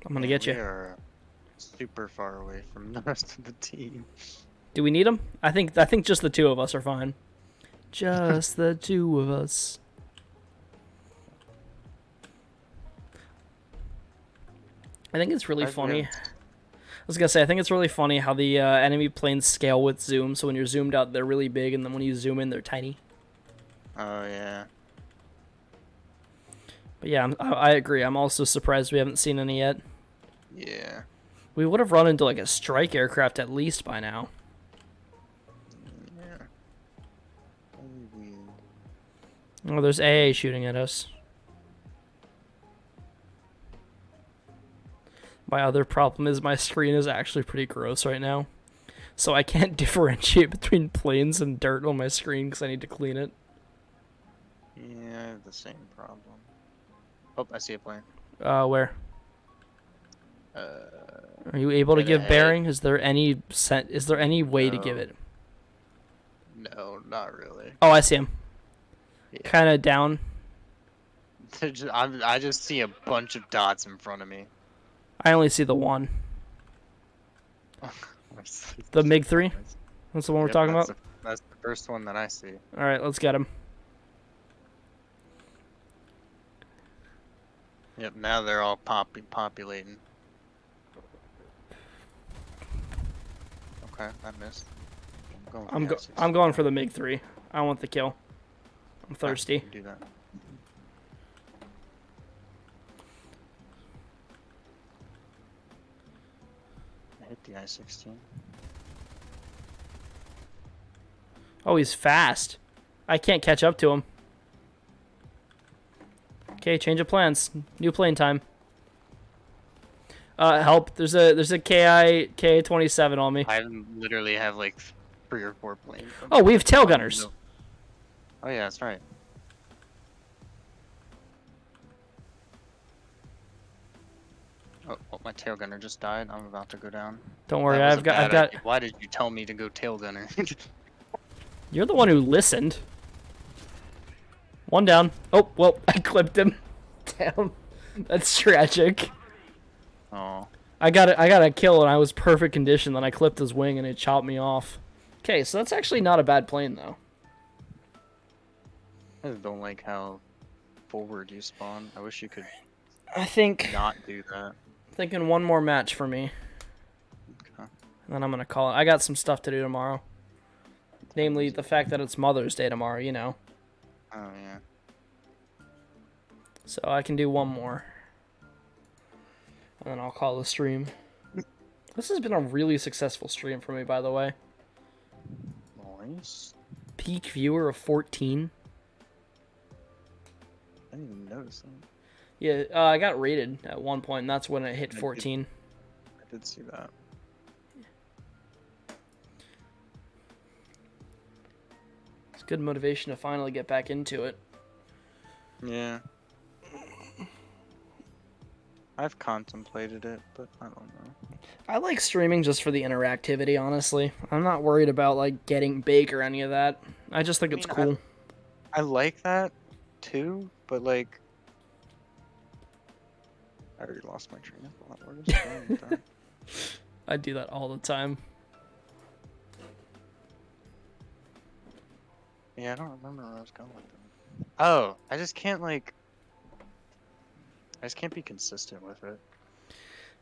I'm gonna Man, get we you. are super far away from the rest of the team. Do we need them? I think just the two of us are fine. Just the two of us. I think it's really funny. I was gonna say, I think it's really funny how the enemy planes scale with zoom. So when you're zoomed out, they're really big, and then when you zoom in, they're tiny. Oh yeah. But yeah, I agree. I'm also surprised we haven't seen any yet. Yeah. We would have run into like a strike aircraft at least by now. Yeah. Very weird. Oh, there's AA shooting at us. My other problem is my screen is actually pretty gross right now. So I can't differentiate between planes and dirt on my screen because I need to clean it. Yeah, I have the same problem. Oh, I see a plane. Where? Uh, Are you able to right give ahead. bearing? Is there any way to give No. it? No, not really. Oh, I see him. Yeah. Kind of down. I just see a bunch of dots in front of me. I only see the one. The MiG-3? That's the one we're talking about? That's the first one that I see. Alright, let's get him. Yep, now they're all populating. Okay, I missed. I'm going for the MiG-3. I want the kill. I'm thirsty. Do that. I hit the I-16. Oh, he's fast. I can't catch up to him. Okay, change of plans. New plane time. Help! There's a KI-27 on me. I literally have like 3 or 4 planes. Oh, we have tail gunners. Oh yeah, that's right. Oh, my tail gunner just died. I'm about to go down. Don't worry, That was I've a got. bad idea. Why did you tell me to go tail gunner? You're the one who listened. One down. Oh, well, I clipped him. Damn, that's tragic. Oh. I got a kill and I was perfect condition. Then I clipped his wing and it chopped me off. Okay, so that's actually not a bad plane though. I just don't like how forward you spawn. I wish you could I think not do that. thinking one more match for me. Okay. And then I'm gonna call it. I got some stuff to do tomorrow. Namely, the fact that it's Mother's Day tomorrow, you know. Oh yeah. So I can do one more. And then I'll call the stream. This has been a really successful stream for me, by the way. Nice. Peak viewer of 14. I didn't even notice that. Yeah, I got rated at one point, and that's when it hit 14. I did see that. It's good motivation to finally get back into it. Yeah. I've contemplated it, but I don't know. I like streaming just for the interactivity, honestly. I'm not worried about, like, getting big or any of that. I just think it's cool. I like that, too, but, like... I already lost my train of thought. Where was I going with that? I do that all the time. Yeah, I don't remember where I was going with that. Oh, I just can't, like... I just can't be consistent with it.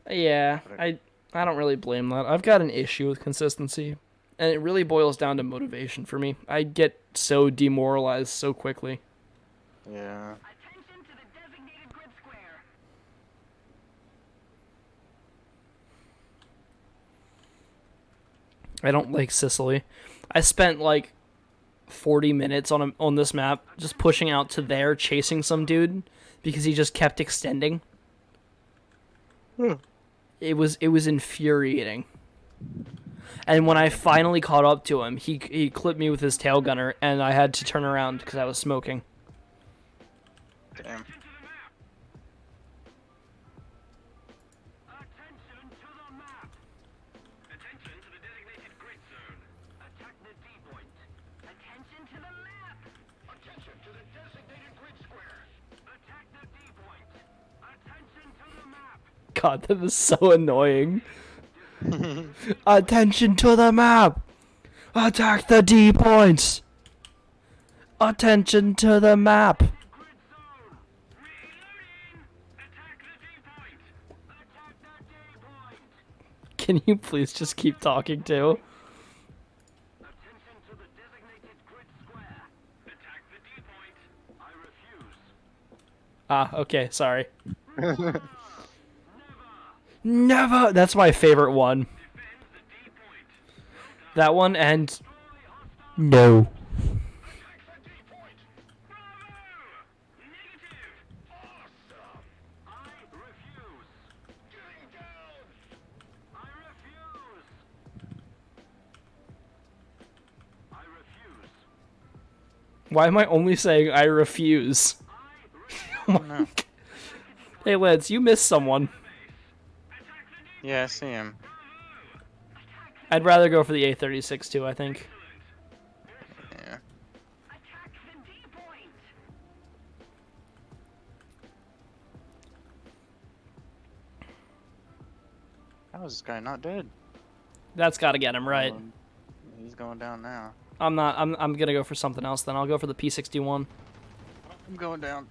Yeah, I don't really blame that. I've got an issue with consistency, and it really boils down to motivation for me. I get so demoralized so quickly. Yeah. Attention to the designated grid square. I don't like Sicily. I spent like 40 minutes on this map, just pushing out to there, chasing some dude because he just kept extending. Hmm. It was infuriating. And when I finally caught up to him, he clipped me with his tail gunner, and I had to turn around because I was smoking. Damn. Attention to the map. Attention to the designated grid zone. Attack the D point. Attention to the map. Attention to the designated grid square. Attack the D point. Attention to the map. God, that is so annoying. Attention to the map! Attack the D points! Attention to the map! Grid zone. Reloading. Attack the D point. Attack the D point. Can you please just keep talking too? Attention to the designated grid square. Attack the D point. I refuse. Ah, okay, sorry. Never! That's my favorite one. Defend the D point. That one and... No. Attack the D point. Bravo! Negative. Awesome. I refuse. Getting down. I refuse. I refuse. Why am I only saying I refuse? Oh, no. Hey, Lance, you missed someone. Yeah, I see him. I'd rather go for the A36 too, I think. Yeah. Attack the D point. How is this guy not dead? That's gotta get him, right? He's going down now. I'm not, I'm gonna go for something else then. I'll go for the P61. I'm going down.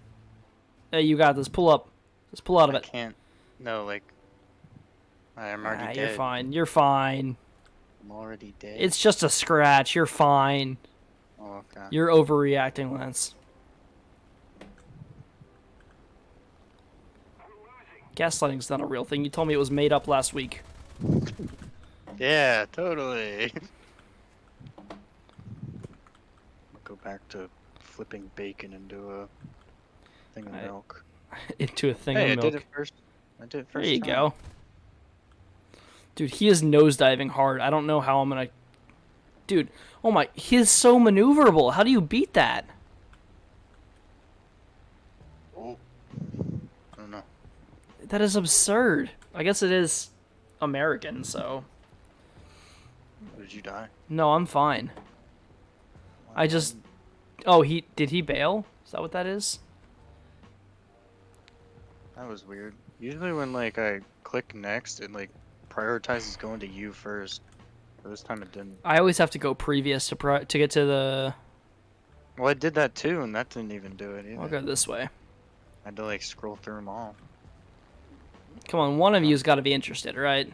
Hey, you got this. Pull up. Just pull out of I it. can't. No, like. I'm already dead. You're fine. You're fine. I'm already dead. It's just a scratch. You're fine. Oh, okay. You're overreacting, Lance. Gaslighting's not a real thing. You told me it was made up last week. Yeah, totally. I'll go back to flipping bacon into a thing of milk. Into a thing Hey, of I milk. did it first. I did it There first. you time. go. Dude, he is nosediving hard. I don't know how I'm gonna... Dude, oh my... He is so maneuverable. How do you beat that? Oh. I don't know. That is absurd. I guess it is American, so... Did you die? No, I'm fine. I just... Oh, did he bail? Is that what that is? That was weird. Usually when like I click next, it like prioritizes going to you first. But this time it didn't. I always have to go previous to get to the... Well, I did that too, and that didn't even do it either. I'll go this way. I had to like scroll through them all. Come on, one of you's got to be interested, right?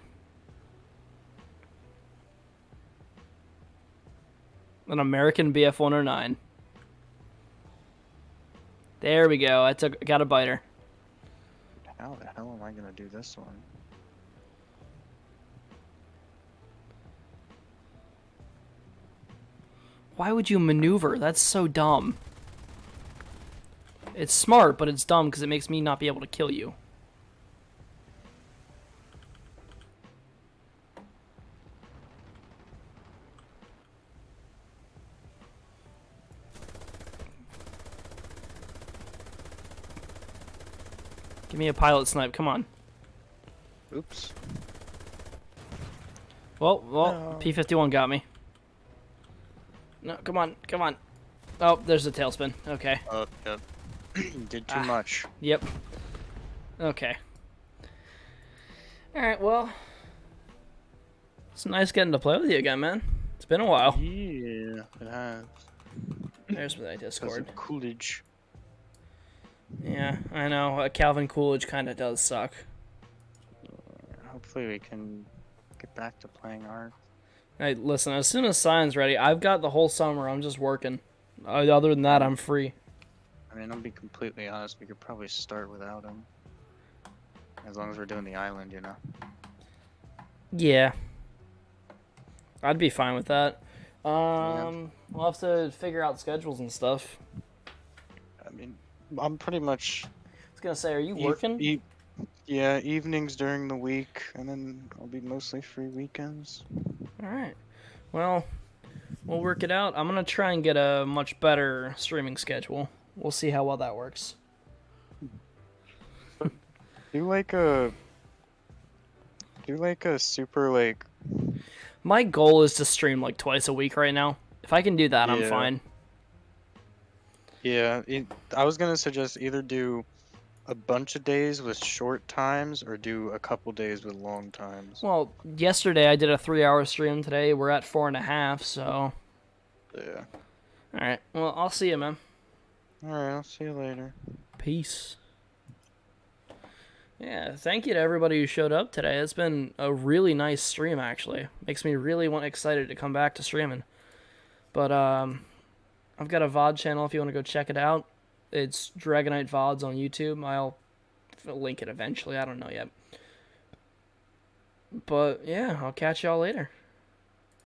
An American BF-109. There we go. Got a biter. How the hell am I gonna do this one? Why would you maneuver? That's so dumb. It's smart, but it's dumb because it makes me not be able to kill you. Give me a pilot snipe, come on. Oops. Well, No. P-51 got me. No, come on, come on. Oh, there's a tailspin. Okay. Oh, yep. Did too much. Yep. Okay. Alright, well. It's nice getting to play with you again, man. It's been a while. Yeah, it has. There's my Because Discord. of Coolidge. Yeah, I know. Calvin Coolidge kind of does suck. Hopefully we can get back to playing art. Hey, listen, as soon as Sign's ready, I've got the whole summer. I'm just working. Other than that, I'm free. I mean, I'll be completely honest, we could probably start without him. As long as we're doing the island, you know. Yeah. I'd be fine with that. Yeah. We'll have to figure out schedules and stuff. I mean, I'm pretty much I was gonna say, are you eve, working? eve yeah, evenings during the week, and then I'll be mostly free weekends. All right. Well, we'll work it out. I'm gonna try and get a much better streaming schedule. We'll see how well that works. But do like a do like a super like My goal is to stream like twice a week right now. If I can do that, I'm yeah fine. yeah. I was gonna suggest either do a bunch of days with short times or do a couple days with long times. Well, yesterday I did a 3-hour stream. Today we're at 4.5. So, all Yeah. right. Well, I'll see you, man. All right. I'll see you later. Peace. Yeah, thank you to everybody who showed up today. It's been a really nice stream, actually. Makes me really excited to come back to streaming. But I've got a VOD channel if you want to go check it out. It's Dragonite VODs on YouTube. I'll link it eventually. I don't know yet. But yeah, I'll catch y'all later.